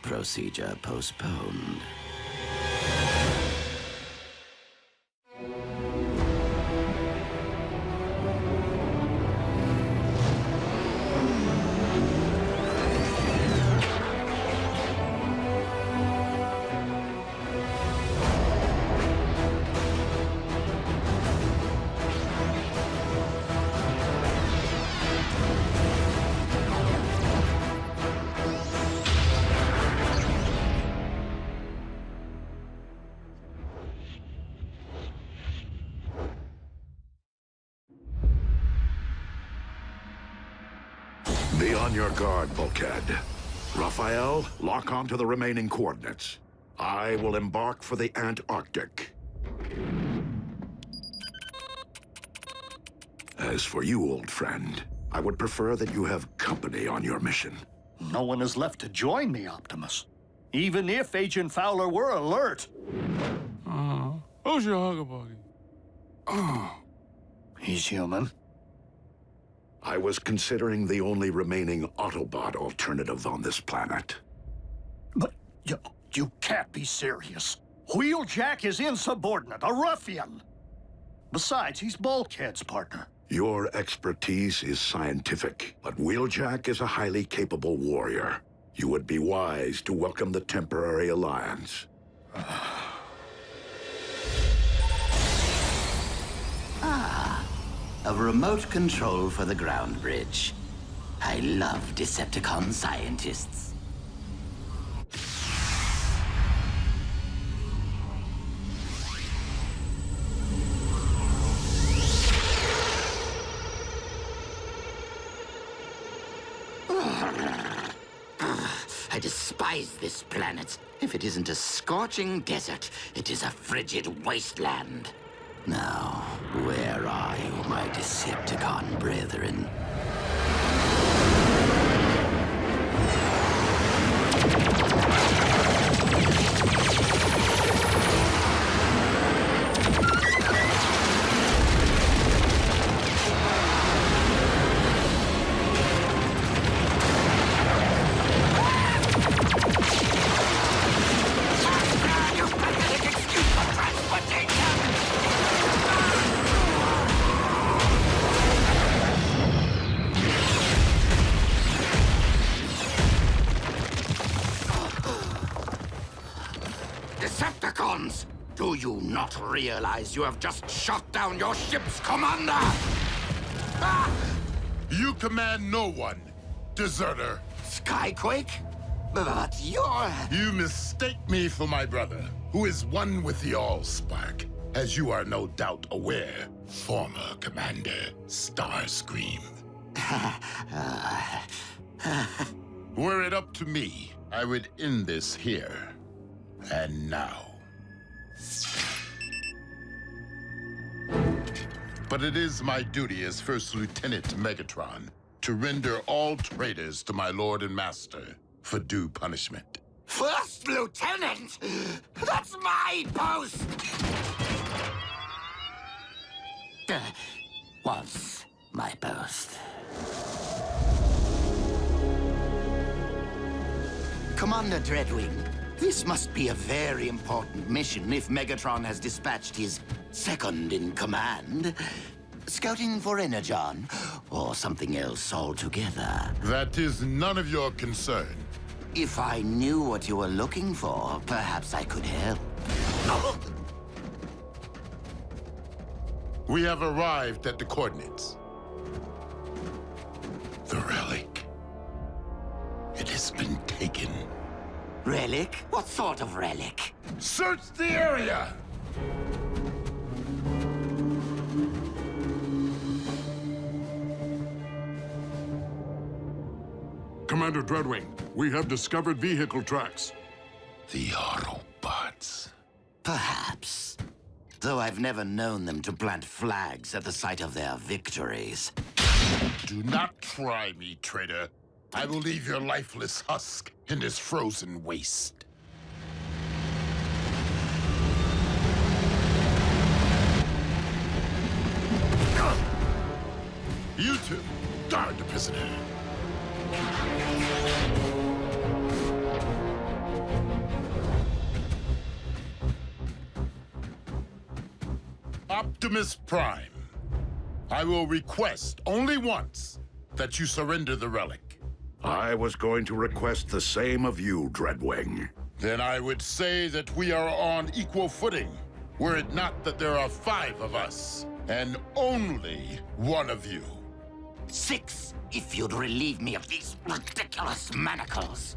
Procedure postponed. Be on your guard, Bulkhead. Raphael, lock onto the remaining coordinates. I will embark for the Antarctic. As for you, old friend, I would prefer that you have company on your mission. No one is left to join me, Optimus. Even if Agent Fowler were alert. Who's your hugger-buggy? He's human. I was considering the only remaining Autobot alternative on this planet. But you can't be serious. Wheeljack is insubordinate, a ruffian. Besides, he's Bulkhead's partner. Your expertise is scientific, but Wheeljack is a highly capable warrior. You would be wise to welcome the temporary alliance. A remote control for the ground bridge. I love Decepticon scientists. I despise this planet. If it isn't a scorching desert, it is a frigid wasteland. Now, where are you, my Decepticon brethren? Decepticons! Do you not realize you have just shot down your ship's commander? You command no one, deserter. Skyquake? But you're... You mistake me for my brother, who is one with the Allspark, as you are no doubt aware, former Commander Starscream. Were it up to me, I would end this here and now. But it is my duty as First Lieutenant Megatron to render all traitors to my Lord and Master for due punishment. First Lieutenant? That's my post! Was my post. Commander Dreadwing, this must be a very important mission if Megatron has dispatched his second-in-command. Scouting for Energon, or something else altogether. That is none of your concern. If I knew what you were looking for, perhaps I could help. We have arrived at the coordinates. The relic. It has been taken. Relic? What sort of relic? Search the area! Commander Dreadwing, we have discovered vehicle tracks. The Autobots. Perhaps. Though I've never known them to plant flags at the site of their victories. Do not try me, traitor. I will leave your lifeless husk in this frozen waste. You two, guard the prisoner. Optimus Prime, I will request only once that you surrender the relic. I was going to request the same of you, Dreadwing. Then I would say that we are on equal footing, were it not that there are 5 of us, and only one of you. 6, if you'd relieve me of these ridiculous manacles.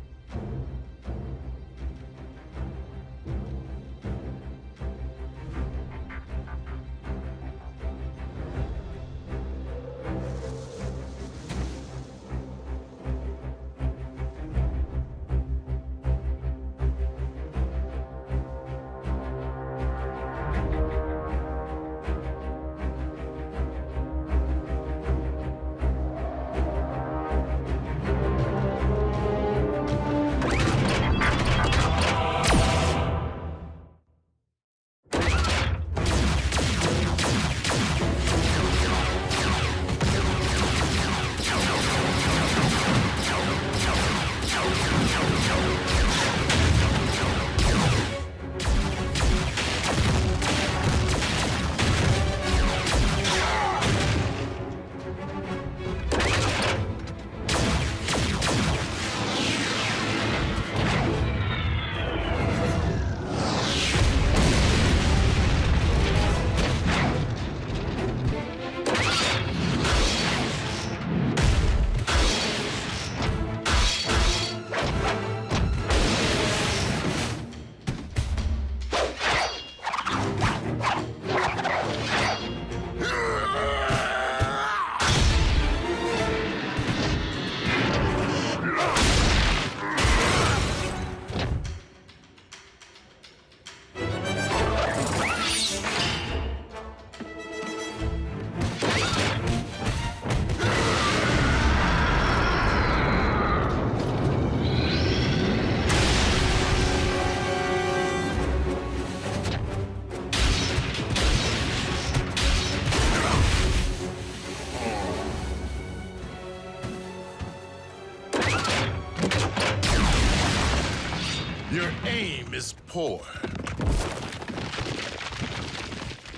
Your aim is poor.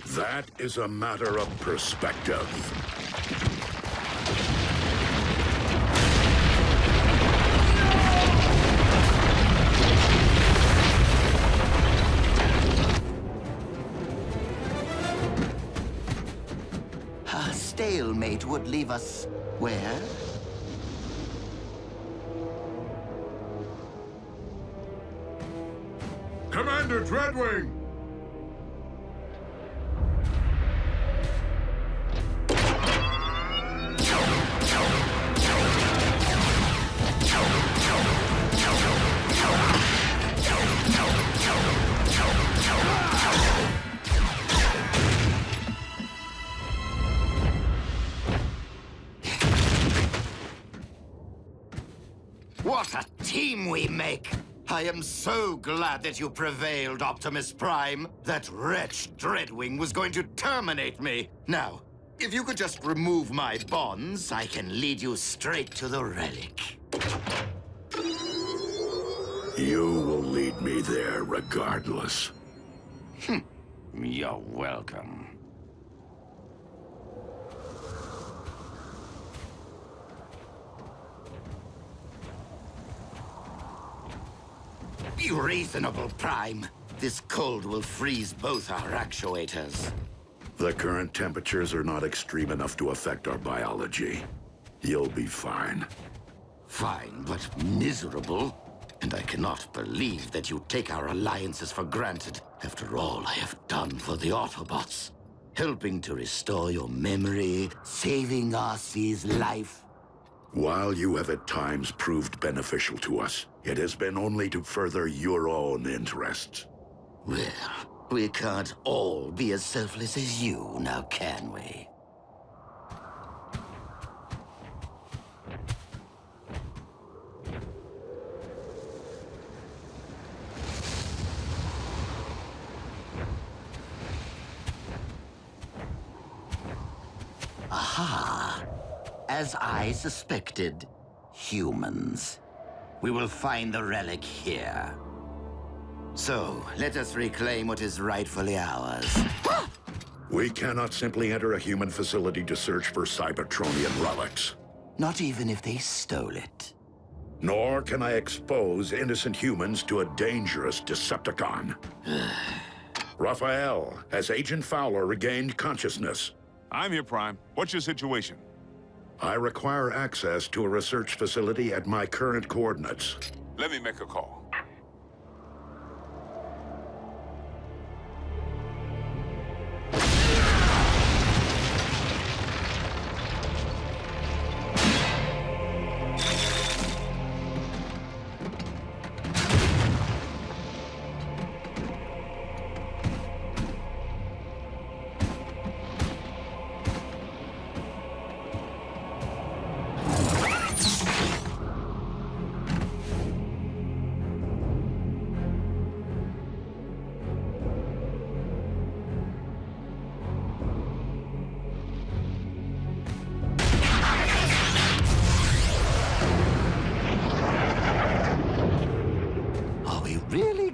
That is a matter of perspective. A stalemate would leave us where? Commander Dreadwing! What a team we make! I am so glad that you prevailed, Optimus Prime. That wretch Dreadwing was going to terminate me. Now, if you could just remove my bonds, I can lead you straight to the relic. You will lead me there regardless. You're welcome. Be reasonable, Prime. This cold will freeze both our actuators. The current temperatures are not extreme enough to affect our biology. You'll be fine. fine, but miserable. And I cannot believe that you take our alliances for granted after all I have done for the Autobots. Helping to restore your memory, saving Arcee's life. While you have at times proved beneficial to us, it has been only to further your own interests. Well, we can't all be as selfless as you, now can we? Aha! As I suspected, humans. We will find the relic here. So, let us reclaim what is rightfully ours. We cannot simply enter a human facility to search for Cybertronian relics. Not even if they stole it. Nor can I expose innocent humans to a dangerous Decepticon. Raphael, has Agent Fowler regained consciousness? I'm here, Prime. What's your situation? I require access to a research facility at my current coordinates. Let me make a call.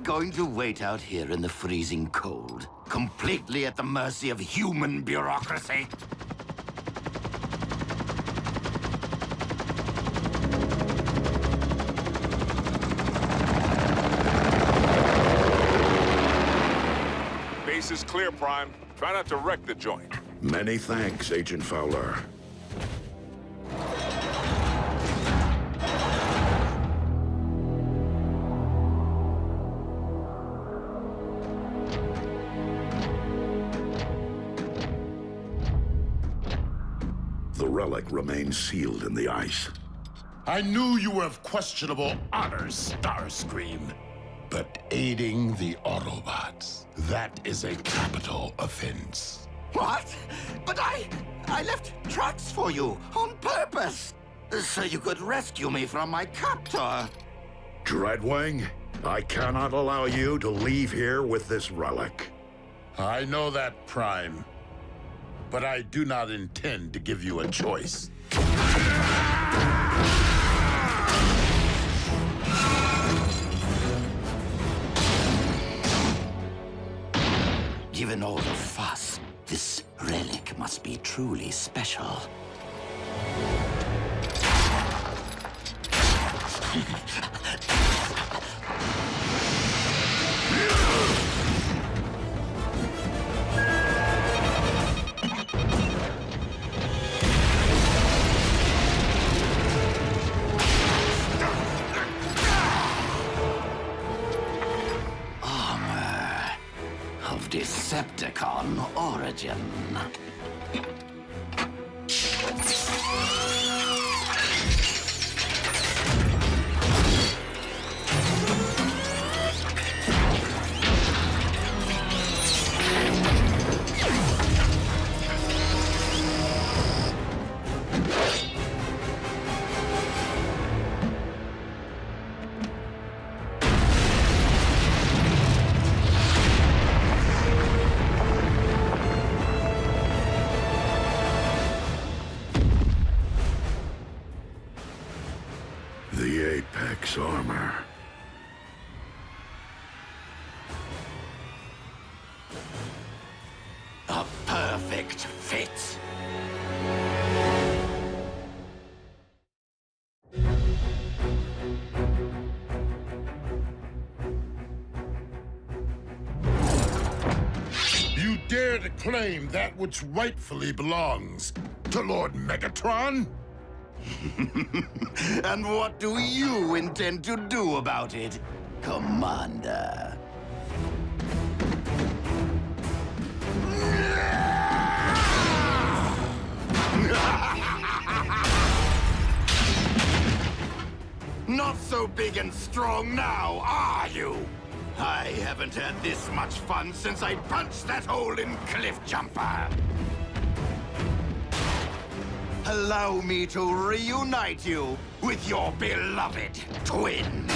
Going to wait out here in the freezing cold, completely at the mercy of human bureaucracy? Base is clear, Prime. Try not to wreck the joint. Many thanks, Agent Fowler. The relic remains sealed in the ice. I knew you were of questionable honor, Starscream. But aiding the Autobots, that is a capital offense. What? But I left tracks for you on purpose, so you could rescue me from my captor. Dreadwing, I cannot allow you to leave here with this relic. I know that, Prime. But I do not intend to give you a choice. Given all the fuss, this relic must be truly special. Decepticon origin. The Apex armor. A perfect fit. You dare to claim that which rightfully belongs to Lord Megatron? And what do you intend to do about it, Commander? Not so big and strong now, are you? I haven't had this much fun since I punched that hole in Cliff Jumper. Allow me to reunite you with your beloved twin.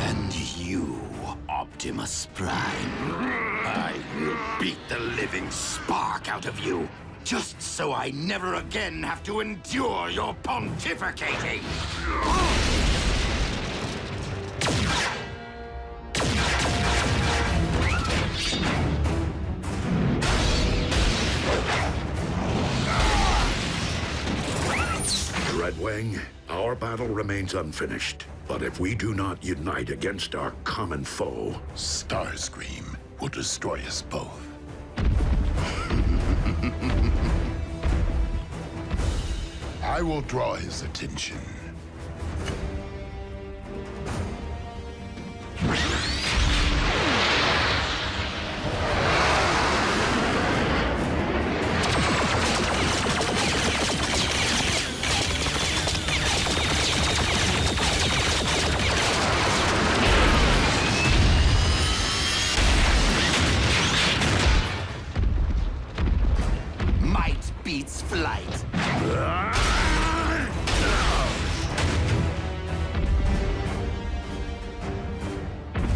And you, Optimus Prime, I will beat the living spark out of you, just so I never again have to endure your pontificating. Dreadwing, our battle remains unfinished. But if we do not unite against our common foe, Starscream will destroy us both. I will draw his attention. Might beats flight.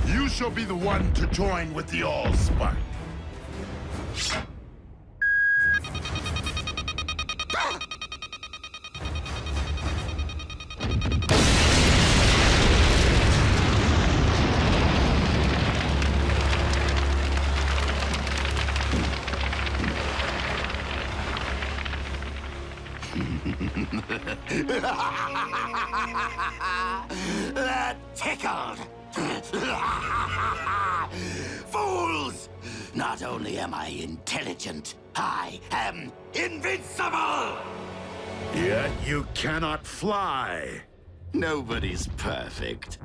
You shall be the one to join with the Allspark. That tickled. Fools! Not only am I intelligent, I am invincible! yet you cannot fly. Nobody's perfect.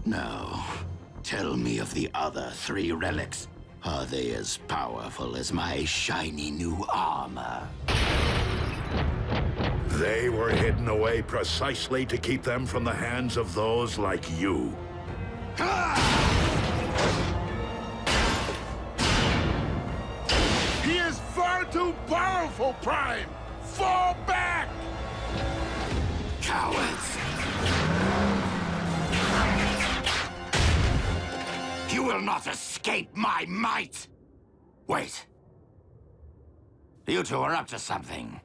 Now, tell me of the other 3 relics. Are they as powerful as my shiny new armor? They were hidden away precisely to keep them from the hands of those like you. He is far too powerful, Prime! Fall back! Cowards! You will not escape my might! Wait. You two are up to something.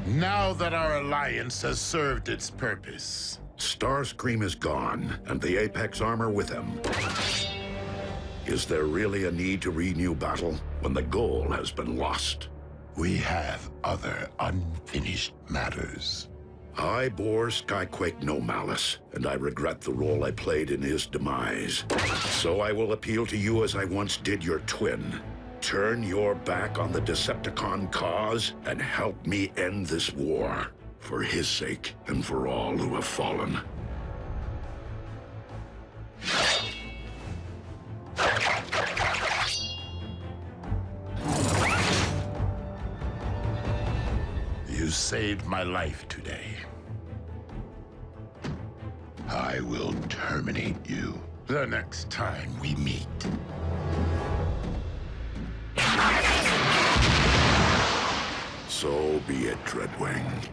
Now that our alliance has served its purpose. Starscream is gone, and the Apex armor with him. Is there really a need to renew battle when the goal has been lost? We have other unfinished matters. I bore Skyquake no malice, and I regret the role I played in his demise. So I will appeal to you as I once did your twin. Turn your back on the Decepticon cause and help me end this war. For his sake and for all who have fallen. You saved my life today. I will terminate you the next time we meet. So be it, Dreadwing.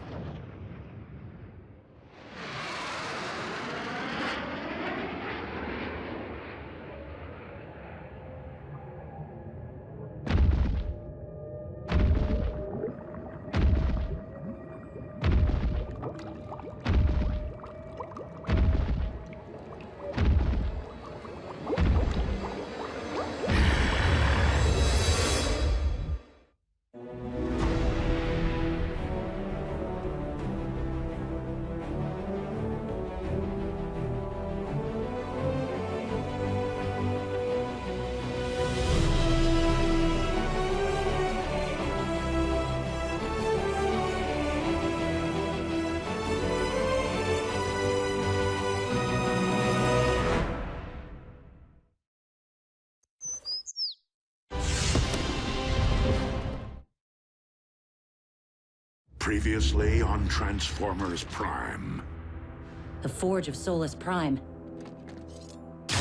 Previously on Transformers Prime. The Forge of Solus Prime. Do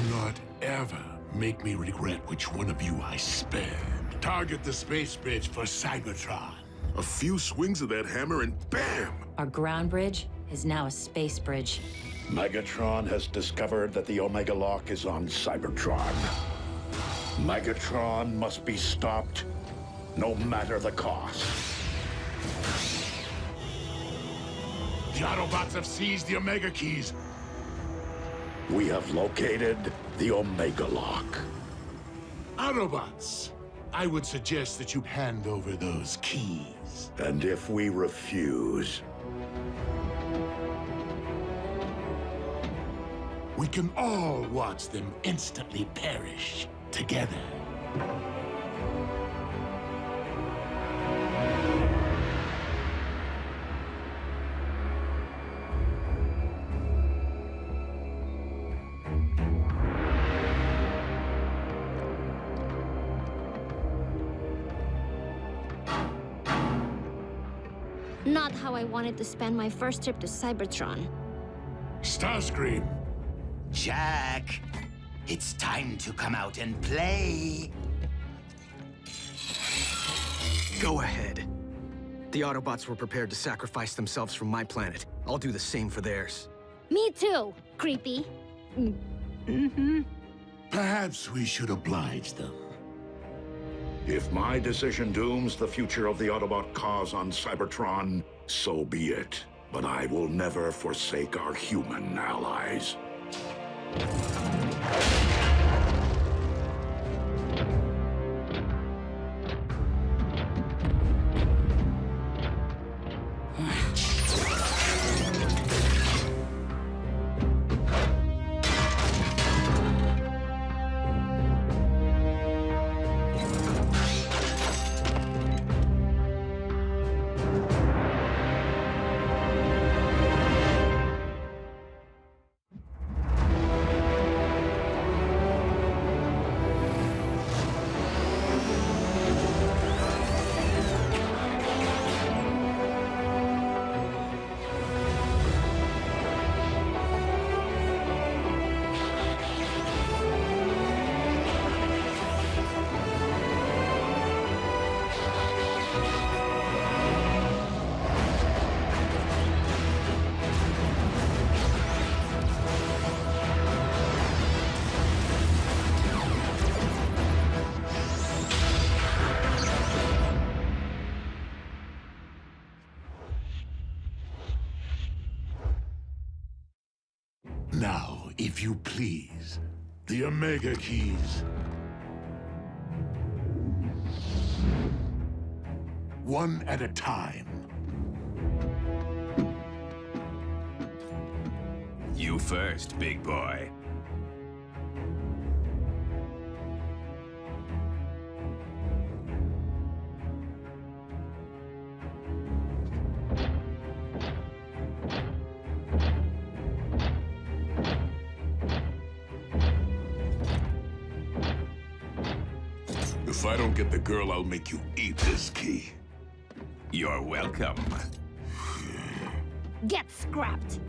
not ever make me regret which one of you I spared. Target the space bridge for Cybertron. A few swings of that hammer and bam! Our ground bridge is now a space bridge. Megatron has discovered that the Omega Lock is on Cybertron. Megatron must be stopped, no matter the cost. The Autobots have seized the Omega Keys. We have located the Omega Lock. Autobots, I would suggest that you hand over those keys. And if we refuse, we can all watch them instantly perish together. Not how I wanted to spend my first trip to Cybertron. Starscream. Jack, it's time to come out and play. Go ahead. The Autobots were prepared to sacrifice themselves for my planet. I'll do the same for theirs. Me too, creepy. Perhaps we should oblige them. if my decision dooms the future of the Autobot cause on Cybertron, so be it. But I will never forsake our human allies. Now, if you please, the Omega Keys. One at a time. You first, big boy. If I don't get the girl, I'll make you eat this key. You're welcome. Get scrapped.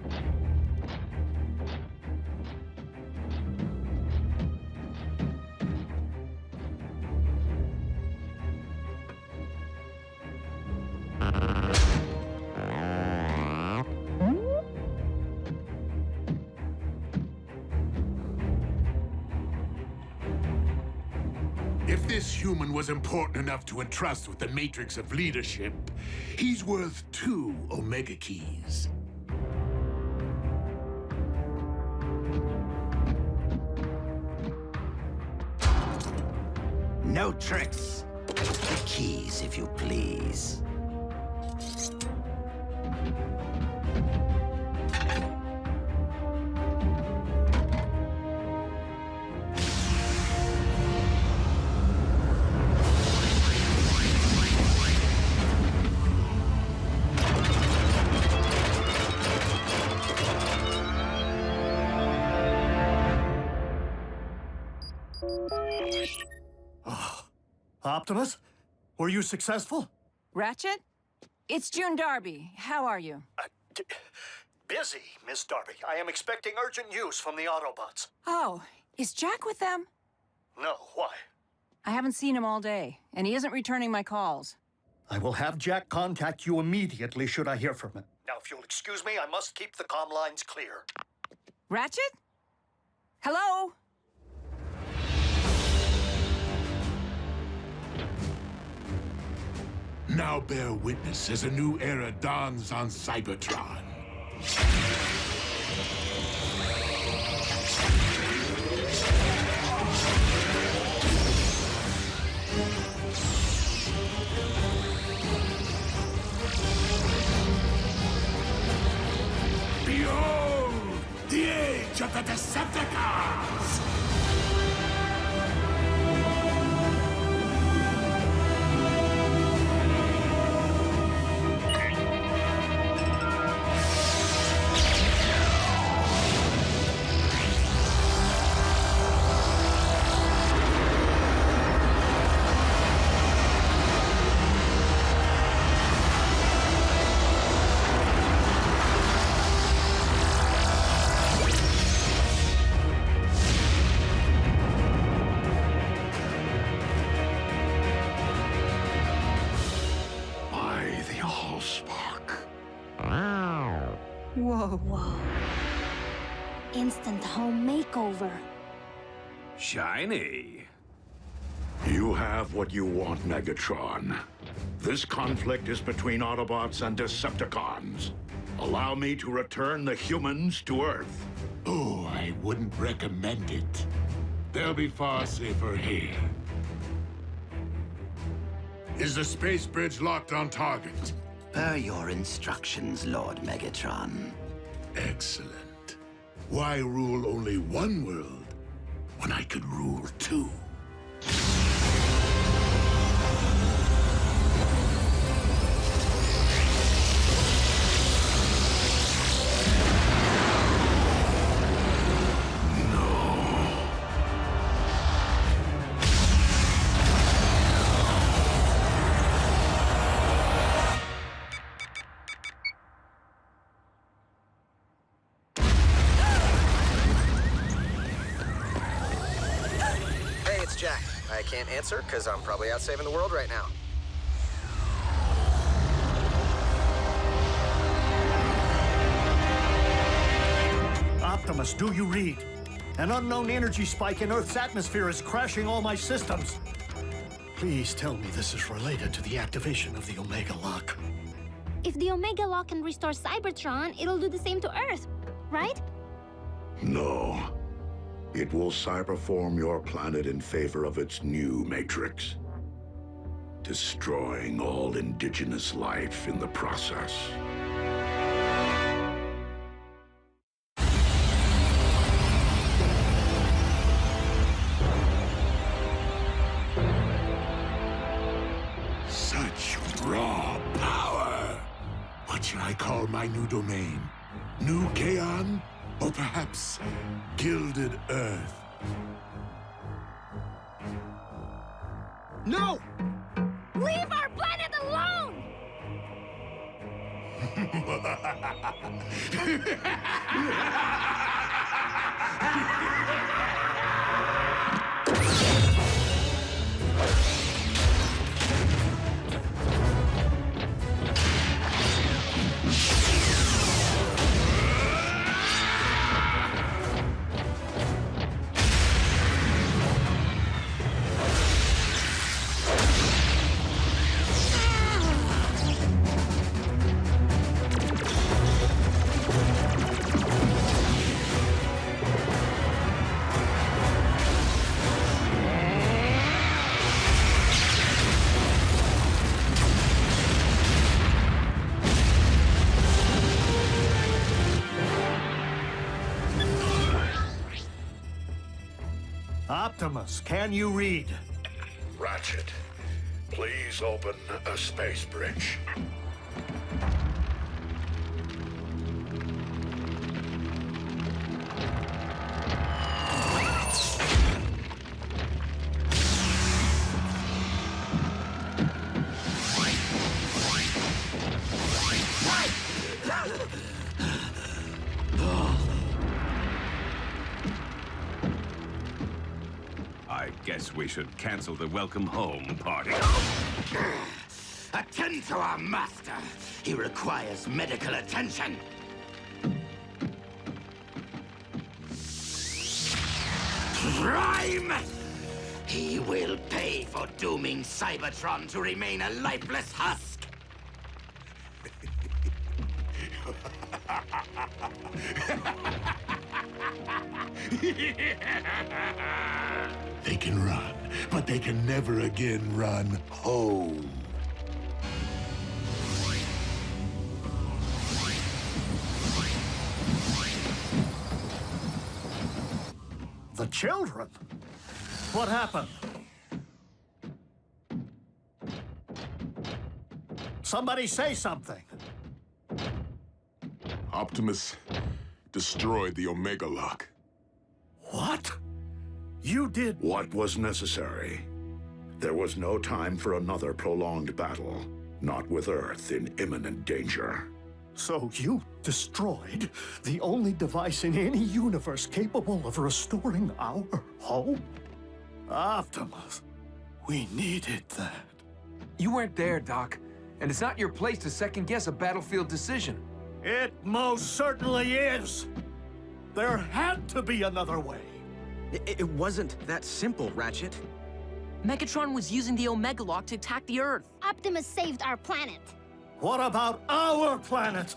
If this human was important enough to entrust with the matrix of leadership, he's worth 2 Omega Keys. No tricks. The keys, if you please. Optimus? Were you successful? Ratchet? It's June Darby. How are you? Busy, Miss Darby. I am expecting urgent news from the Autobots. Oh, is Jack with them? No, why? I haven't seen him all day, and he isn't returning my calls. I will have Jack contact you immediately should I hear from him. Now, if you'll excuse me, I must keep the comm lines clear. Ratchet? Hello? Now bear witness as a new era dawns on Cybertron. Behold, the age of the Decepticons! Whoa. Instant home makeover. Shiny. You have what you want, Megatron. This conflict is between Autobots and Decepticons. Allow me to return the humans to Earth. Oh, I wouldn't recommend it. They'll be far safer here. Is the space bridge locked on target? Per your instructions, Lord Megatron. Excellent. Why rule only one world when I could rule two? Jack. I can't answer because I'm probably out saving the world right now. Optimus, do you read? An unknown energy spike in Earth's atmosphere is crashing all my systems. Please tell me this is related to the activation of the Omega Lock. If the Omega Lock can restore Cybertron, it'll do the same to Earth, right? No. It will cyberform your planet in favor of its new matrix, destroying all indigenous life in the process. Such raw power! What should I call my new domain? New Kaon? Or perhaps Gilded Earth? No! Leave our planet alone! Optimus, can you read? Ratchet, please open a space bridge. I guess we should cancel the welcome home party. Attend to our master. He requires medical attention. Prime! He will pay for dooming Cybertron to remain a lifeless husk. They can run, but they can never again run home. The children? What happened? Somebody say something. Optimus destroyed the Omega Lock. What? You did... What was necessary? There was no time for another prolonged battle, not with Earth in imminent danger. So you destroyed the only device in any universe capable of restoring our home? Optimus, we needed that. You weren't there, Doc. And it's not your place to second-guess a battlefield decision. It most certainly is. There had to be another way. It wasn't that simple, Ratchet. Megatron was using the Omega Lock to attack the Earth. Optimus saved our planet. What about our planet?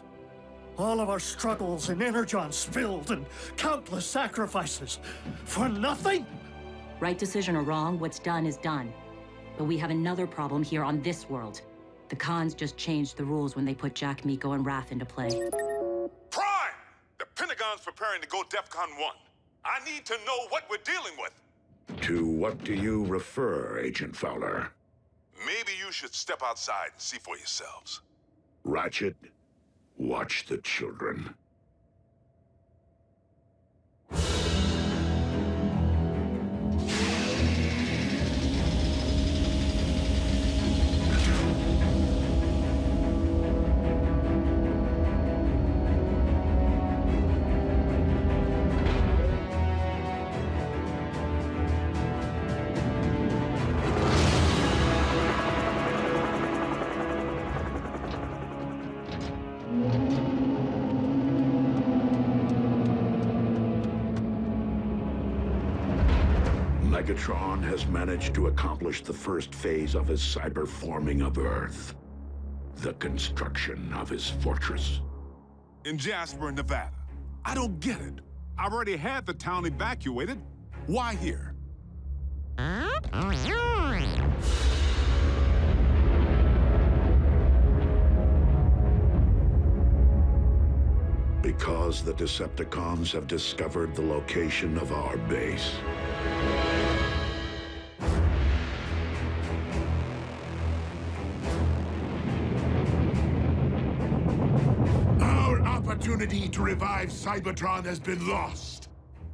All of our struggles and Energon spilled and countless sacrifices. For nothing? Right decision or wrong, what's done is done. But we have another problem here on this world. The Khans just changed the rules when they put Jack, Miko, and Wrath into play. Prime! The Pentagon's preparing to go DEFCON 1. I need to know what we're dealing with. To what do you refer, Agent Fowler? Maybe you should step outside and see for yourselves. Ratchet, watch the children. Megatron has managed to accomplish the first phase of his cyber-forming of Earth. The construction of his fortress. In Jasper, Nevada. I don't get it. I've already had the town evacuated. Why here? Because the Decepticons have discovered the location of our base. Our opportunity to revive Cybertron has been lost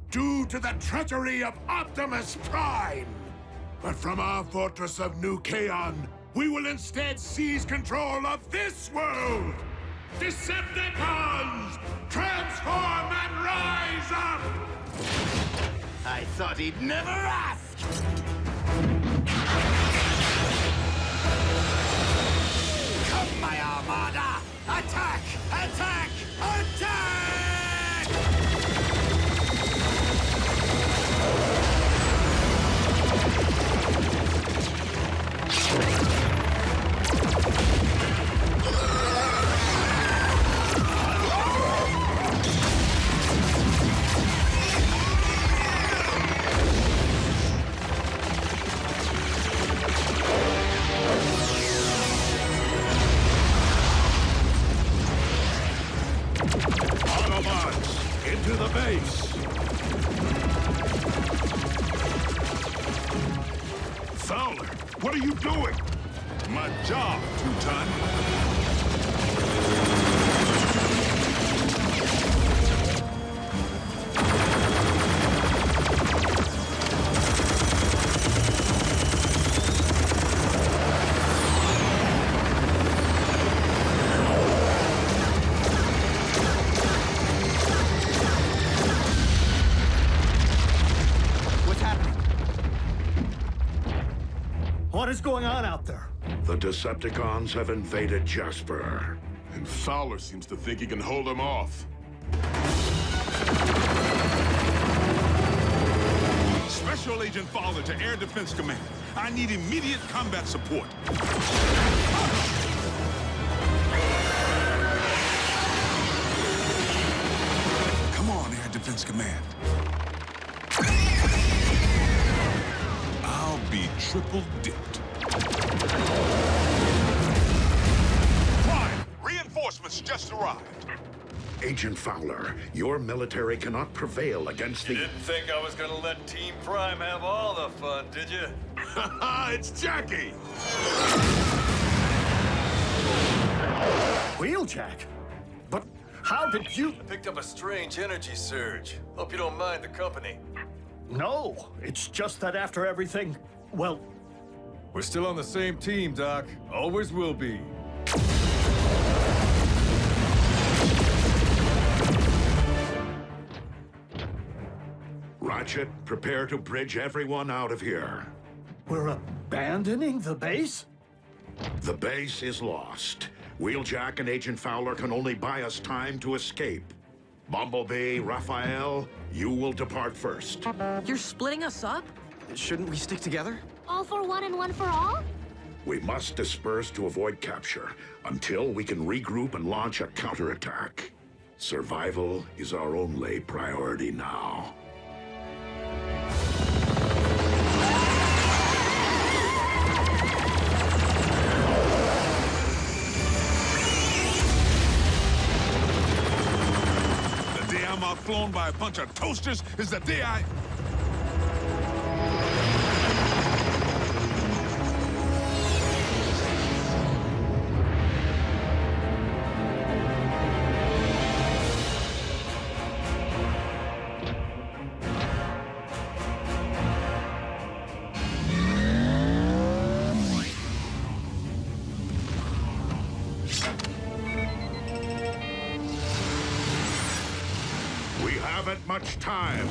due to the treachery of Optimus Prime. But from our fortress of New Kaon, we will instead seize control of this world. Decepticons, transform and rise up! I thought he'd never ask! Come, my Armada! Attack! Attack! Attack! Autobots, into the base! Fowler, what are you doing? My job, Teuton. What is going on out there? The Decepticons have invaded Jasper. And Fowler seems to think he can hold them off. Special Agent Fowler to Air Defense Command. I need immediate combat support. Come on, Air Defense Command. I'll be triple dipped. Prime, reinforcements just arrived. Agent Fowler, your military cannot prevail against the... You didn't think I was gonna let Team Prime have all the fun, did you? It's Jackie! Wheeljack? But how did you... I picked up a strange energy surge. Hope you don't mind the company. No, it's just that after everything, well... We're still on the same team, Doc. Always will be. Ratchet, prepare to bridge everyone out of here. We're abandoning the base? The base is lost. Wheeljack and Agent Fowler can only buy us time to escape. Bumblebee, Raphael, you will depart first. You're splitting us up? Shouldn't we stick together? All for one and one for all? We must disperse to avoid capture until we can regroup and launch a counterattack. Survival is our only priority now. The day I'm outflown by a bunch of toasters is the day I... Haven't much time.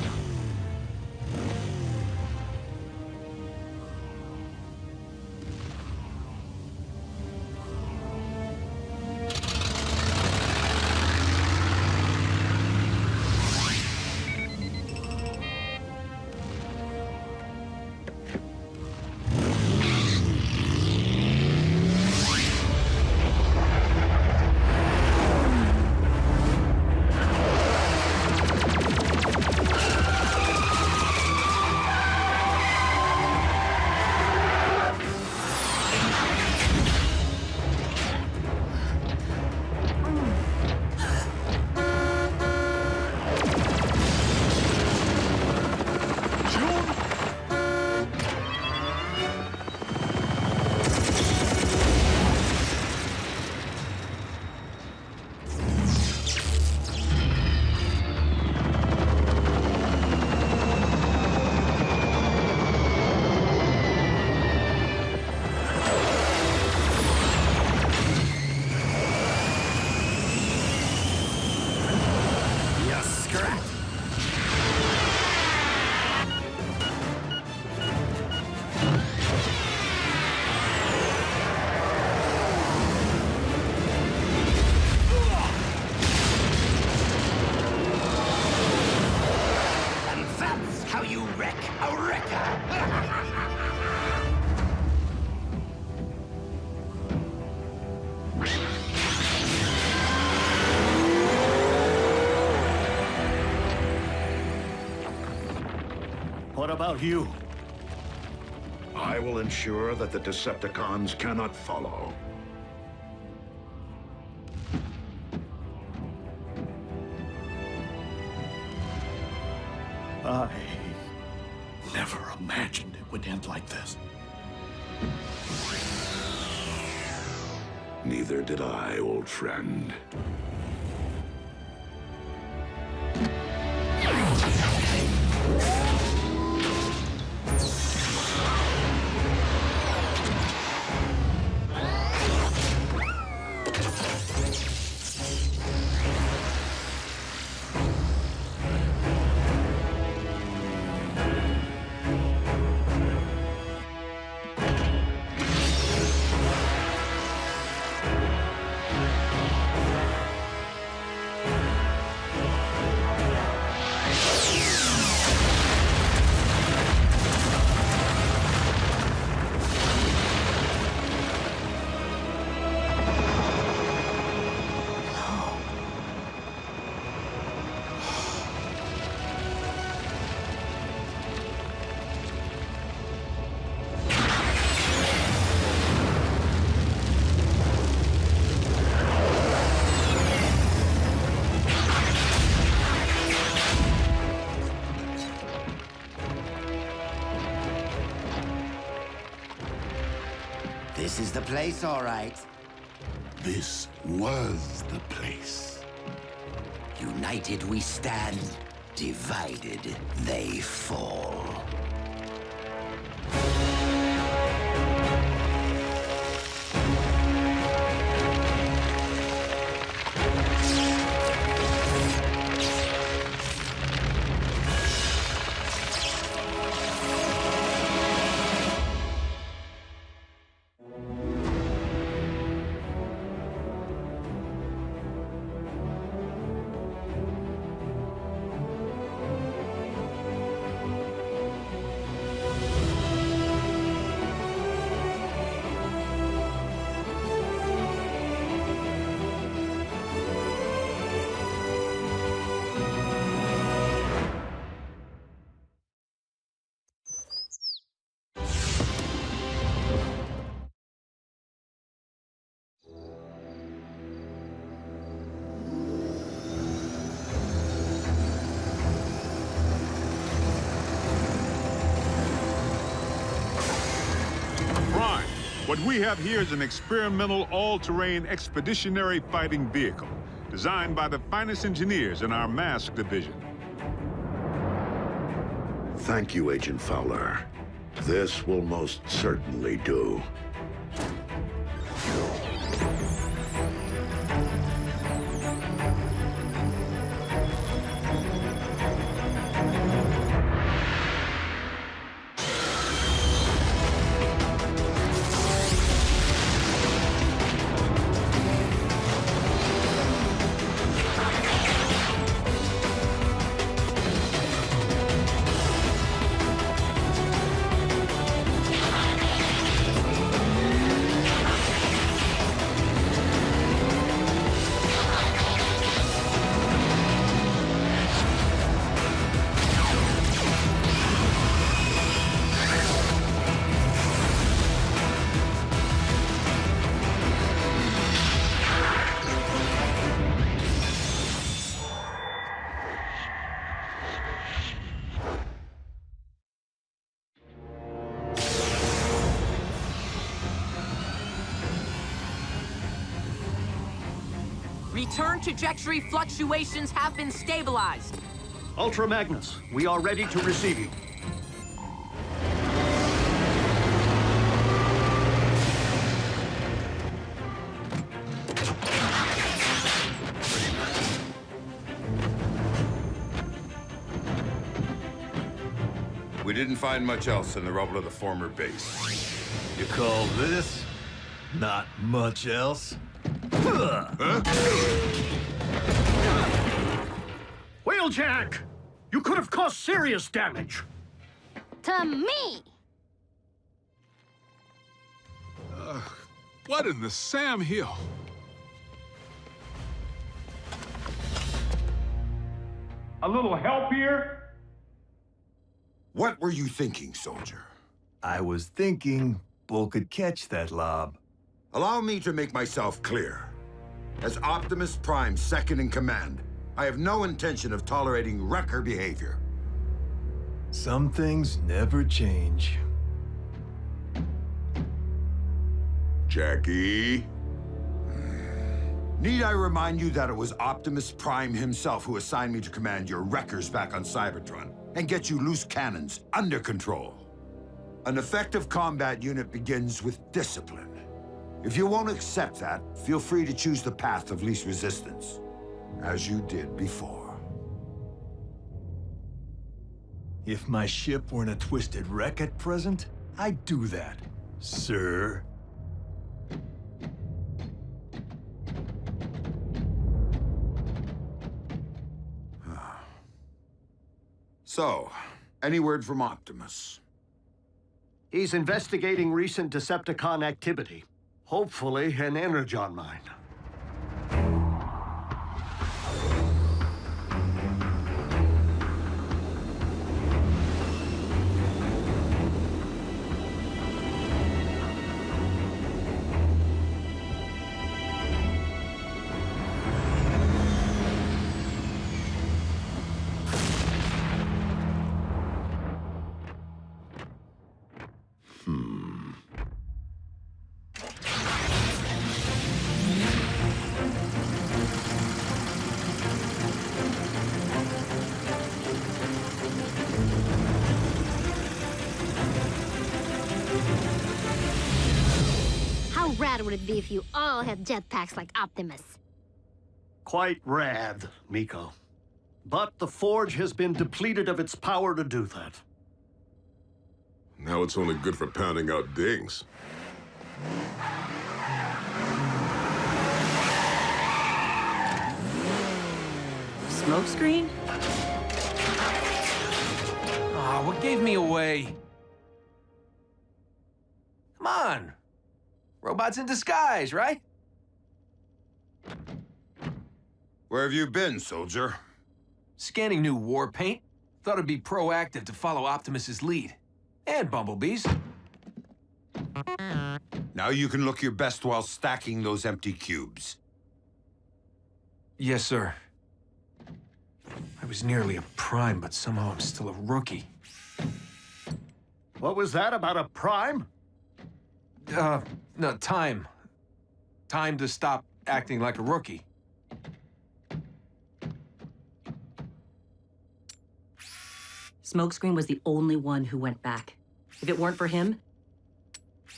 What about you? I will ensure that the Decepticons cannot follow. I never imagined it would end like this. Neither did I, old friend. This is the place, all right. This was the place. United we stand, divided they fall. What we have here is an experimental all-terrain expeditionary fighting vehicle designed by the finest engineers in our mask division. Thank you, Agent Fowler. This will most certainly do. Return trajectory fluctuations have been stabilized. Ultra Magnus, we are ready to receive you. We didn't find much else in the rubble of the former base. You call this not much else? Wheeljack! You could have caused serious damage. To me! What in the Sam Hill? A little help here? What were you thinking, soldier? I was thinking Bull could catch that lob. Allow me to make myself clear. As Optimus Prime's second in command, I have no intention of tolerating wrecker behavior. Some things never change. Jackie? Need I remind you that it was Optimus Prime himself who assigned me to command your wreckers back on Cybertron and get you loose cannons under control? An effective combat unit begins with discipline. If you won't accept that, feel free to choose the path of least resistance, as you did before. If my ship weren't a twisted wreck at present, I'd do that, sir. So, any word from Optimus? He's investigating recent Decepticon activity. Hopefully, an Energon mine. rad would it be if you all had jetpacks like Optimus? Quite rad, Miko. But the Forge has been depleted of its power to do that. Now it's only good for pounding out dings. Smokescreen? Aw, what gave me away? Come on. Robots in disguise, right? Where have you been, soldier? Scanning new war paint. Thought it'd be proactive to follow Optimus's lead. And Bumblebee's. Now you can look your best while stacking those empty cubes. Yes, sir. I was nearly a Prime, but somehow I'm still a rookie. What was that about a Prime? No, time. Time to stop acting like a rookie. Smokescreen was the only one who went back. If it weren't for him,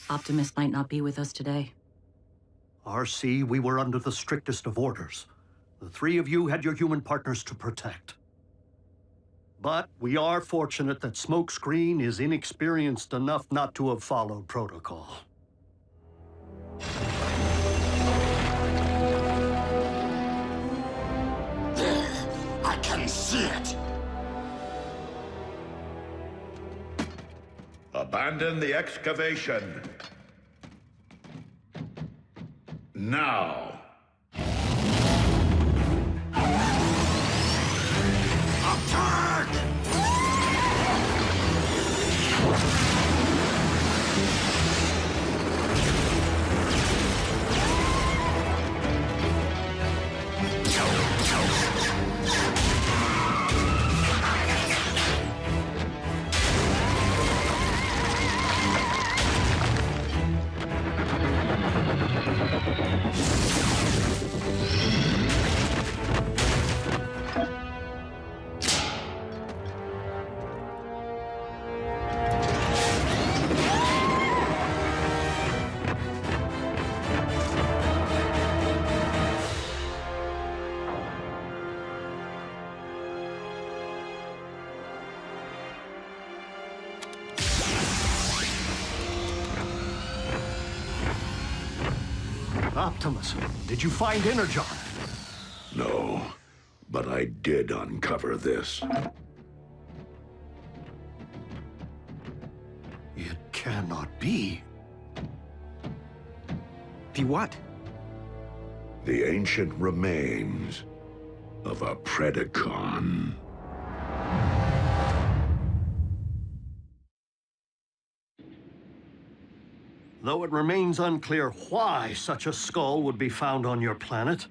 Optimus might not be with us today. RC, we were under the strictest of orders. The three of you had your human partners to protect. But we are fortunate that Smokescreen is inexperienced enough not to have followed protocol. There, I can see it. Abandon the excavation. Now. Attack! Optimus, did you find Energon? No, but I did uncover this. It cannot be. The what? The ancient remains of a Predacon. Though it remains unclear why such a skull would be found on your planet,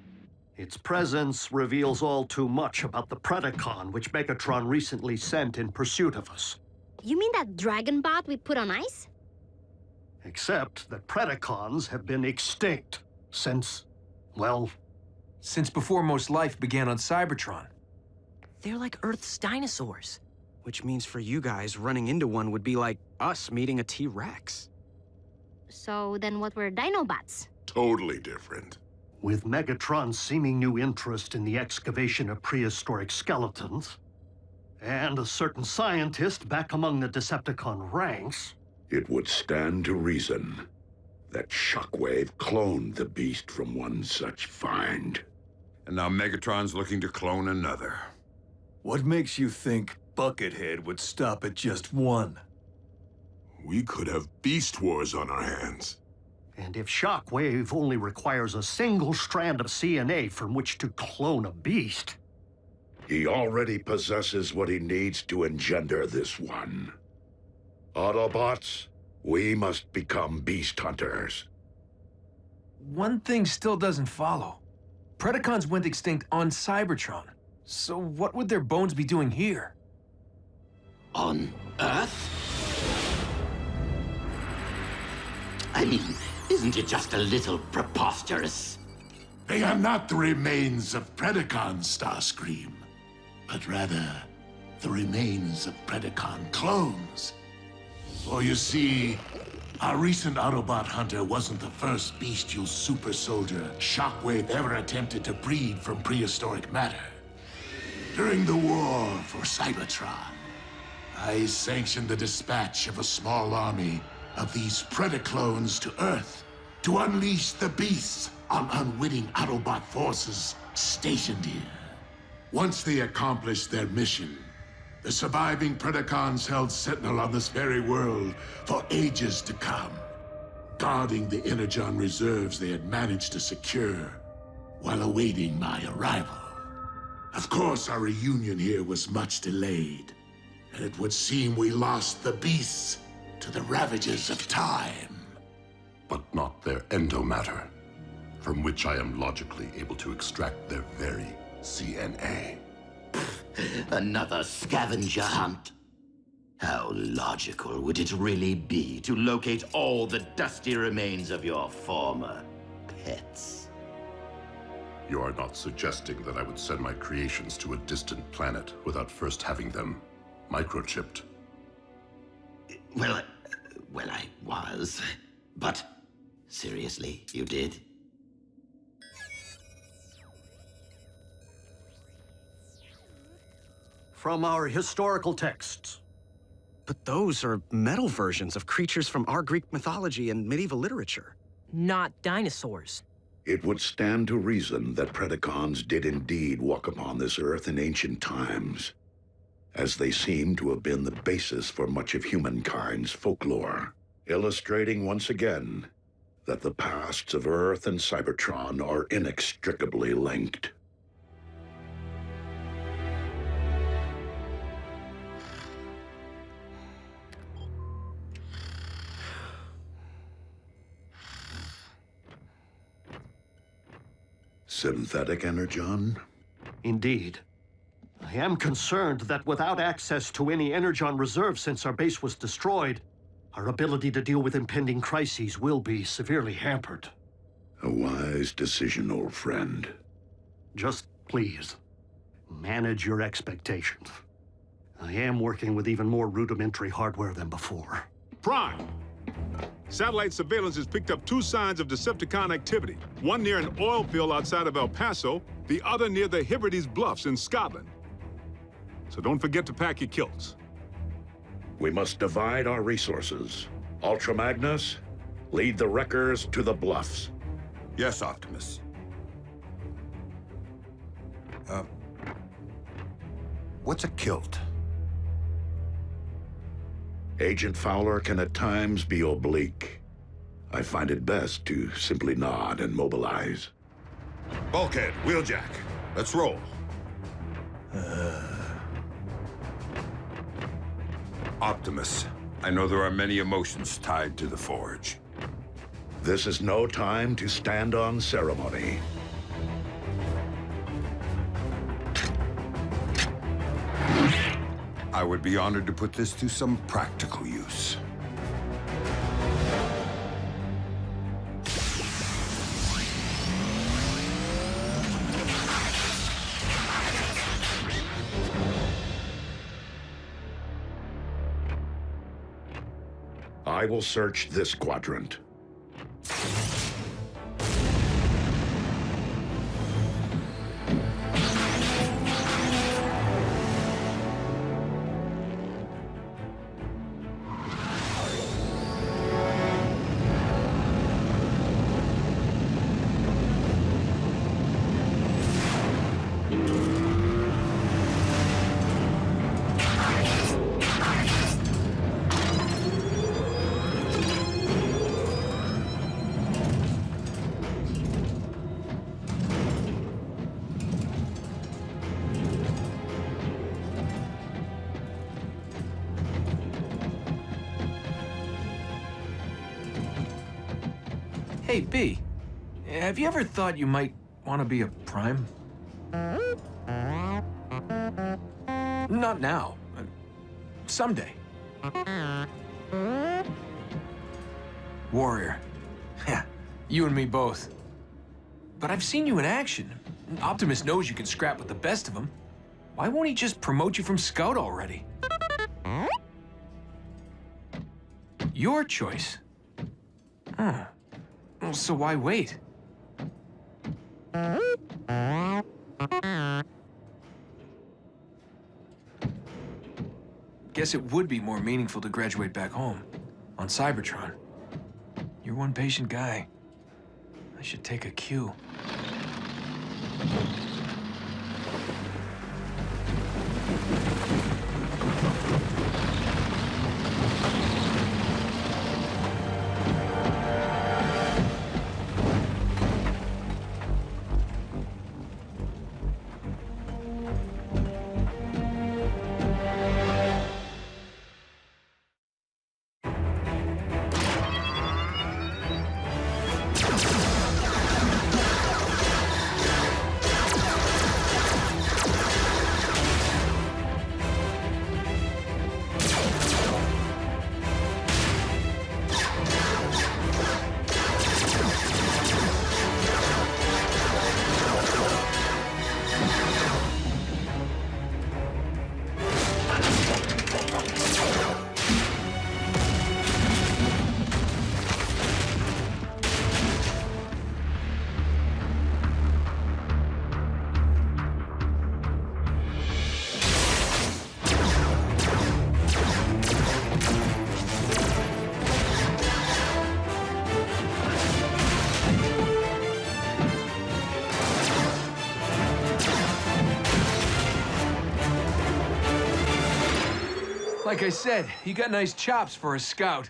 its presence reveals all too much about the Predacon which Megatron recently sent in pursuit of us. You mean that dragon bot we put on ice? Except that Predacons have been extinct since, well... Since before most life began on Cybertron. They're like Earth's dinosaurs. Which means for you guys, running into one would be like us meeting a T-Rex. So then what were Dinobots? Totally different. With Megatron's seeming new interest in the excavation of prehistoric skeletons, and a certain scientist back among the Decepticon ranks... It would stand to reason that Shockwave cloned the beast from one such find. And now Megatron's looking to clone another. What makes you think Buckethead would stop at just one? We could have Beast Wars on our hands. And if Shockwave only requires a single strand of CNA from which to clone a beast... He already possesses what he needs to engender this one. Autobots, we must become beast hunters. One thing still doesn't follow. Predacons went extinct on Cybertron. So what would their bones be doing here? On Earth? I mean, isn't it just a little preposterous? They are not the remains of Predacons, Starscream, but rather the remains of Predacon clones. For you see, Our recent Autobot hunter wasn't the first bestial super soldier Shockwave ever attempted to breed from prehistoric matter. During the war for Cybertron, I sanctioned the dispatch of a small army of these Predacons to Earth to unleash the beasts on unwitting Autobot forces stationed here. Once they accomplished their mission, the surviving Predacons held sentinel on this very world for ages to come, guarding the Energon reserves they had managed to secure while awaiting my arrival. Of course, our reunion here was much delayed, and it would seem we lost the beasts to the ravages of time. But not their endomatter, from which I am logically able to extract their very CNA. Another scavenger hunt? How logical would it really be to locate all the dusty remains of your former pets? You are not suggesting that I would send my creations to a distant planet without first having them microchipped? Well, I was. But seriously, you did? From our historical texts. But those are metal versions of creatures from our Greek mythology and medieval literature. Not dinosaurs. It would stand to reason that Predacons did indeed walk upon this earth in ancient times, as they seem to have been the basis for much of humankind's folklore, illustrating once again that the pasts of Earth and Cybertron are inextricably linked. Synthetic Energon? Indeed. I am concerned that without access to any Energon reserve since our base was destroyed, our ability to deal with impending crises will be severely hampered. A wise decision, old friend. Just please, manage your expectations. I am working with even more rudimentary hardware than before. Prime! Satellite surveillance has picked up 2 signs of Decepticon activity. One near an oil field outside of El Paso, the other near the Hebrides Bluffs in Scotland. So don't forget to pack your kilts. We must divide our resources. Ultra Magnus, lead the wreckers to the bluffs. Yes, Optimus. What's a kilt? Agent Fowler can at times be oblique. I find it best to simply nod and mobilize. Bulkhead, Wheeljack, let's roll. Optimus, I know there are many emotions tied to the Forge. This is no time to stand on ceremony. I would be honored to put this to some practical use. I will search this quadrant. Hey, B, have you ever thought you might want to be a Prime? Not now. Someday. Warrior. Yeah, you and me both. But I've seen you in action. Optimus knows you can scrap with the best of them. Why won't he just promote you from Scout already? Your choice. Oh. Well, so why wait? Guess it would be more meaningful to graduate back home, on Cybertron. You're one patient guy. I should take a cue. Like I said, you got nice chops for a scout.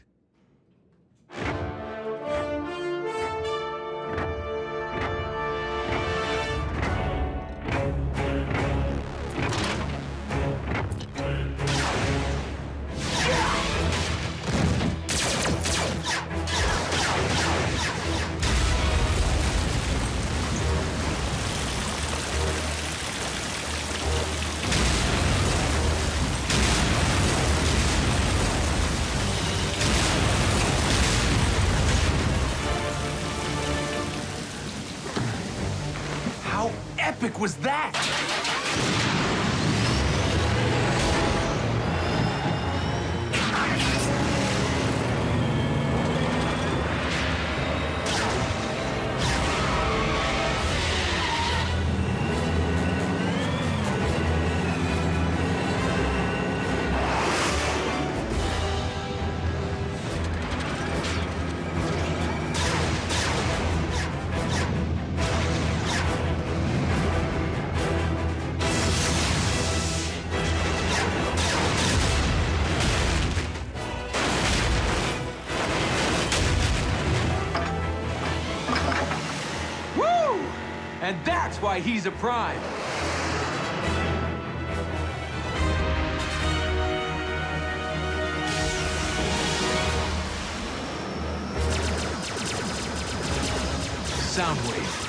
How epic was that? And that's why he's a Prime. Soundwave.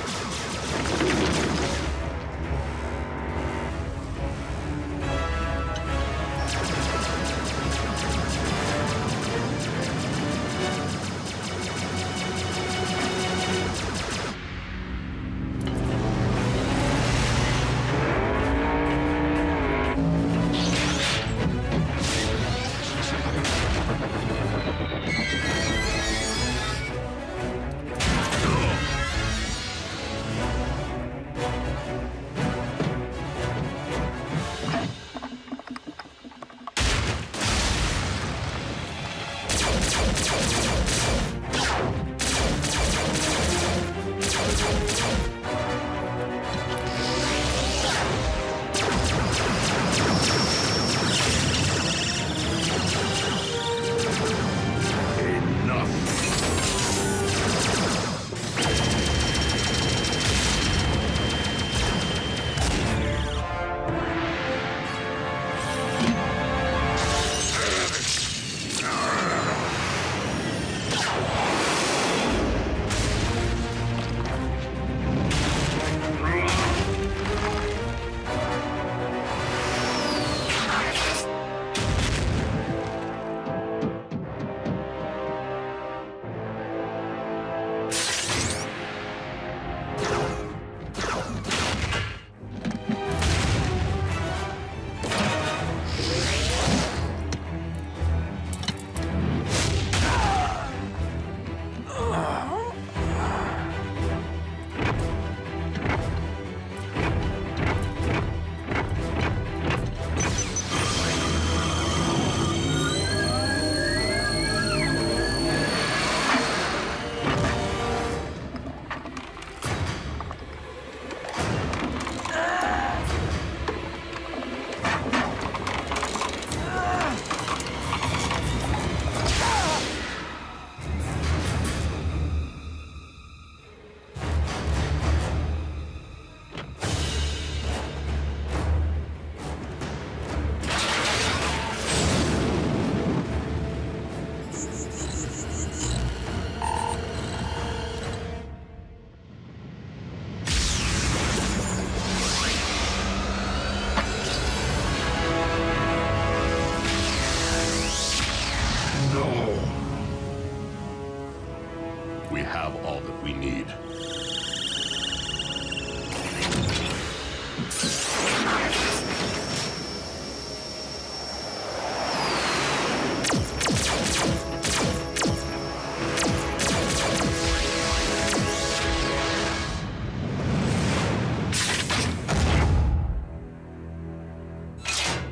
We have all that we need.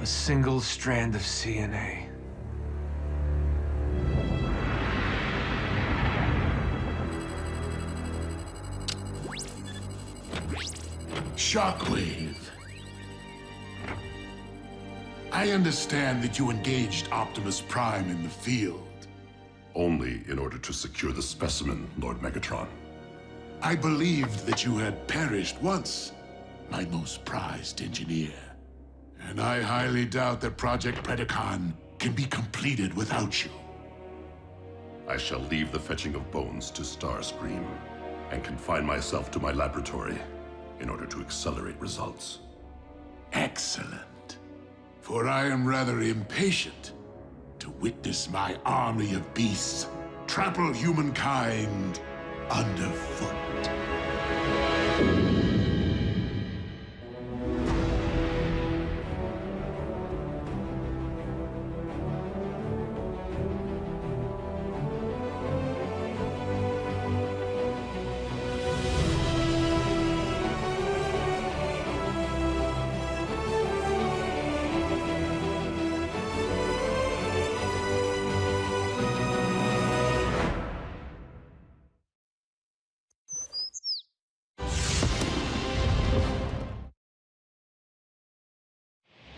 A single strand of CNA. Shockwave. I understand that you engaged Optimus Prime in the field. Only in order to secure the specimen, Lord Megatron. I believed that you had perished once, my most prized engineer. And I highly doubt that Project Predacon can be completed without you. I shall leave the fetching of bones to Starscream and confine myself to my laboratory in order to accelerate results. Excellent. For I am rather impatient to witness my army of beasts trample humankind underfoot.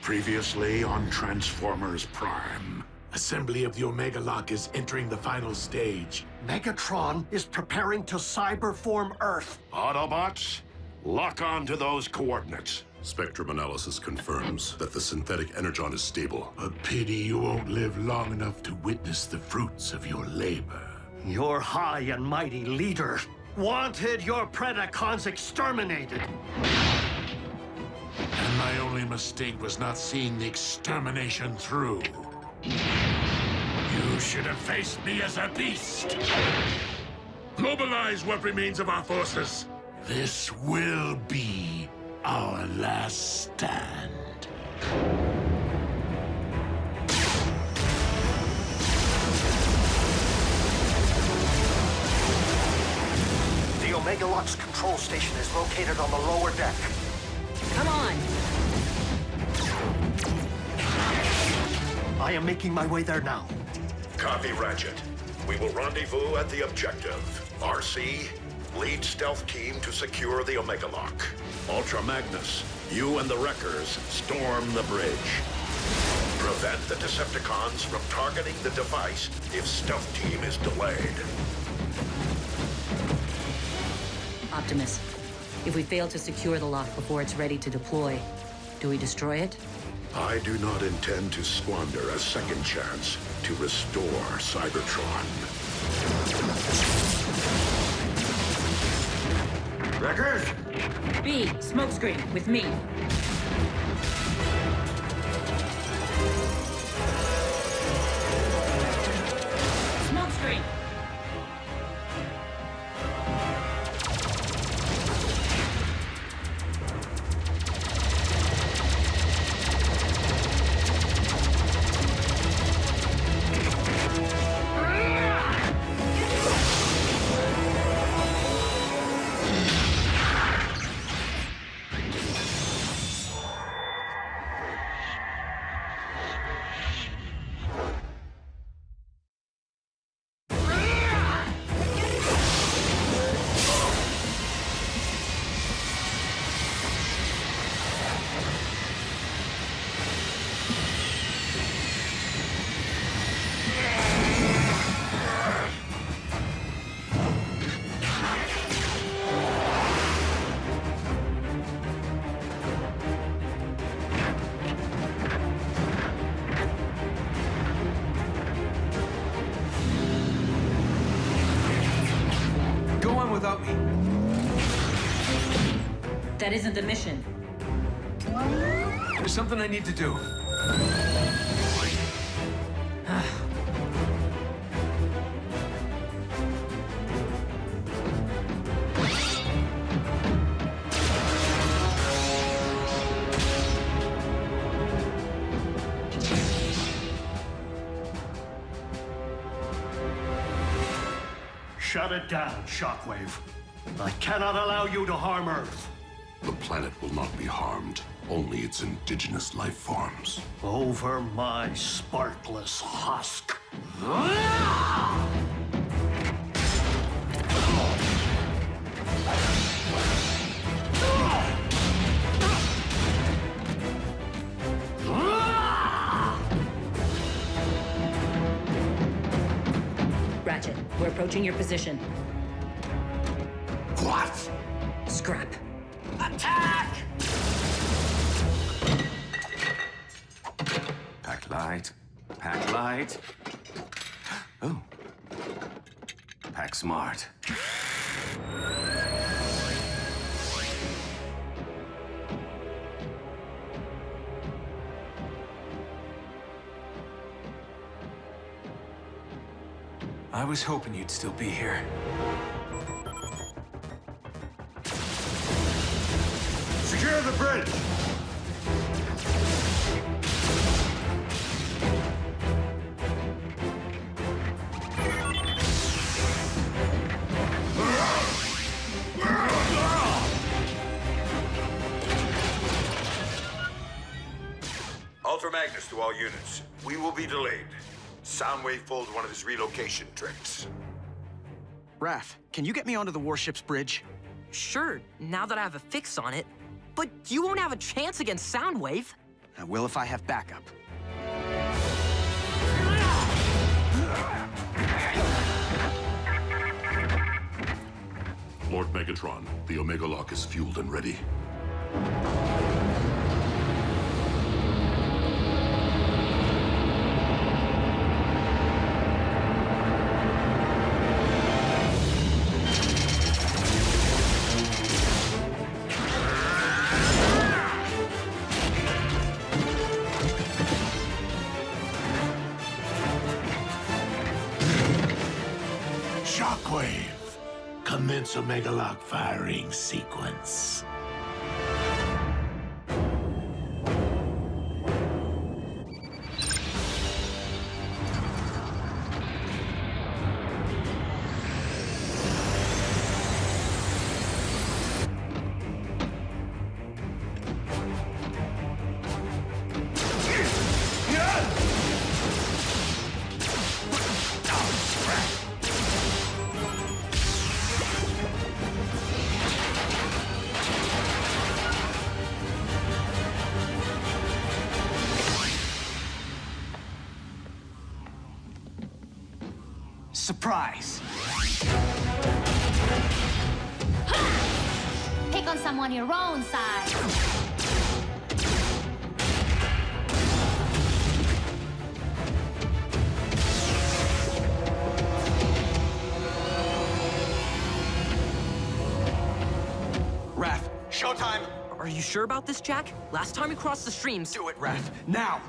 Previously on Transformers Prime. Assembly of the Omega Lock is entering the final stage. Megatron is preparing to cyberform Earth. Autobots, lock on to those coordinates. Spectrum analysis confirms that the synthetic Energon is stable. A pity you won't live long enough to witness the fruits of your labor. Your high and mighty leader wanted your Predacons exterminated. And my only mistake was not seeing the extermination through. You should have faced me as a beast. Mobilize what remains of our forces. This will be our last stand. The Omega Lock's control station is located on the lower deck. Come on! I am making my way there now. Copy, Ratchet. We will rendezvous at the objective. RC, lead stealth team to secure the Omega Lock. Ultra Magnus, you and the Wreckers storm the bridge. Prevent the Decepticons from targeting the device if stealth team is delayed. Optimus, if we fail to secure the lock before it's ready to deploy, do we destroy it? I do not intend to squander a second chance to restore Cybertron. Wreckers! B, smokescreen, with me. Smokescreen! Without me. That isn't the mission. There's something I need to do. Shut it down, Shockwave. I cannot allow you to harm Earth. The planet will not be harmed, only its indigenous life forms. Over my sparkless husk. Ratchet, we're approaching your position. What? Scrap. Attack! Pack light. Pack light. Oh. Pack smart. I was hoping you'd still be here. Secure the bridge! Ultra Magnus to all units. We will be delayed. Soundwave pulled one of his relocation tricks. Raph, can you get me onto the warship's bridge? Sure, now that I have a fix on it. But you won't have a chance against Soundwave. I will if I have backup. Lord Megatron, the Omega Lock is fueled and ready. Shockwave! Commence Omega Lock firing sequence. Surprise! Pick on someone your own size. Raph, showtime! Are you sure about this, Jack? Last time we crossed the streams... Do it, Raph, now!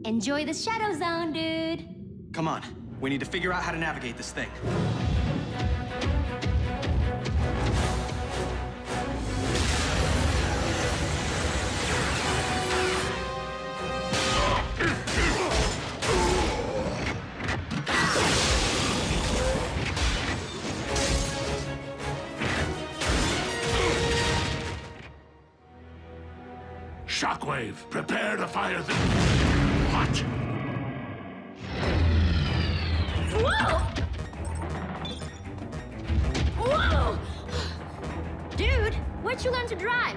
Enjoy the Shadow Zone, dude. Come on, we need to figure out how to navigate this thing. Shockwave, prepare to fire the... What? Whoa! Whoa! Dude, where'd you learn to drive?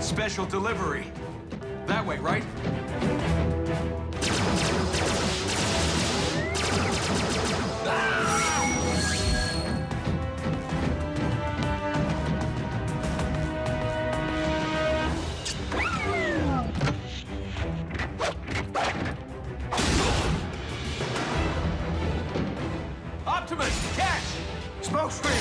Special delivery. That way, right? Optimus, catch! Smoke screen!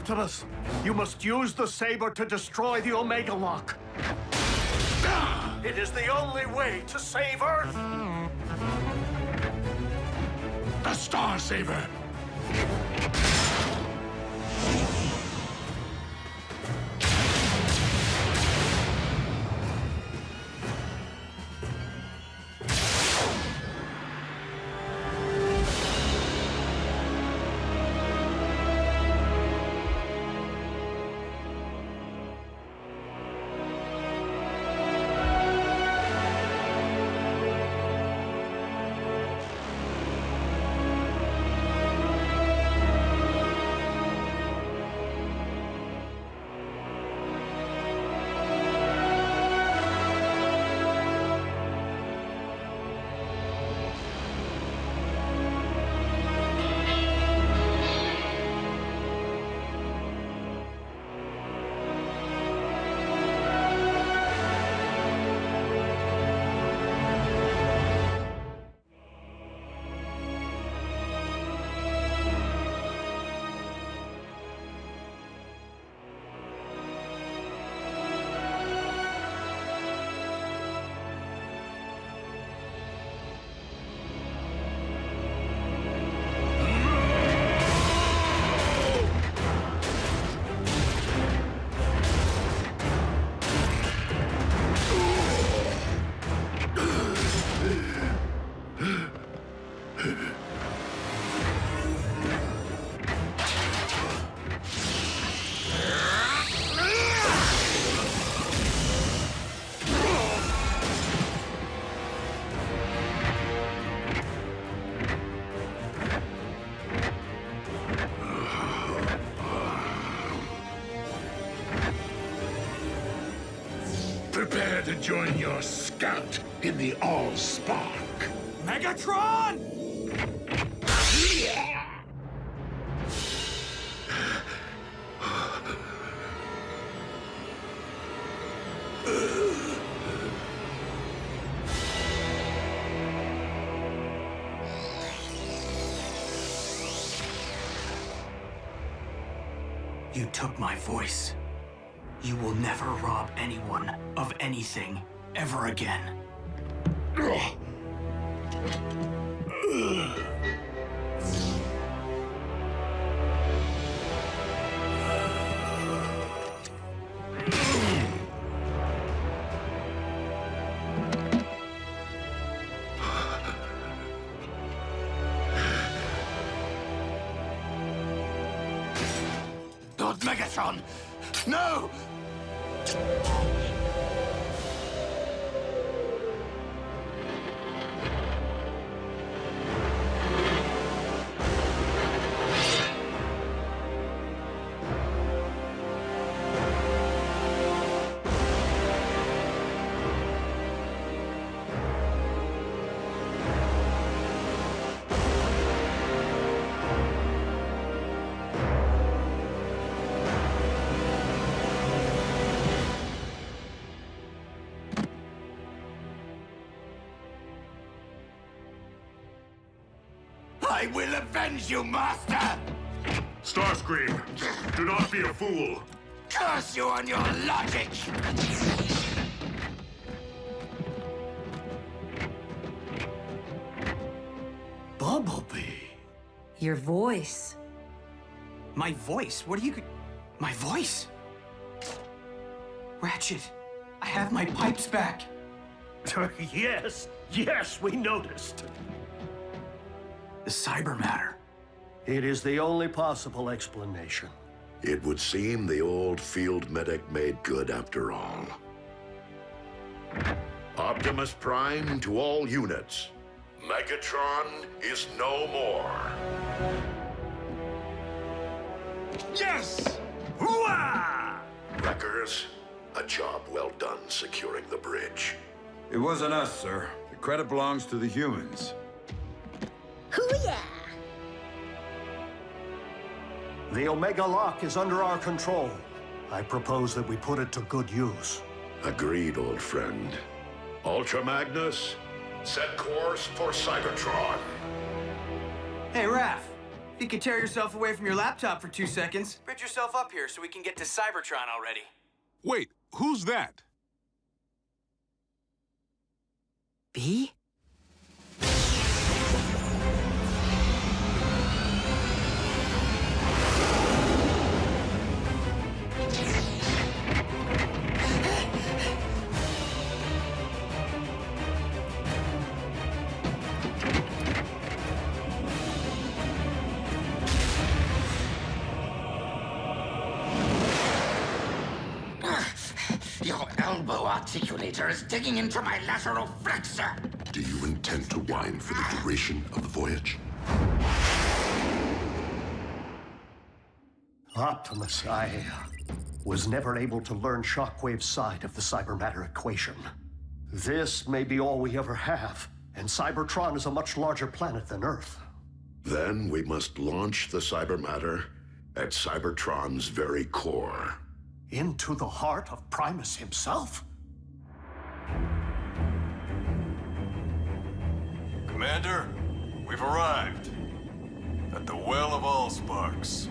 Optimus, you must use the saber to destroy the Omega Lock. It is the only way to save Earth. The Star Saber! Prepare to join your scout in the All-Spark. Megatron! You took my voice. You will never rob anyone of anything ever again. Lord Megatron! No! I will avenge you, Master! Starscream, do not be a fool. Curse you on your logic! Bumblebee. Your voice. My voice? What are you... My voice? Ratchet, I have my pipes back. Yes, we noticed. The cyber matter. It is the only possible explanation. It would seem the old field medic made good after all. Optimus Prime to all units. Megatron is no more. Yes! Hooah! Wreckers, a job well done securing the bridge. It wasn't us, sir. The credit belongs to the humans. Hoo-yeah! The Omega Lock is under our control. I propose that we put it to good use. Agreed, old friend. Ultra Magnus, set course for Cybertron. Hey, Raph. If you could tear yourself away from your laptop for 2 seconds, bridge yourself up here so we can get to Cybertron already. Wait, who's that? B? Your elbow articulator is digging into my lateral flexor. Do you intend to whine for the duration of the voyage? Optimus, I was never able to learn Shockwave's side of the cybermatter equation. This may be all we ever have, and Cybertron is a much larger planet than Earth. Then we must launch the cybermatter at Cybertron's very core. Into the heart of Primus himself? Commander, we've arrived at the Well of Allsparks.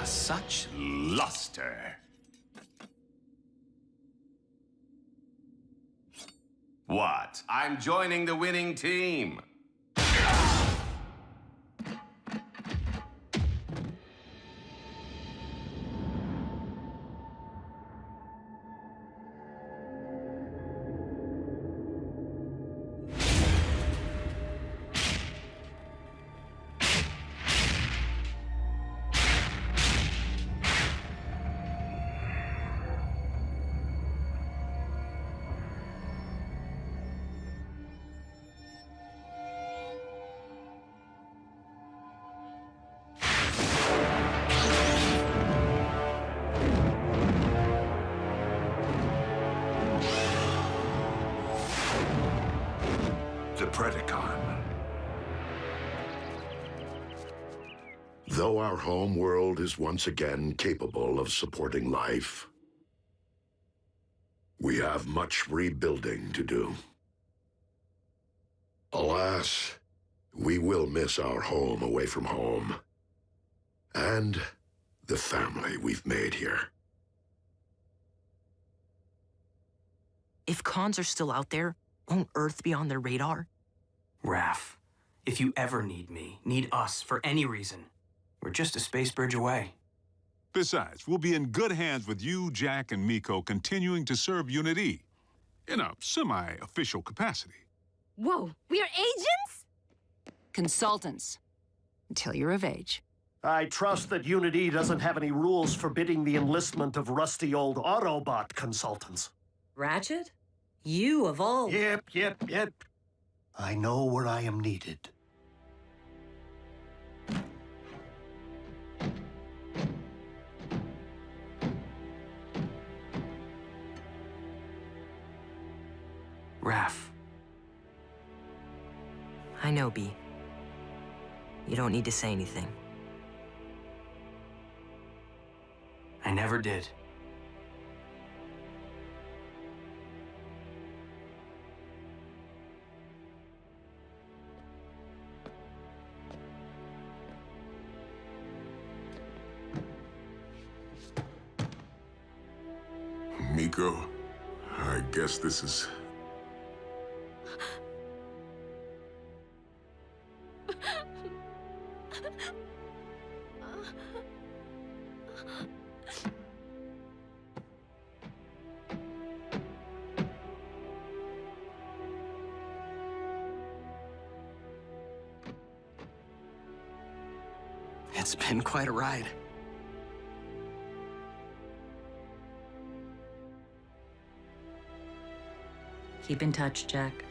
Such luster. What? I'm joining the winning team. The Predacon. Though our home world is once again capable of supporting life, we have much rebuilding to do. Alas, we will miss our home away from home, and the family we've made here. If cons are still out there, won't Earth be on their radar? Raph, if you ever need me, need us for any reason, we're just a space bridge away. Besides, we'll be in good hands with you, Jack, and Miko continuing to serve Unit E in a semi-official capacity. Whoa, we are agents? Consultants. Until you're of age. I trust that Unit E doesn't have any rules forbidding the enlistment of rusty old Autobot consultants. Ratchet? You of all... Yep. I know where I am needed. Raph. I know, B. You don't need to say anything. I never did. Miko, guess this is... It's been quite a ride. Keep in touch, Jack.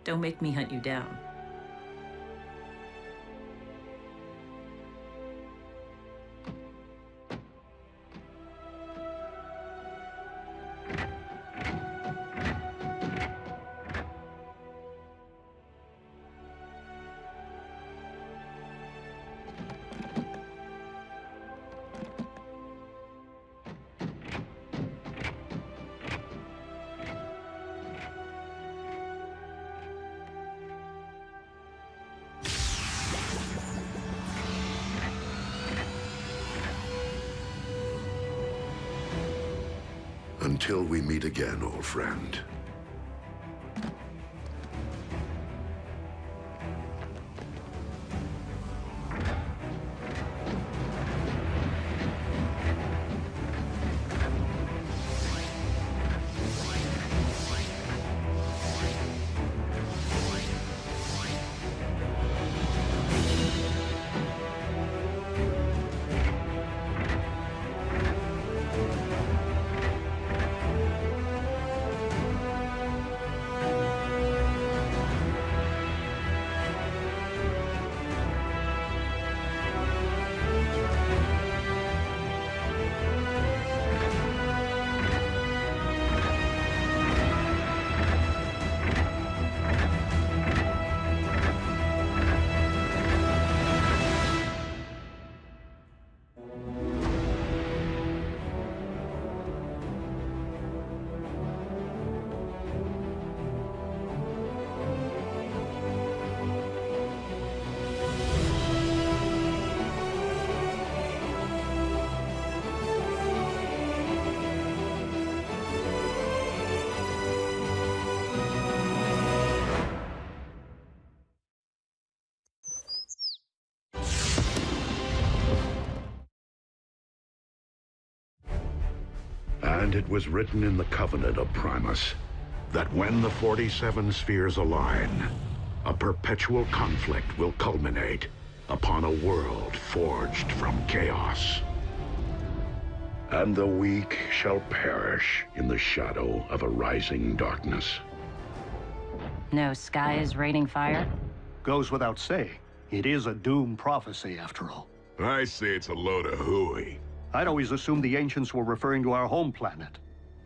Don't make me hunt you down. Until we meet again, old friend. And it was written in the Covenant of Primus that when the 47 spheres align, a perpetual conflict will culminate upon a world forged from chaos. And the weak shall perish in the shadow of a rising darkness. No sky is raining fire? Goes without saying. It is a doom prophecy, after all. I say it's a load of hooey. I'd always assumed the ancients were referring to our home planet.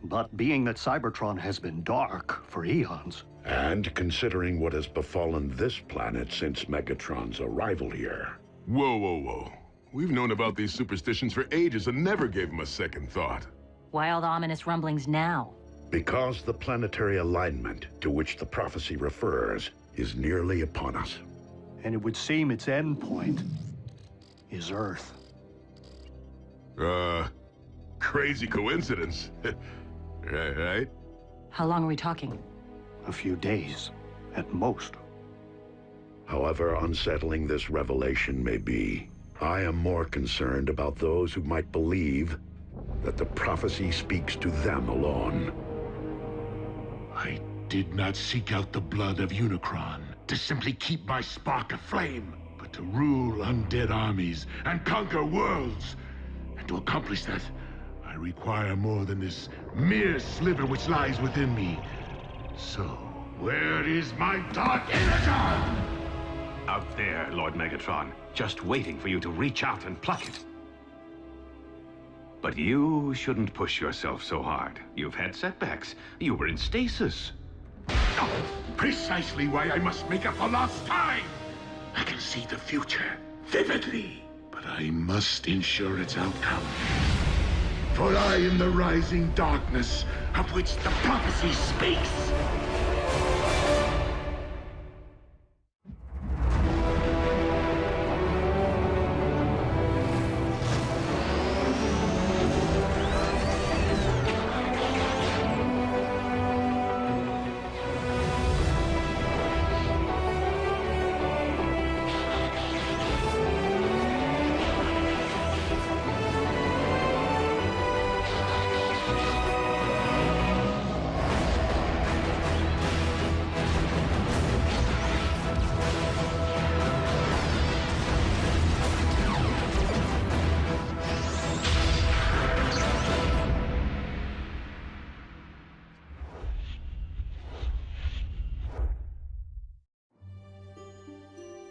But being that Cybertron has been dark for eons... And considering what has befallen this planet since Megatron's arrival here... Whoa, whoa, whoa. We've known about these superstitions for ages and never gave them a second thought. Why all the ominous rumblings now? Because the planetary alignment to which the prophecy refers is nearly upon us. And it would seem its end point is Earth. Crazy coincidence. Right? How long are we talking? A few days, at most. However unsettling this revelation may be, I am more concerned about those who might believe that the prophecy speaks to them alone. I did not seek out the blood of Unicron to simply keep my spark aflame, but to rule undead armies and conquer worlds. And to accomplish that, I require more than this mere sliver which lies within me. So, where is my dark Energon? Out there, Lord Megatron, just waiting for you to reach out and pluck it. But you shouldn't push yourself so hard. You've had setbacks. You were in stasis. Oh, precisely why I must make up for lost time. I can see the future vividly, but I must ensure its outcome. For I am the rising darkness of which the prophecy speaks.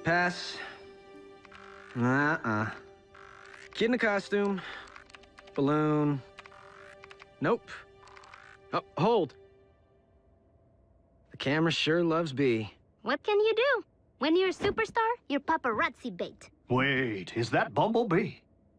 Pass. Kid in a costume. Balloon. Nope. Oh, hold. The camera sure loves B. What can you do? When you're a superstar, you're paparazzi bait. Wait, is that Bumblebee?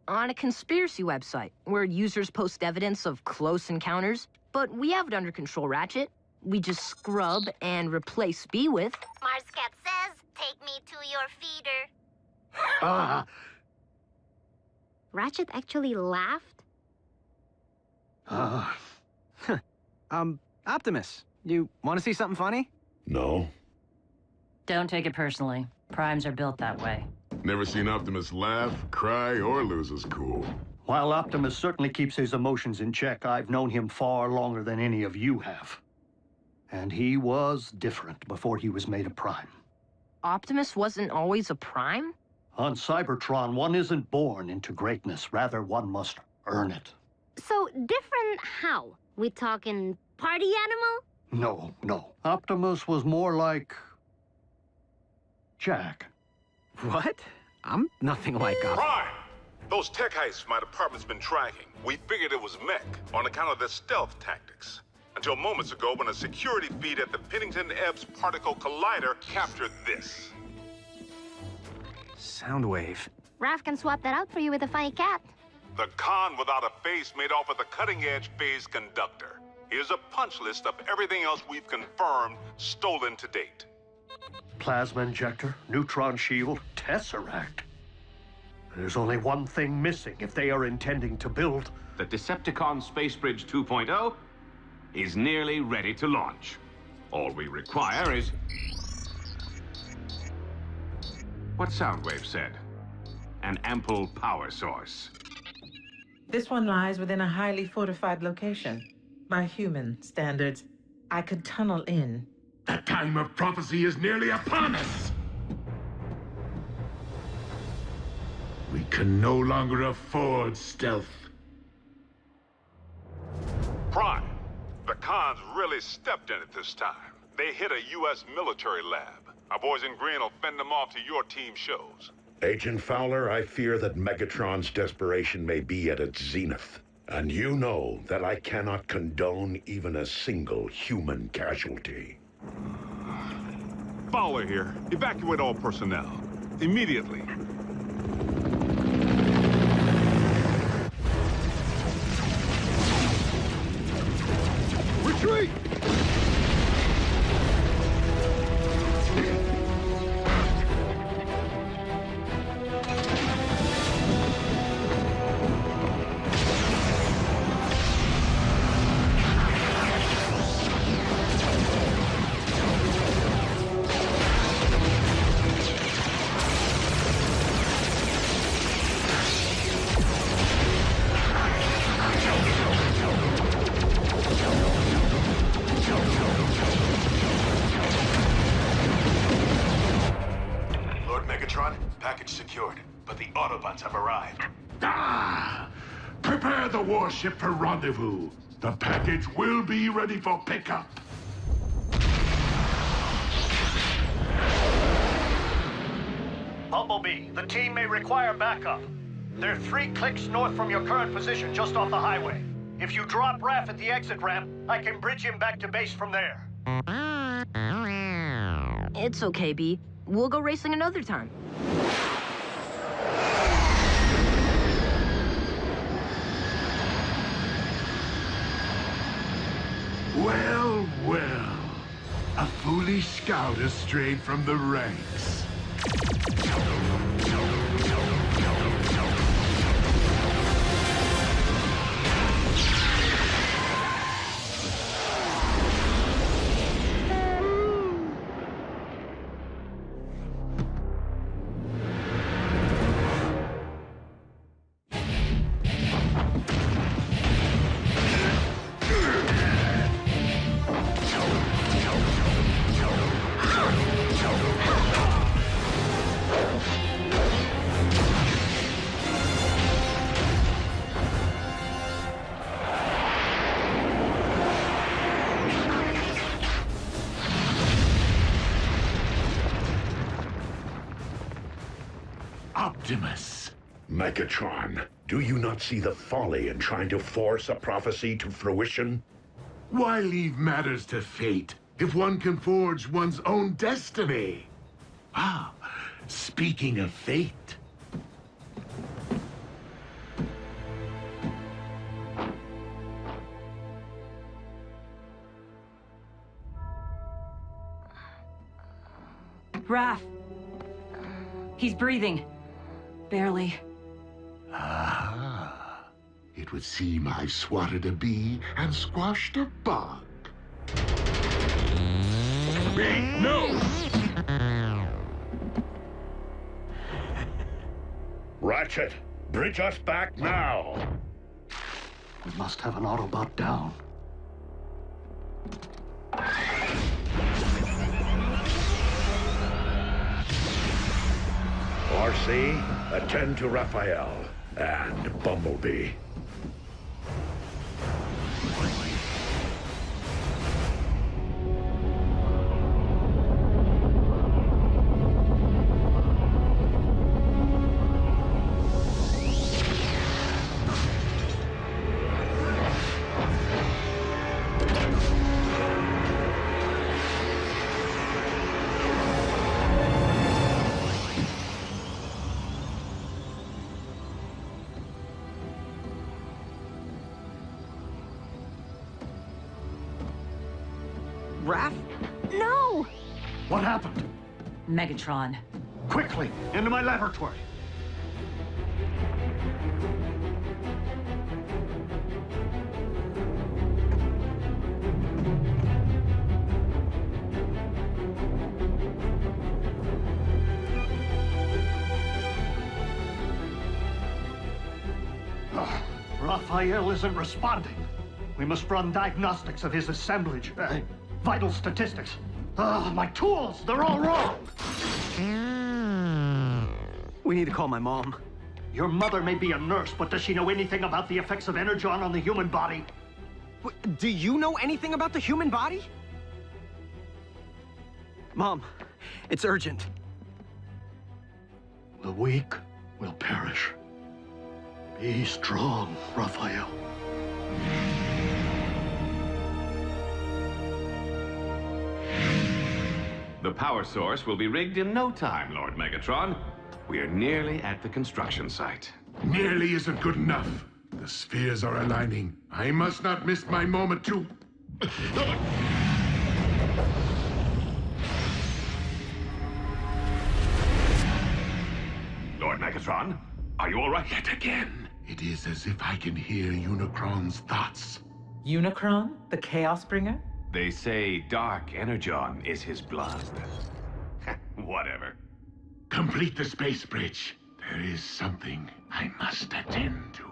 On a conspiracy website, where users post evidence of close encounters, but we have it under control, Ratchet. We just scrub and replace B with... Marscat says, take me to your feeder. Ratchet actually laughed? Optimus, you want to see something funny? No. Don't take it personally. Primes are built that way. Never seen Optimus laugh, cry, or lose his cool. While Optimus certainly keeps his emotions in check, I've known him far longer than any of you have. And he was different before he was made a Prime. Optimus wasn't always a Prime? On Cybertron, one isn't born into greatness. Rather, one must earn it. So, different how? We talking party animal? No. Optimus was more like... Jack. What? I'm nothing like Optimus. Prime! Those tech heists my department's been tracking. We figured it was mech on account of their stealth tactics. Until moments ago when a security feed at the Pennington Ebbs Particle Collider captured this. Soundwave. Raph can swap that out for you with a funny cat. The con without a face made off with a cutting-edge phase conductor. Here's a punch list of everything else we've confirmed stolen to date. Plasma injector, neutron shield, Tesseract. There's only one thing missing if they are intending to build... The Decepticon Space Bridge 2.0 is nearly ready to launch. All we require is... what Soundwave said. An ample power source. This one lies within a highly fortified location. By human standards, I could tunnel in. The time of prophecy is nearly upon us! We can no longer afford stealth. Prime, the cons really stepped in it this time. They hit a U.S. military lab. Our boys in green will fend them off to your team shows. Agent Fowler, I fear that Megatron's desperation may be at its zenith. And you know that I cannot condone even a single human casualty. Fowler here. Evacuate all personnel. Immediately. Retreat! Package secured, but the Autobots have arrived. Prepare the warship for rendezvous. The package will be ready for pickup. Bumblebee, the team may require backup. They're 3 clicks north from your current position, just off the highway. If you drop Raph at the exit ramp, I can bridge him back to base from there. It's okay, B. We'll go racing another time. Well, well. A foolish scout has strayed from the ranks. Optimus. Megatron, do you not see the folly in trying to force a prophecy to fruition? Why leave matters to fate if one can forge one's own destiny? Ah, speaking of fate. Raph. He's breathing. Barely. Ah, it would seem I swatted a bee and squashed a bug. No! Ratchet, bridge us back now! We must have an Autobot down. RC, attend to Raphael and Bumblebee. Raph? No! What happened? Megatron. Quickly, into my laboratory. Raphael isn't responding. We must run diagnostics of his assemblage. Vital statistics. My tools, they're all wrong. We need to call my mom. Your mother may be a nurse, but does she know anything about the effects of Energon on the human body? Do you know anything about the human body? Mom, it's urgent. The weak will perish. Be strong, Raphael. The power source will be rigged in no time, Lord Megatron. We are nearly at the construction site. Nearly isn't good enough. The spheres are aligning. I must not miss my moment to... Lord Megatron, are you all right? Yet again, it is as if I can hear Unicron's thoughts. Unicron, the Chaos Bringer? They say Dark Energon is his blood. Whatever. Complete the space bridge. There is something I must attend to.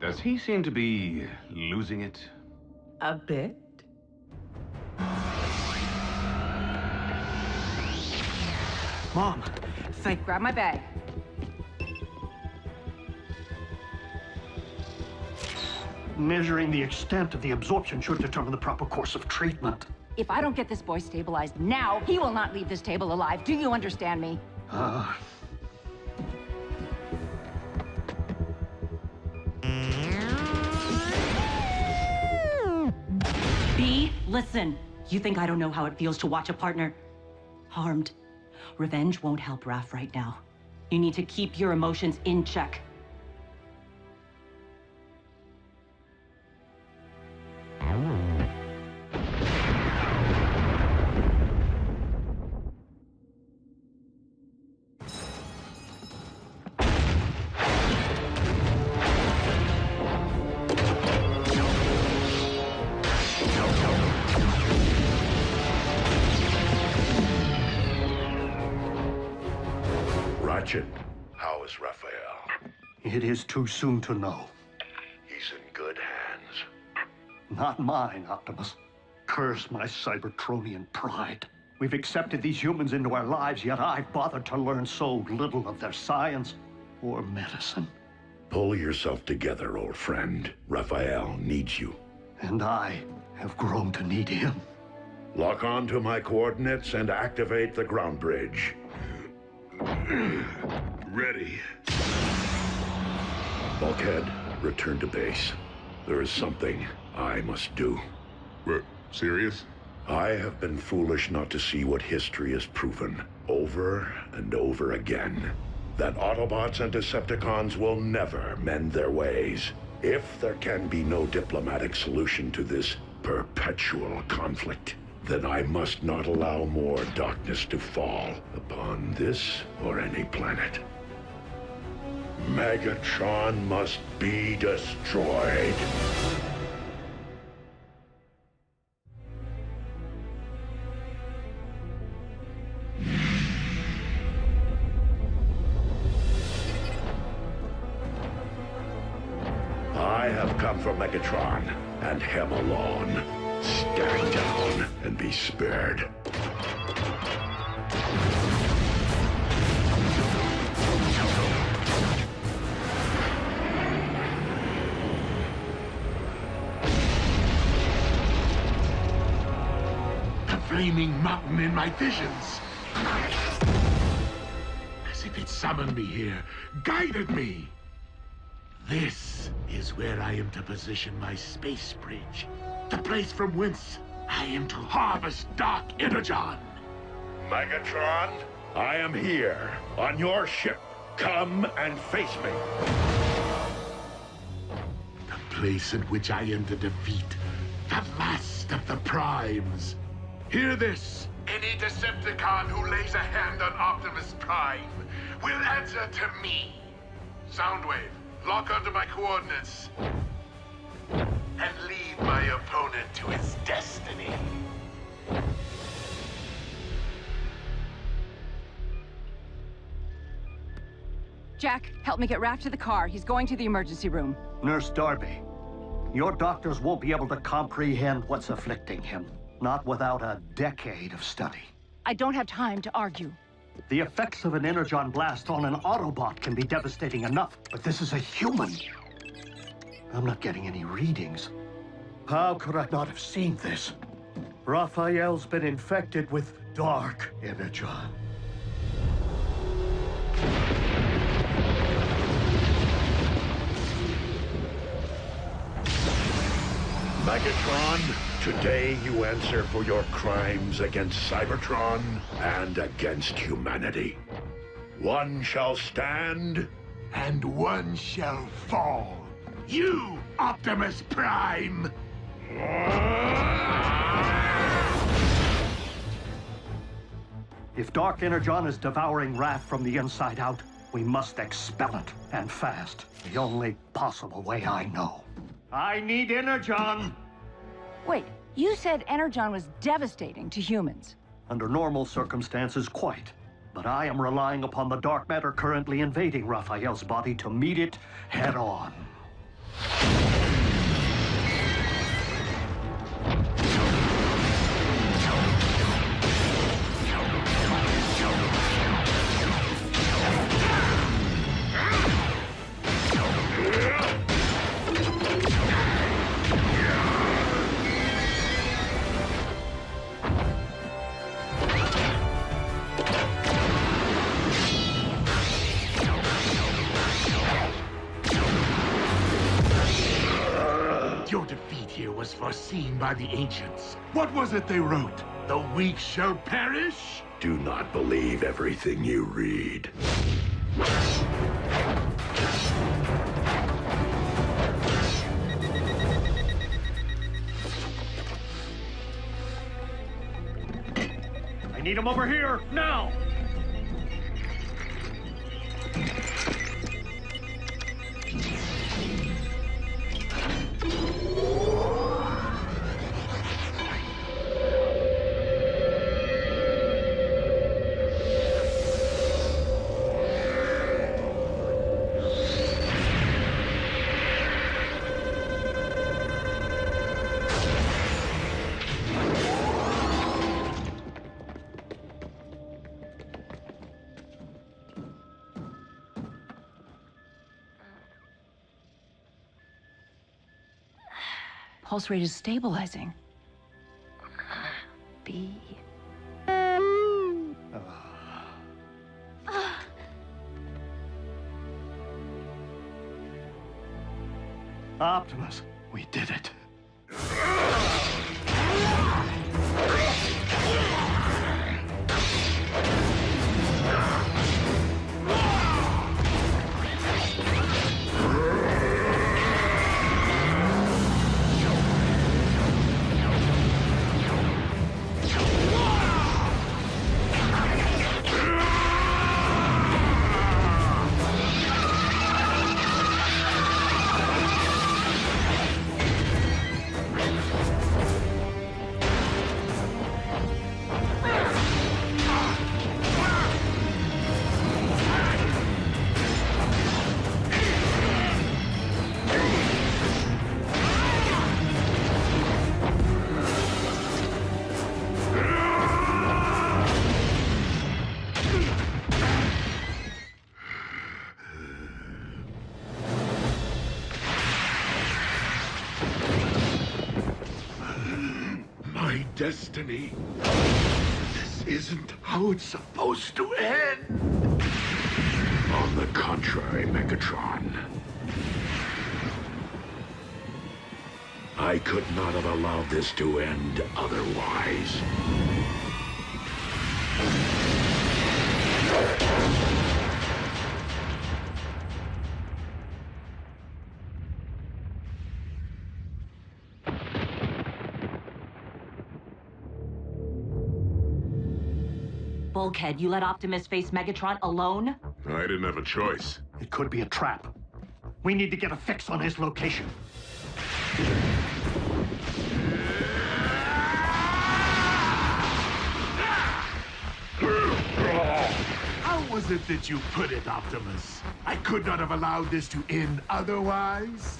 Does he seem to be losing it? A bit. Mom, Grab my bag. Measuring the extent of the absorption should determine the proper course of treatment. If I don't get this boy stabilized now, he will not leave this table alive. Do you understand me? B, listen. You think I don't know how it feels to watch a partner harmed? Revenge won't help Raph right now. You need to keep your emotions in check. Ratchet, how is Raphael? It is too soon to know. He's in good hands. Not mine, Optimus. Curse my Cybertronian pride. We've accepted these humans into our lives, yet I've bothered to learn so little of their science or medicine. Pull yourself together, old friend. Raphael needs you. And I have grown to need him. Lock on to my coordinates and activate the ground bridge. Ready. Bulkhead, return to base. There is something I must do. We're serious? I have been foolish not to see what history has proven, over and over again. That Autobots and Decepticons will never mend their ways. If there can be no diplomatic solution to this perpetual conflict, then I must not allow more darkness to fall upon this or any planet. Megatron must be destroyed. I have come for Megatron, and him alone. Stand down and be spared. The flaming mountain in my visions. As if it summoned me here, guided me. This is where I am to position my space bridge. The place from whence I am to harvest Dark Energon. Megatron, I am here, on your ship. Come and face me. The place in which I am to defeat the last of the Primes. Hear this. Any Decepticon who lays a hand on Optimus Prime will answer to me. Soundwave, lock onto my coordinates. And lead my opponent to his destiny. Jack, help me get Raph to the car. He's going to the emergency room. Nurse Darby, your doctors won't be able to comprehend what's afflicting him. Not without a decade of study. I don't have time to argue. The effects of an Energon blast on an Autobot can be devastating enough, but this is a human. I'm not getting any readings. How could I not have seen this? Raphael's been infected with Dark Energon. Megatron, today you answer for your crimes against Cybertron and against humanity. One shall stand, and one shall fall. You, Optimus Prime! If Dark Energon is devouring Raph from the inside out, we must expel it, and fast. The only possible way I know. I need Energon! Wait, you said Energon was devastating to humans. Under normal circumstances, quite. But I am relying upon the dark matter currently invading Raphael's body to meet it head-on. Your defeat here was foreseen by the ancients. What was it they wrote? The weak shall perish? Do not believe everything you read. I need him over here, now! Pulse rate is stabilizing. be. Optimus, we did it. My destiny. This isn't how it's supposed to end. On the contrary, Megatron. I could not have allowed this to end otherwise. Bulkhead, you let Optimus face Megatron alone? I didn't have a choice. It could be a trap. We need to get a fix on his location. How was it that you put it, Optimus? I could not have allowed this to end otherwise?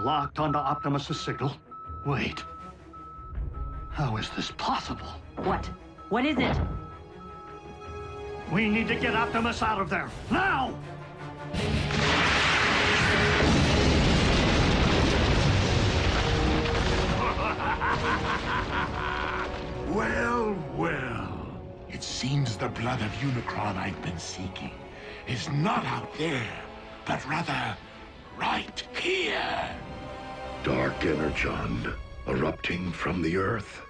Locked onto Optimus's signal. Wait. How is this possible? What? What is it? We need to get Optimus out of there. Now! Well, well. It seems the blood of Unicron I've been seeking is not out there, but rather right here. Dark Energon erupting from the Earth.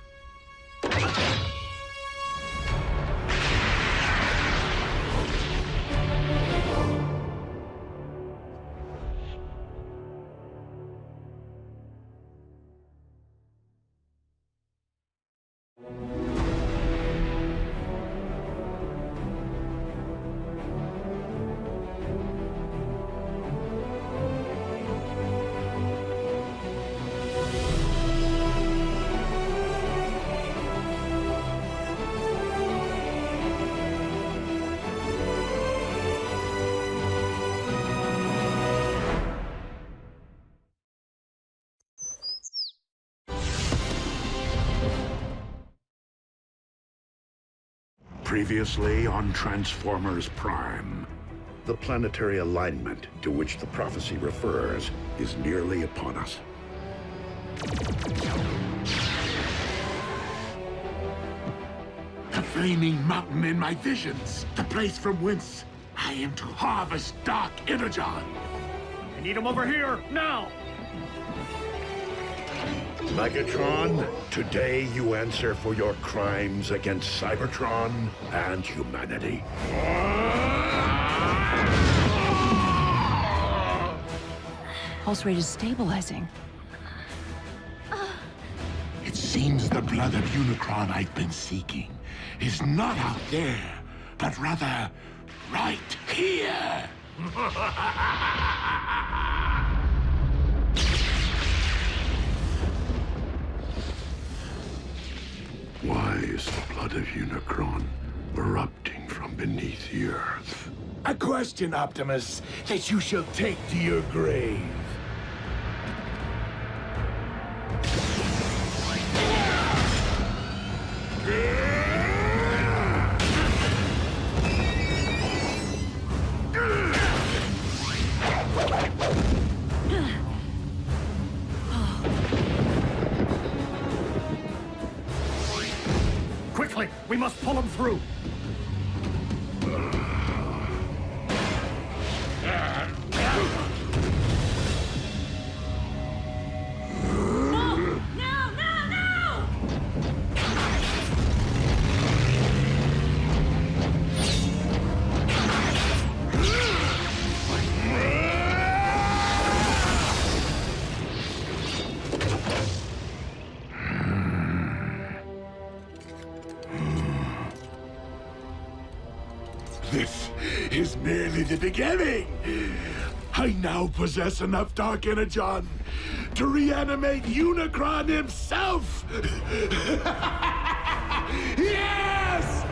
Previously on Transformers Prime. The planetary alignment to which the prophecy refers is nearly upon us. The flaming mountain in my visions, the place from whence I am to harvest Dark Energon. I need him over here, now! Megatron, today you answer for your crimes against Cybertron and humanity. Pulse rate is stabilizing. It seems the blood of Unicron I've been seeking is not out there, but rather right here. Why is the blood of Unicron erupting from beneath the earth? A question, Optimus, that you shall take to your grave. Quickly, we must pull him through. This is merely the beginning. I now possess enough Dark Energon to reanimate Unicron himself. Yes!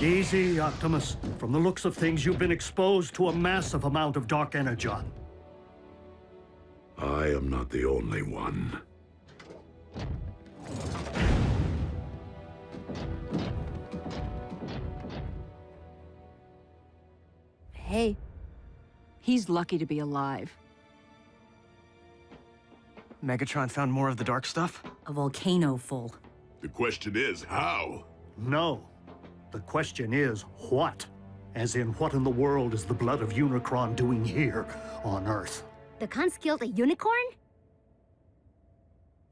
Easy, Optimus. From the looks of things, you've been exposed to a massive amount of Dark Energon. I am not the only one. Hey, he's lucky to be alive. Megatron found more of the dark stuff? A volcano full. The question is, how? No. The question is, what? As in, what in the world is the blood of Unicron doing here on Earth? The Khans killed a unicorn?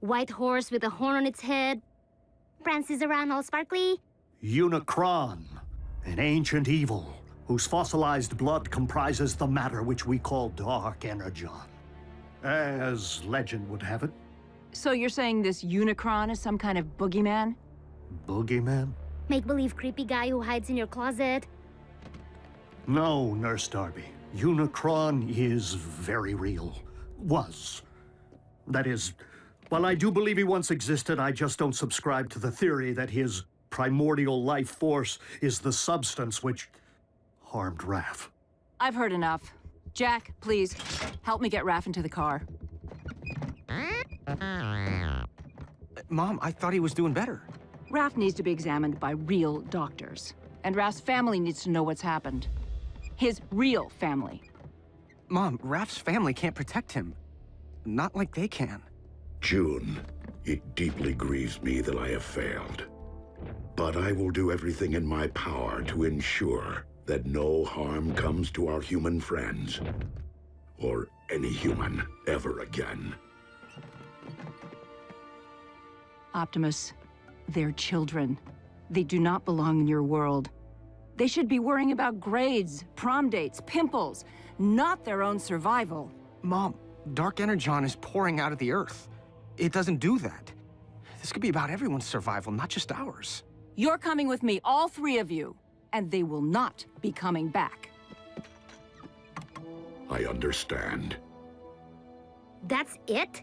White horse with a horn on its head. Prances around all sparkly. Unicron, an ancient evil whose fossilized blood comprises the matter which we call Dark Energon. As legend would have it. So you're saying this Unicron is some kind of boogeyman? Boogeyman? Make-believe creepy guy who hides in your closet. No, Nurse Darby. Unicron is very real. Was. That is, while I do believe he once existed, I just don't subscribe to the theory that his primordial life force is the substance which harmed Raph. I've heard enough. Jack, please, help me get Raph into the car. Mom, I thought he was doing better. Raph needs to be examined by real doctors. And Raph's family needs to know what's happened. His real family. Mom, Raph's family can't protect him. Not like they can. June, it deeply grieves me that I have failed. But I will do everything in my power to ensure that no harm comes to our human friends. Or any human ever again. Optimus, they're children. They do not belong in your world. They should be worrying about grades, prom dates, pimples, not their own survival. Mom, Dark Energon is pouring out of the Earth. It doesn't do that. This could be about everyone's survival, not just ours. You're coming with me, all three of you, and they will not be coming back. I understand. That's it?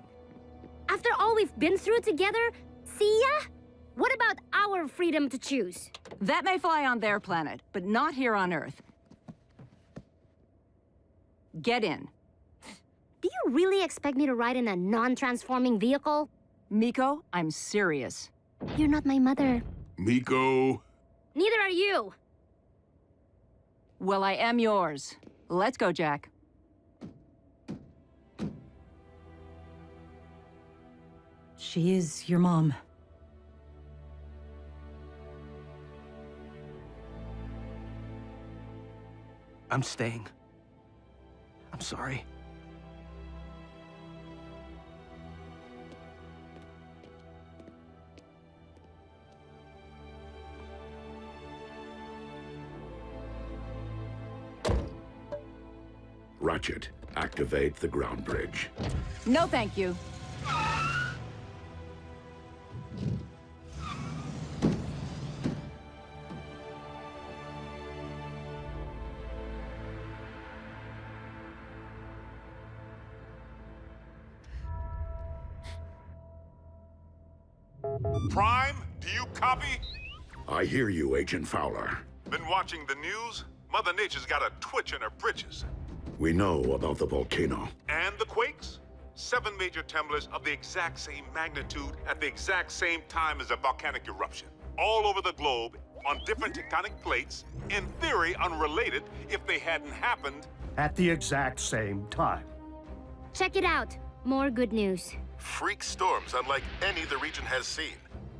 After all we've been through together, see ya? What about our freedom to choose? That may fly on their planet, but not here on Earth. Get in. Do you really expect me to ride in a non-transforming vehicle? Miko, I'm serious. You're not my mother. Miko. Neither are you. Well, I am yours. Let's go, Jack. She is your mom. I'm staying. I'm sorry. Ratchet, activate the ground bridge. No, thank you. Prime, do you copy? I hear you, Agent Fowler. Been watching the news? Mother Nature's got a twitch in her britches. We know about the volcano. And the quakes? 7 major tremblers of the exact same magnitude at the exact same time as a volcanic eruption. All over the globe, on different tectonic plates, in theory unrelated if they hadn't happened. At the exact same time. Check it out. More good news. Freak storms unlike any the region has seen.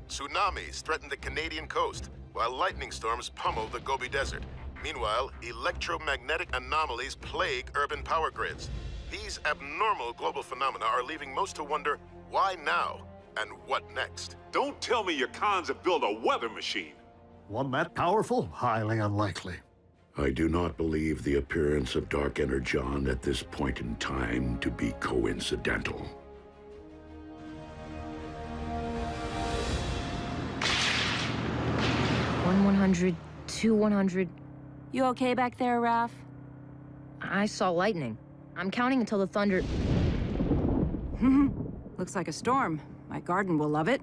Tsunamis threaten the Canadian coast, while lightning storms pummel the Gobi Desert. Meanwhile, electromagnetic anomalies plague urban power grids. These abnormal global phenomena are leaving most to wonder, why now? And what next? Don't tell me your cons have built a weather machine. One that powerful? Highly unlikely. I do not believe the appearance of Dark Energon at this point in time to be coincidental. 100, 100. You okay back there, Raph? I saw lightning. I'm counting until the thunder... Looks like a storm. My garden will love it.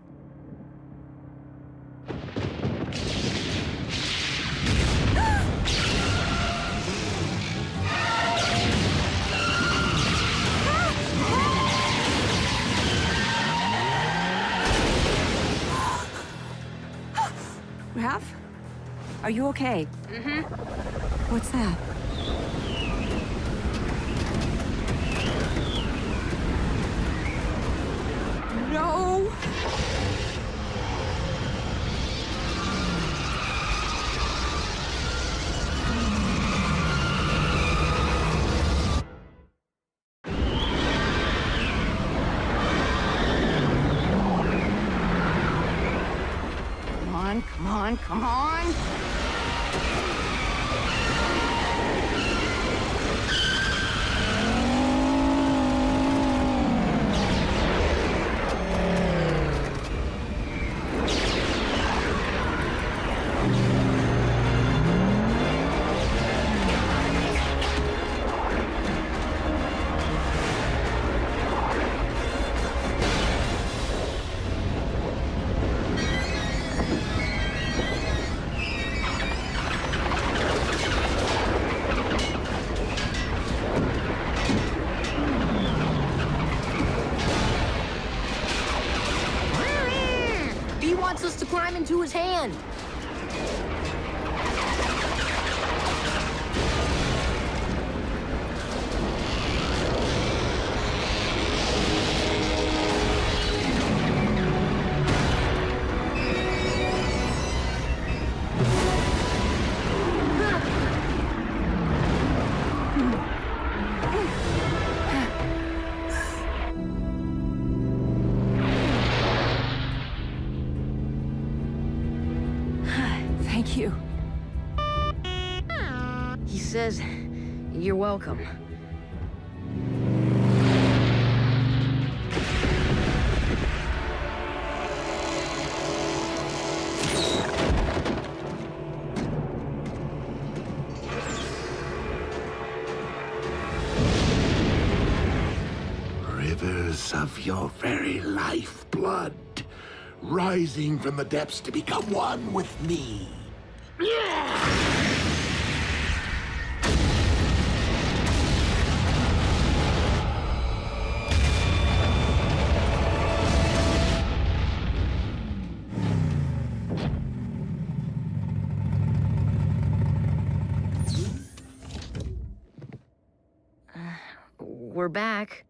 Raph? Are you okay? What's that? No! Come on, come on! Us to climb into his hand. Thank you. He says, you're welcome. Rivers of your very lifeblood, rising from the depths to become one with me. we're back.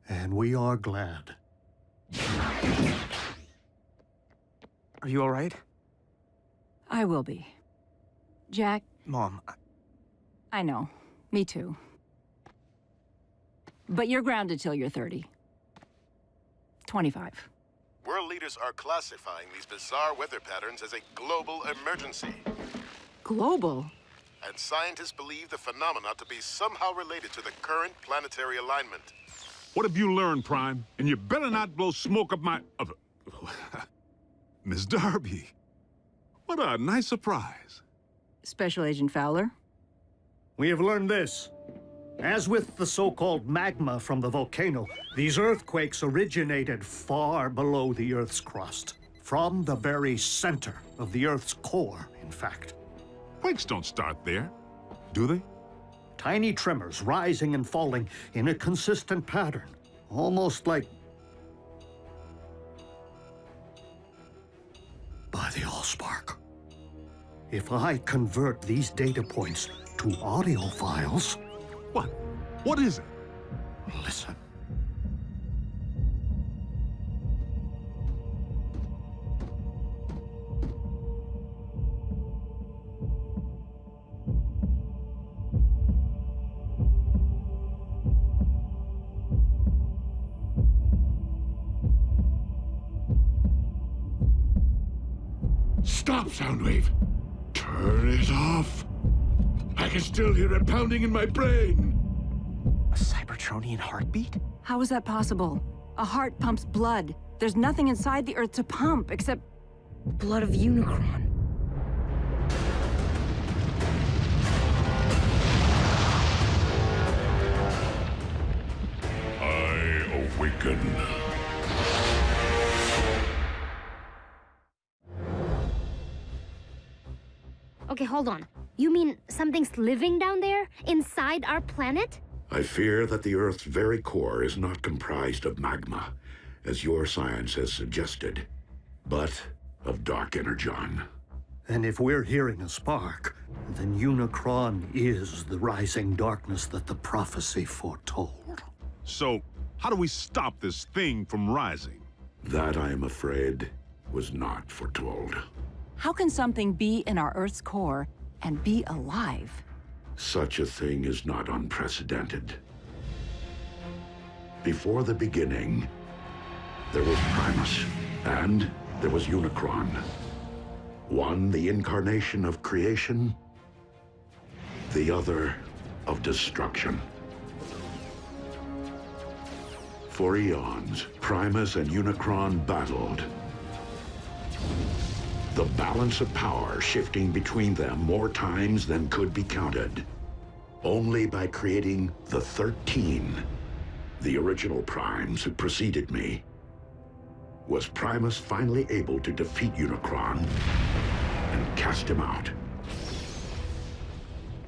And we are glad. Are you all right? I will be. Jack? Mom, I know. Me too. But you're grounded till you're 30. 25. World leaders are classifying these bizarre weather patterns as a global emergency. Global? And scientists believe the phenomena to be somehow related to the current planetary alignment. What have you learned, Prime? And you better not blow smoke up my... Miss Darby. What a nice surprise. Special Agent Fowler? We have learned this. As with the so-called magma from the volcano, these earthquakes originated far below the Earth's crust. From the very center of the Earth's core, in fact. Quakes don't start there, do they? Tiny tremors rising and falling in a consistent pattern. Almost like... by the Allspark. If I convert these data points to audio files... What? What is it? Listen. Stop, Soundwave. Turn it off. I can still hear it pounding in my brain. A Cybertronian heartbeat? How is that possible? A heart pumps blood. There's nothing inside the Earth to pump except... blood of Unicron. I awaken. Okay, hold on. You mean something's living down there? Inside our planet? I fear that the Earth's very core is not comprised of magma, as your science has suggested, but of dark energon. And if we're hearing a spark, then Unicron is the rising darkness that the prophecy foretold. So, how do we stop this thing from rising? That, I am afraid, was not foretold. How can something be in our Earth's core and be alive? Such a thing is not unprecedented. Before the beginning, there was Primus, and there was Unicron. One, the incarnation of creation, the other, of destruction. For eons, Primus and Unicron battled. The balance of power shifting between them more times than could be counted. Only by creating the 13, the original Primes who preceded me, was Primus finally able to defeat Unicron and cast him out.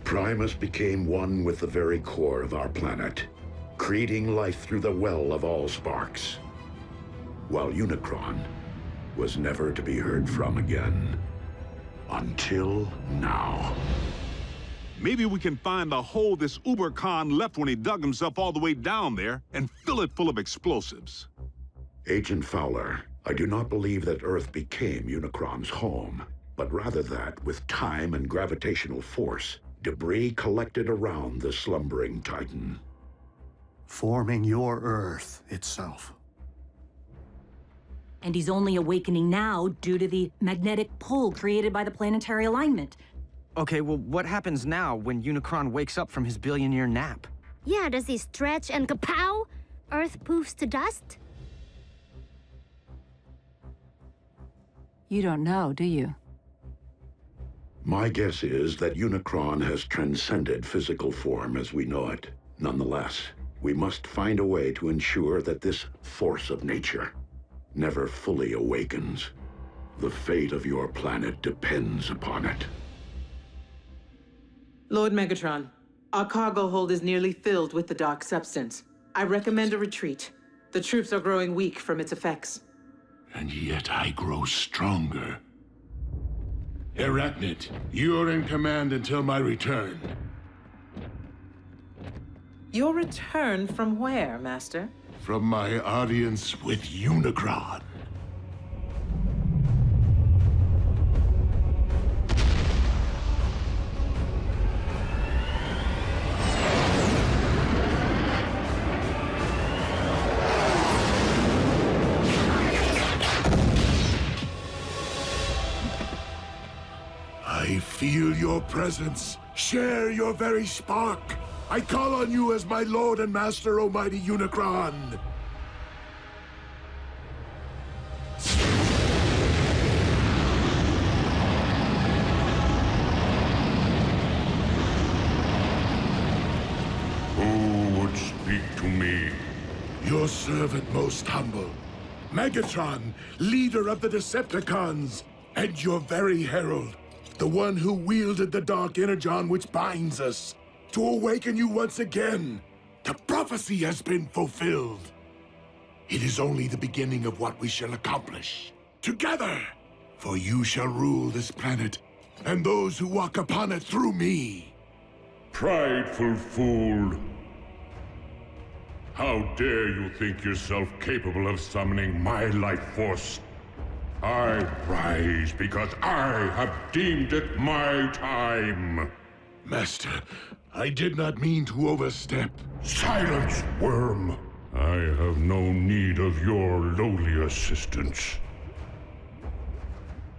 Primus became one with the very core of our planet, creating life through the well of Allsparks, while Unicron was never to be heard from again. Until now. Maybe we can find the hole this Uber Khan left when he dug himself all the way down there and fill it full of explosives. Agent Fowler, I do not believe that Earth became Unicron's home, but rather that, with time and gravitational force, debris collected around the slumbering Titan. Forming your Earth itself. And he's only awakening now due to the magnetic pull created by the planetary alignment. Okay, well, what happens now when Unicron wakes up from his billion-year nap? Yeah, does he stretch and kapow? Earth poofs to dust? You don't know, do you? My guess is that Unicron has transcended physical form as we know it. Nonetheless, we must find a way to ensure that this force of nature never fully awakens. The fate of your planet depends upon it. Lord Megatron, our cargo hold is nearly filled with the dark substance. I recommend a retreat. The troops are growing weak from its effects. And yet I grow stronger. Arachnid, you're in command until my return. Your return from where, Master? From my audience with Unicron. I feel your presence. Share your very spark. I call on you as my Lord and Master, Almighty Unicron. Who would speak to me? Your servant most humble. Megatron, leader of the Decepticons, and your very herald. The one who wielded the dark Energon which binds us. To awaken you once again. The prophecy has been fulfilled. It is only the beginning of what we shall accomplish. Together! For you shall rule this planet, and those who walk upon it through me. Prideful fool. How dare you think yourself capable of summoning my life force? I rise because I have deemed it my time. Master, I did not mean to overstep. Silence, worm! I have no need of your lowly assistance.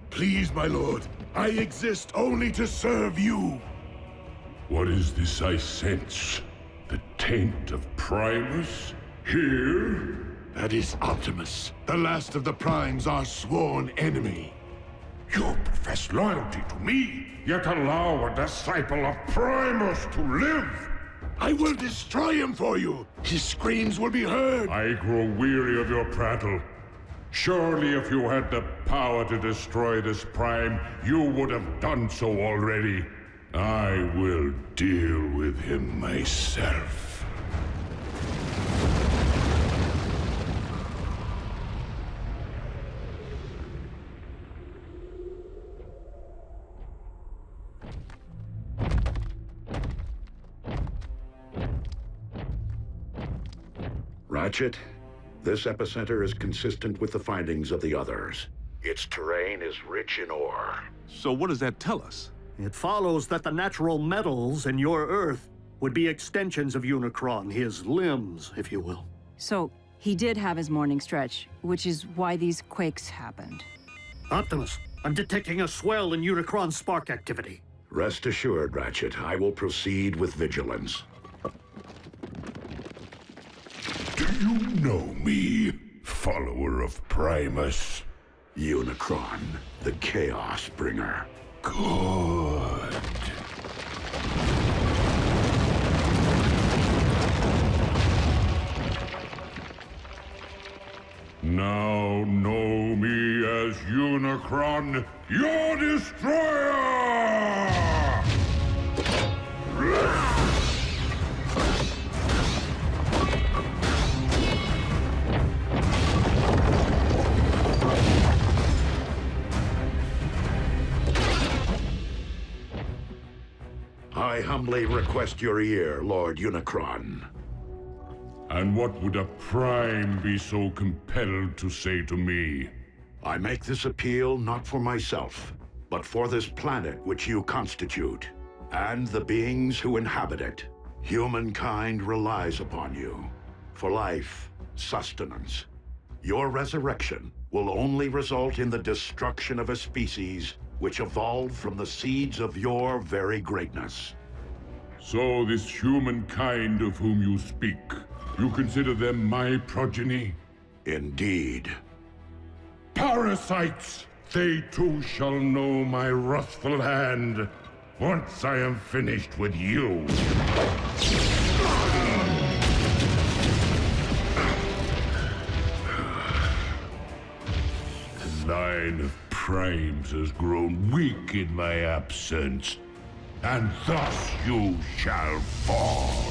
Please, my lord, I exist only to serve you. What is this I sense? The taint of Primus? Here? That is Optimus, the last of the Primes, our sworn enemy. You profess loyalty to me, yet allow a disciple of Primus to live! I will destroy him for you! His screams will be heard! I grow weary of your prattle. Surely if you had the power to destroy this Prime, you would have done so already. I will deal with him myself. Ratchet, this epicenter is consistent with the findings of the others. Its terrain is rich in ore. So what does that tell us? It follows that the natural metals in your Earth would be extensions of Unicron, his limbs, if you will. So, he did have his morning stretch, which is why these quakes happened. Optimus, I'm detecting a swell in Unicron spark activity. Rest assured, Ratchet, I will proceed with vigilance. Do you know me, follower of Primus? Unicron, the Chaos Bringer. Good. Now know me as Unicron, your destroyer! I humbly request your ear, Lord Unicron. And what would a Prime be so compelled to say to me? I make this appeal not for myself, but for this planet which you constitute, and the beings who inhabit it. Humankind relies upon you for life, sustenance. Your resurrection will only result in the destruction of a species which evolved from the seeds of your very greatness. So this humankind of whom you speak, you consider them my progeny? Indeed. Parasites! They too shall know my wrathful hand, once I am finished with you. The line of Primes has grown weak in my absence, and thus you shall fall.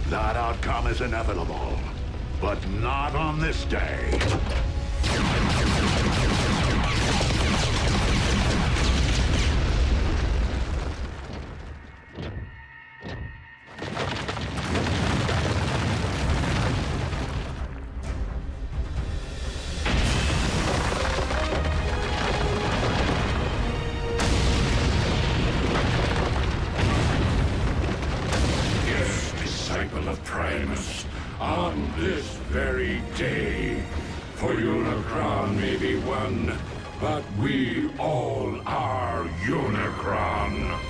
That outcome is inevitable, but not on this day. disciple of Primus, on this very day. For Unicron may be one, but we all are Unicron.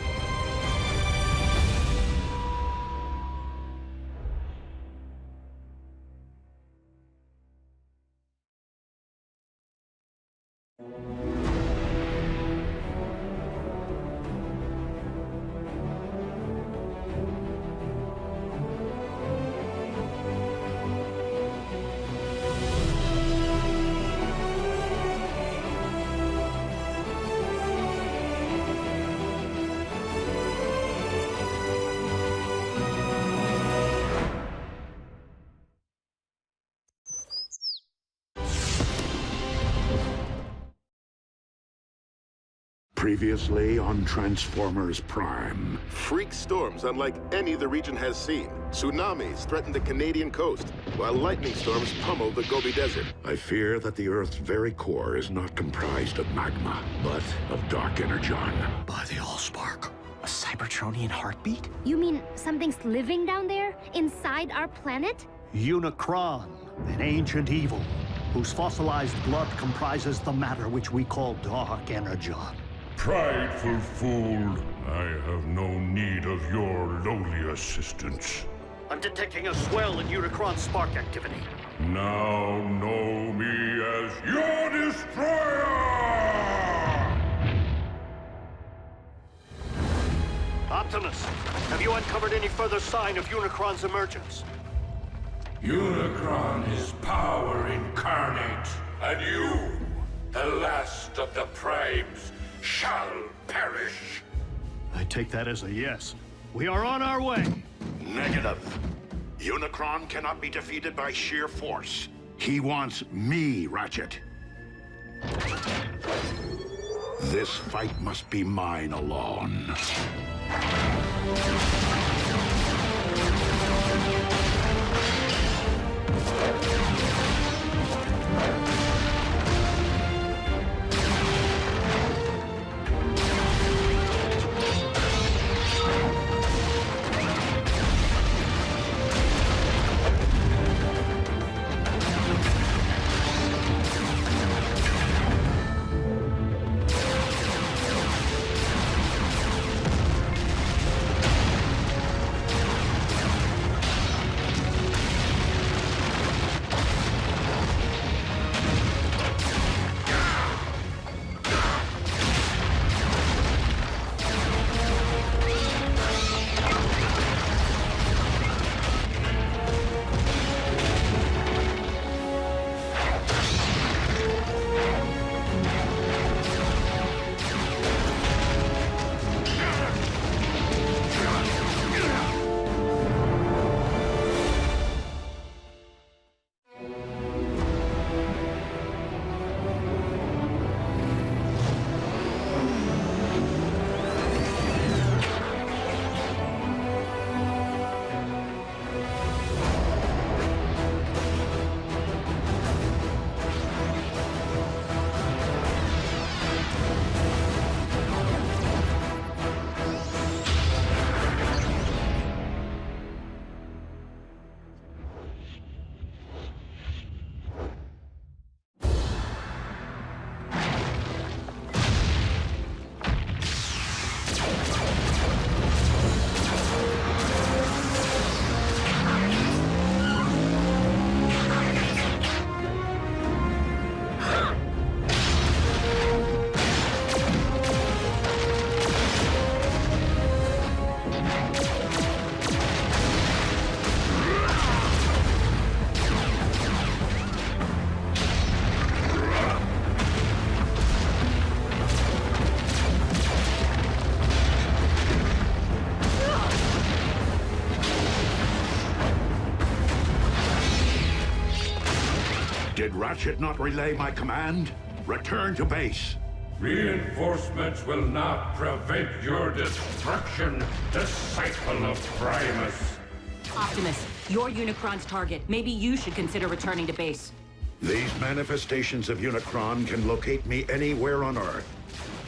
Previously on Transformers Prime. Freak storms unlike any the region has seen. Tsunamis threaten the Canadian coast, while lightning storms pummel the Gobi Desert. I fear that the Earth's very core is not comprised of magma, but of dark energon. By the Allspark. A Cybertronian heartbeat? You mean something's living down there, inside our planet? Unicron, an ancient evil, whose fossilized blood comprises the matter which we call dark energon. Prideful fool, I have no need of your lowly assistance. I'm detecting a swell in Unicron spark activity. Now know me as your destroyer! Optimus, have you uncovered any further sign of Unicron's emergence? Unicron is power incarnate, and you, the last of the Primes, shall perish. I take that as a yes. We are on our way. Negative. Unicron cannot be defeated by sheer force. He wants me, Ratchet. This fight must be mine alone. Did Ratchet not relay my command? Return to base. Reinforcements will not prevent your destruction, disciple of Primus. Optimus, you're Unicron's target. Maybe you should consider returning to base. These manifestations of Unicron can locate me anywhere on Earth.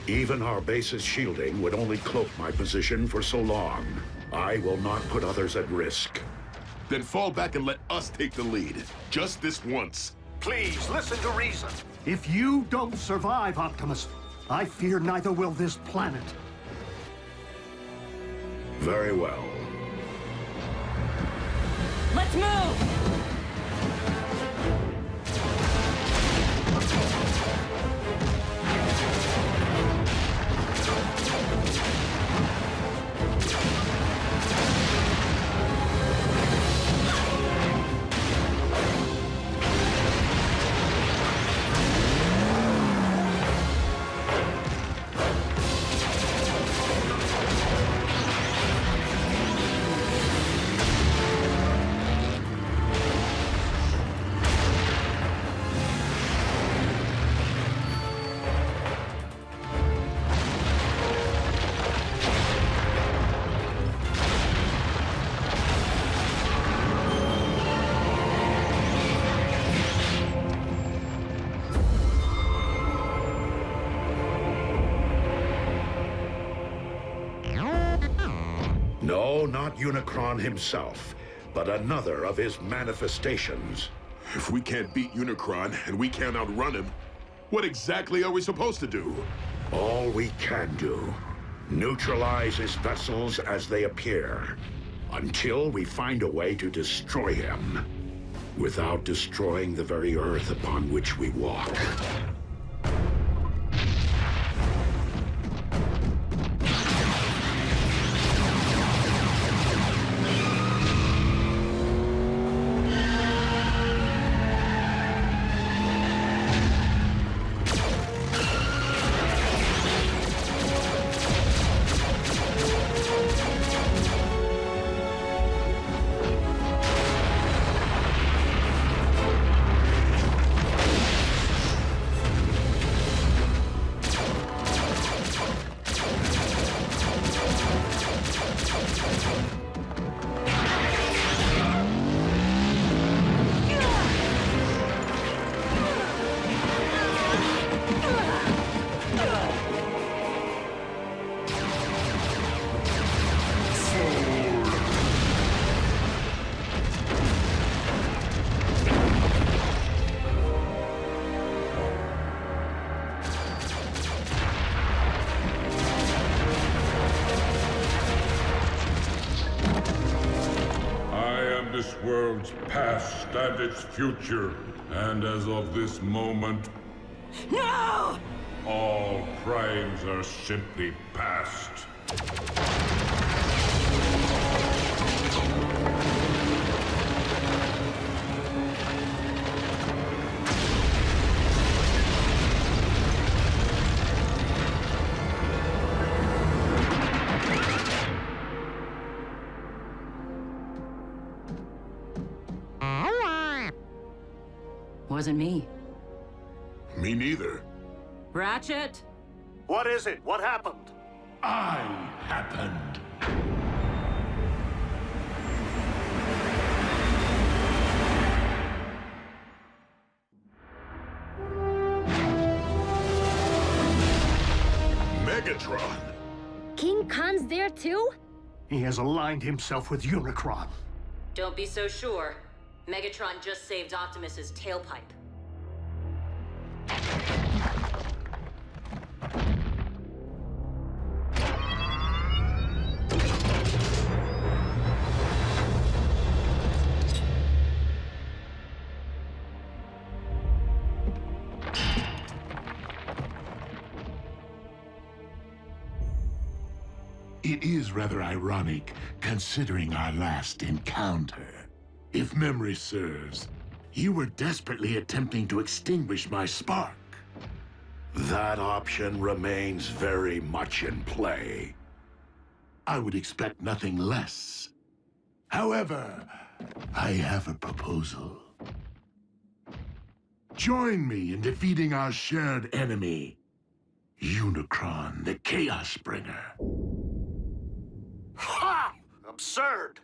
Even our base's shielding would only cloak my position for so long. I will not put others at risk. Then fall back and let us take the lead. Just this once. Please, listen to reason. If you don't survive, Optimus, I fear neither will this planet. Very well. Let's move! No, not Unicron himself, but another of his manifestations. If we can't beat Unicron and we can't outrun him, what exactly are we supposed to do? All we can do. Neutralize his vessels as they appear, until we find a way to destroy him, without destroying the very Earth upon which we walk. This world's past and its future, and as of this moment, No! all crimes are simply past. Wasn't me. Me neither. Ratchet? What is it? What happened? I happened. Megatron! King Khan's there too? He has aligned himself with Unicron. Don't be so sure. Megatron just saved Optimus's tailpipe. It is rather ironic, considering our last encounter. If memory serves, you were desperately attempting to extinguish my spark. That option remains very much in play. I would expect nothing less. However, I have a proposal. Join me in defeating our shared enemy, Unicron, the Chaos Bringer. Ha! Absurd!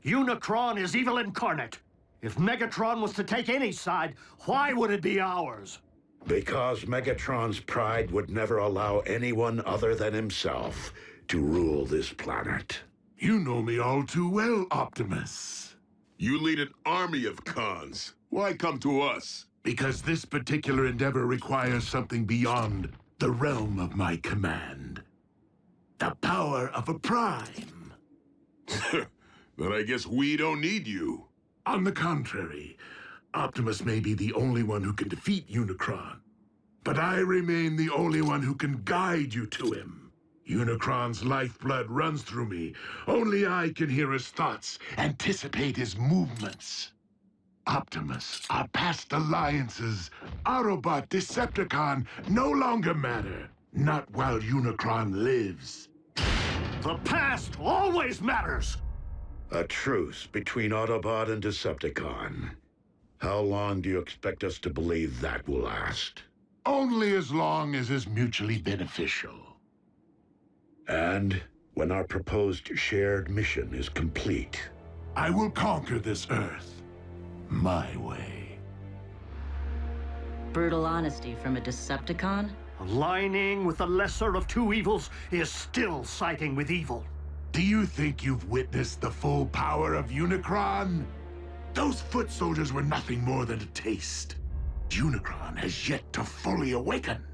Unicron is evil incarnate. If Megatron was to take any side, why would it be ours? Because Megatron's pride would never allow anyone other than himself to rule this planet. You know me all too well, Optimus. You lead an army of cons. Why come to us? Because this particular endeavor requires something beyond the realm of my command. The power of a prime. Then I guess we don't need you. On the contrary, Optimus may be the only one who can defeat Unicron. But I remain the only one who can guide you to him. Unicron's lifeblood runs through me. Only I can hear his thoughts, anticipate his movements. Optimus, our past alliances, Autobot, Decepticon, no longer matter. Not while Unicron lives. The past always matters! A truce between Autobot and Decepticon. How long do you expect us to believe that will last? Only as long as is mutually beneficial. And when our proposed shared mission is complete, I will conquer this Earth my way. Brutal honesty from a Decepticon? Aligning with the lesser of two evils is still siding with evil. Do you think you've witnessed the full power of Unicron? Those foot soldiers were nothing more than a taste. Unicron has yet to fully awaken.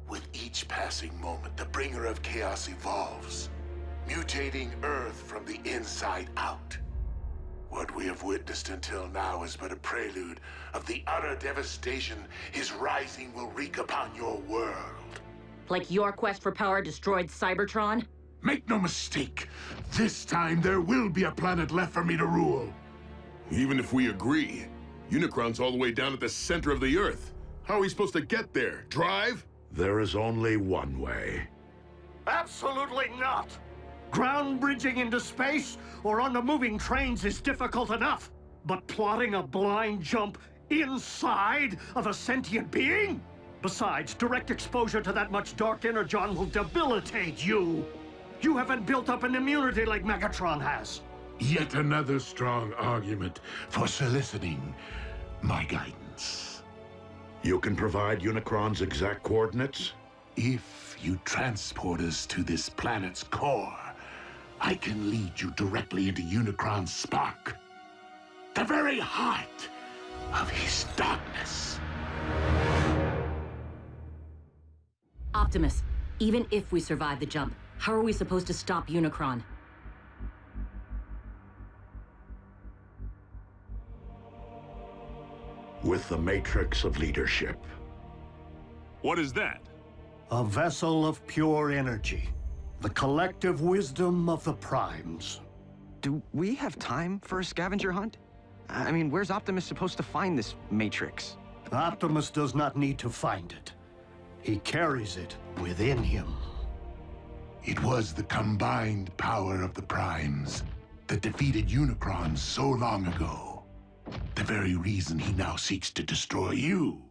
With each passing moment, the bringer of chaos evolves, mutating Earth from the inside out. What we have witnessed until now is but a prelude of the utter devastation his rising will wreak upon your world. Like your quest for power destroyed Cybertron? Make no mistake, this time there will be a planet left for me to rule. Even if we agree, Unicron's all the way down at the center of the Earth. How are we supposed to get there? Drive? there is only one way. Absolutely not! Ground bridging into space or on the moving trains is difficult enough. But plotting a blind jump inside of a sentient being? Besides, direct exposure to that much dark Energon will debilitate you. You haven't built up an immunity like Megatron has. Yet another strong argument for soliciting my guidance. You can provide Unicron's exact coordinates? If you transport us to this planet's core, I can lead you directly into Unicron's spark. The very heart of his darkness. Optimus, even if we survive the jump, how are we supposed to stop Unicron? With the Matrix of Leadership. What is that? A vessel of pure energy. The collective wisdom of the Primes. Do we have time for a scavenger hunt? I mean, where's Optimus supposed to find this Matrix? Optimus does not need to find it. He carries it within him. It was the combined power of the Primes that defeated Unicron so long ago. The very reason he now seeks to destroy you.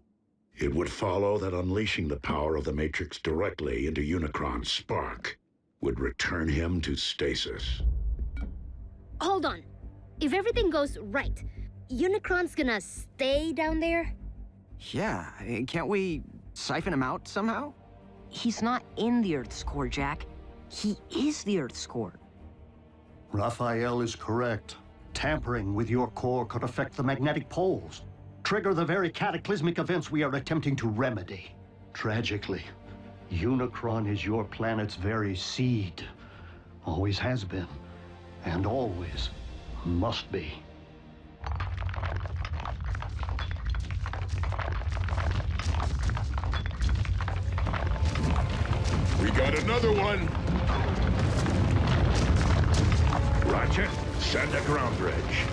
It would follow that unleashing the power of the Matrix directly into Unicron's spark would return him to stasis. Hold on. If everything goes right, Unicron's gonna stay down there? Yeah, can't we siphon him out somehow? He's not in the Earth's core, Jack. He is the Earth's core. Raphael is correct. Tampering with your core could affect the magnetic poles, trigger the very cataclysmic events we are attempting to remedy. Tragically, Unicron is your planet's very seed. Always has been, and always must be. We got another one! Roger. Send a ground bridge.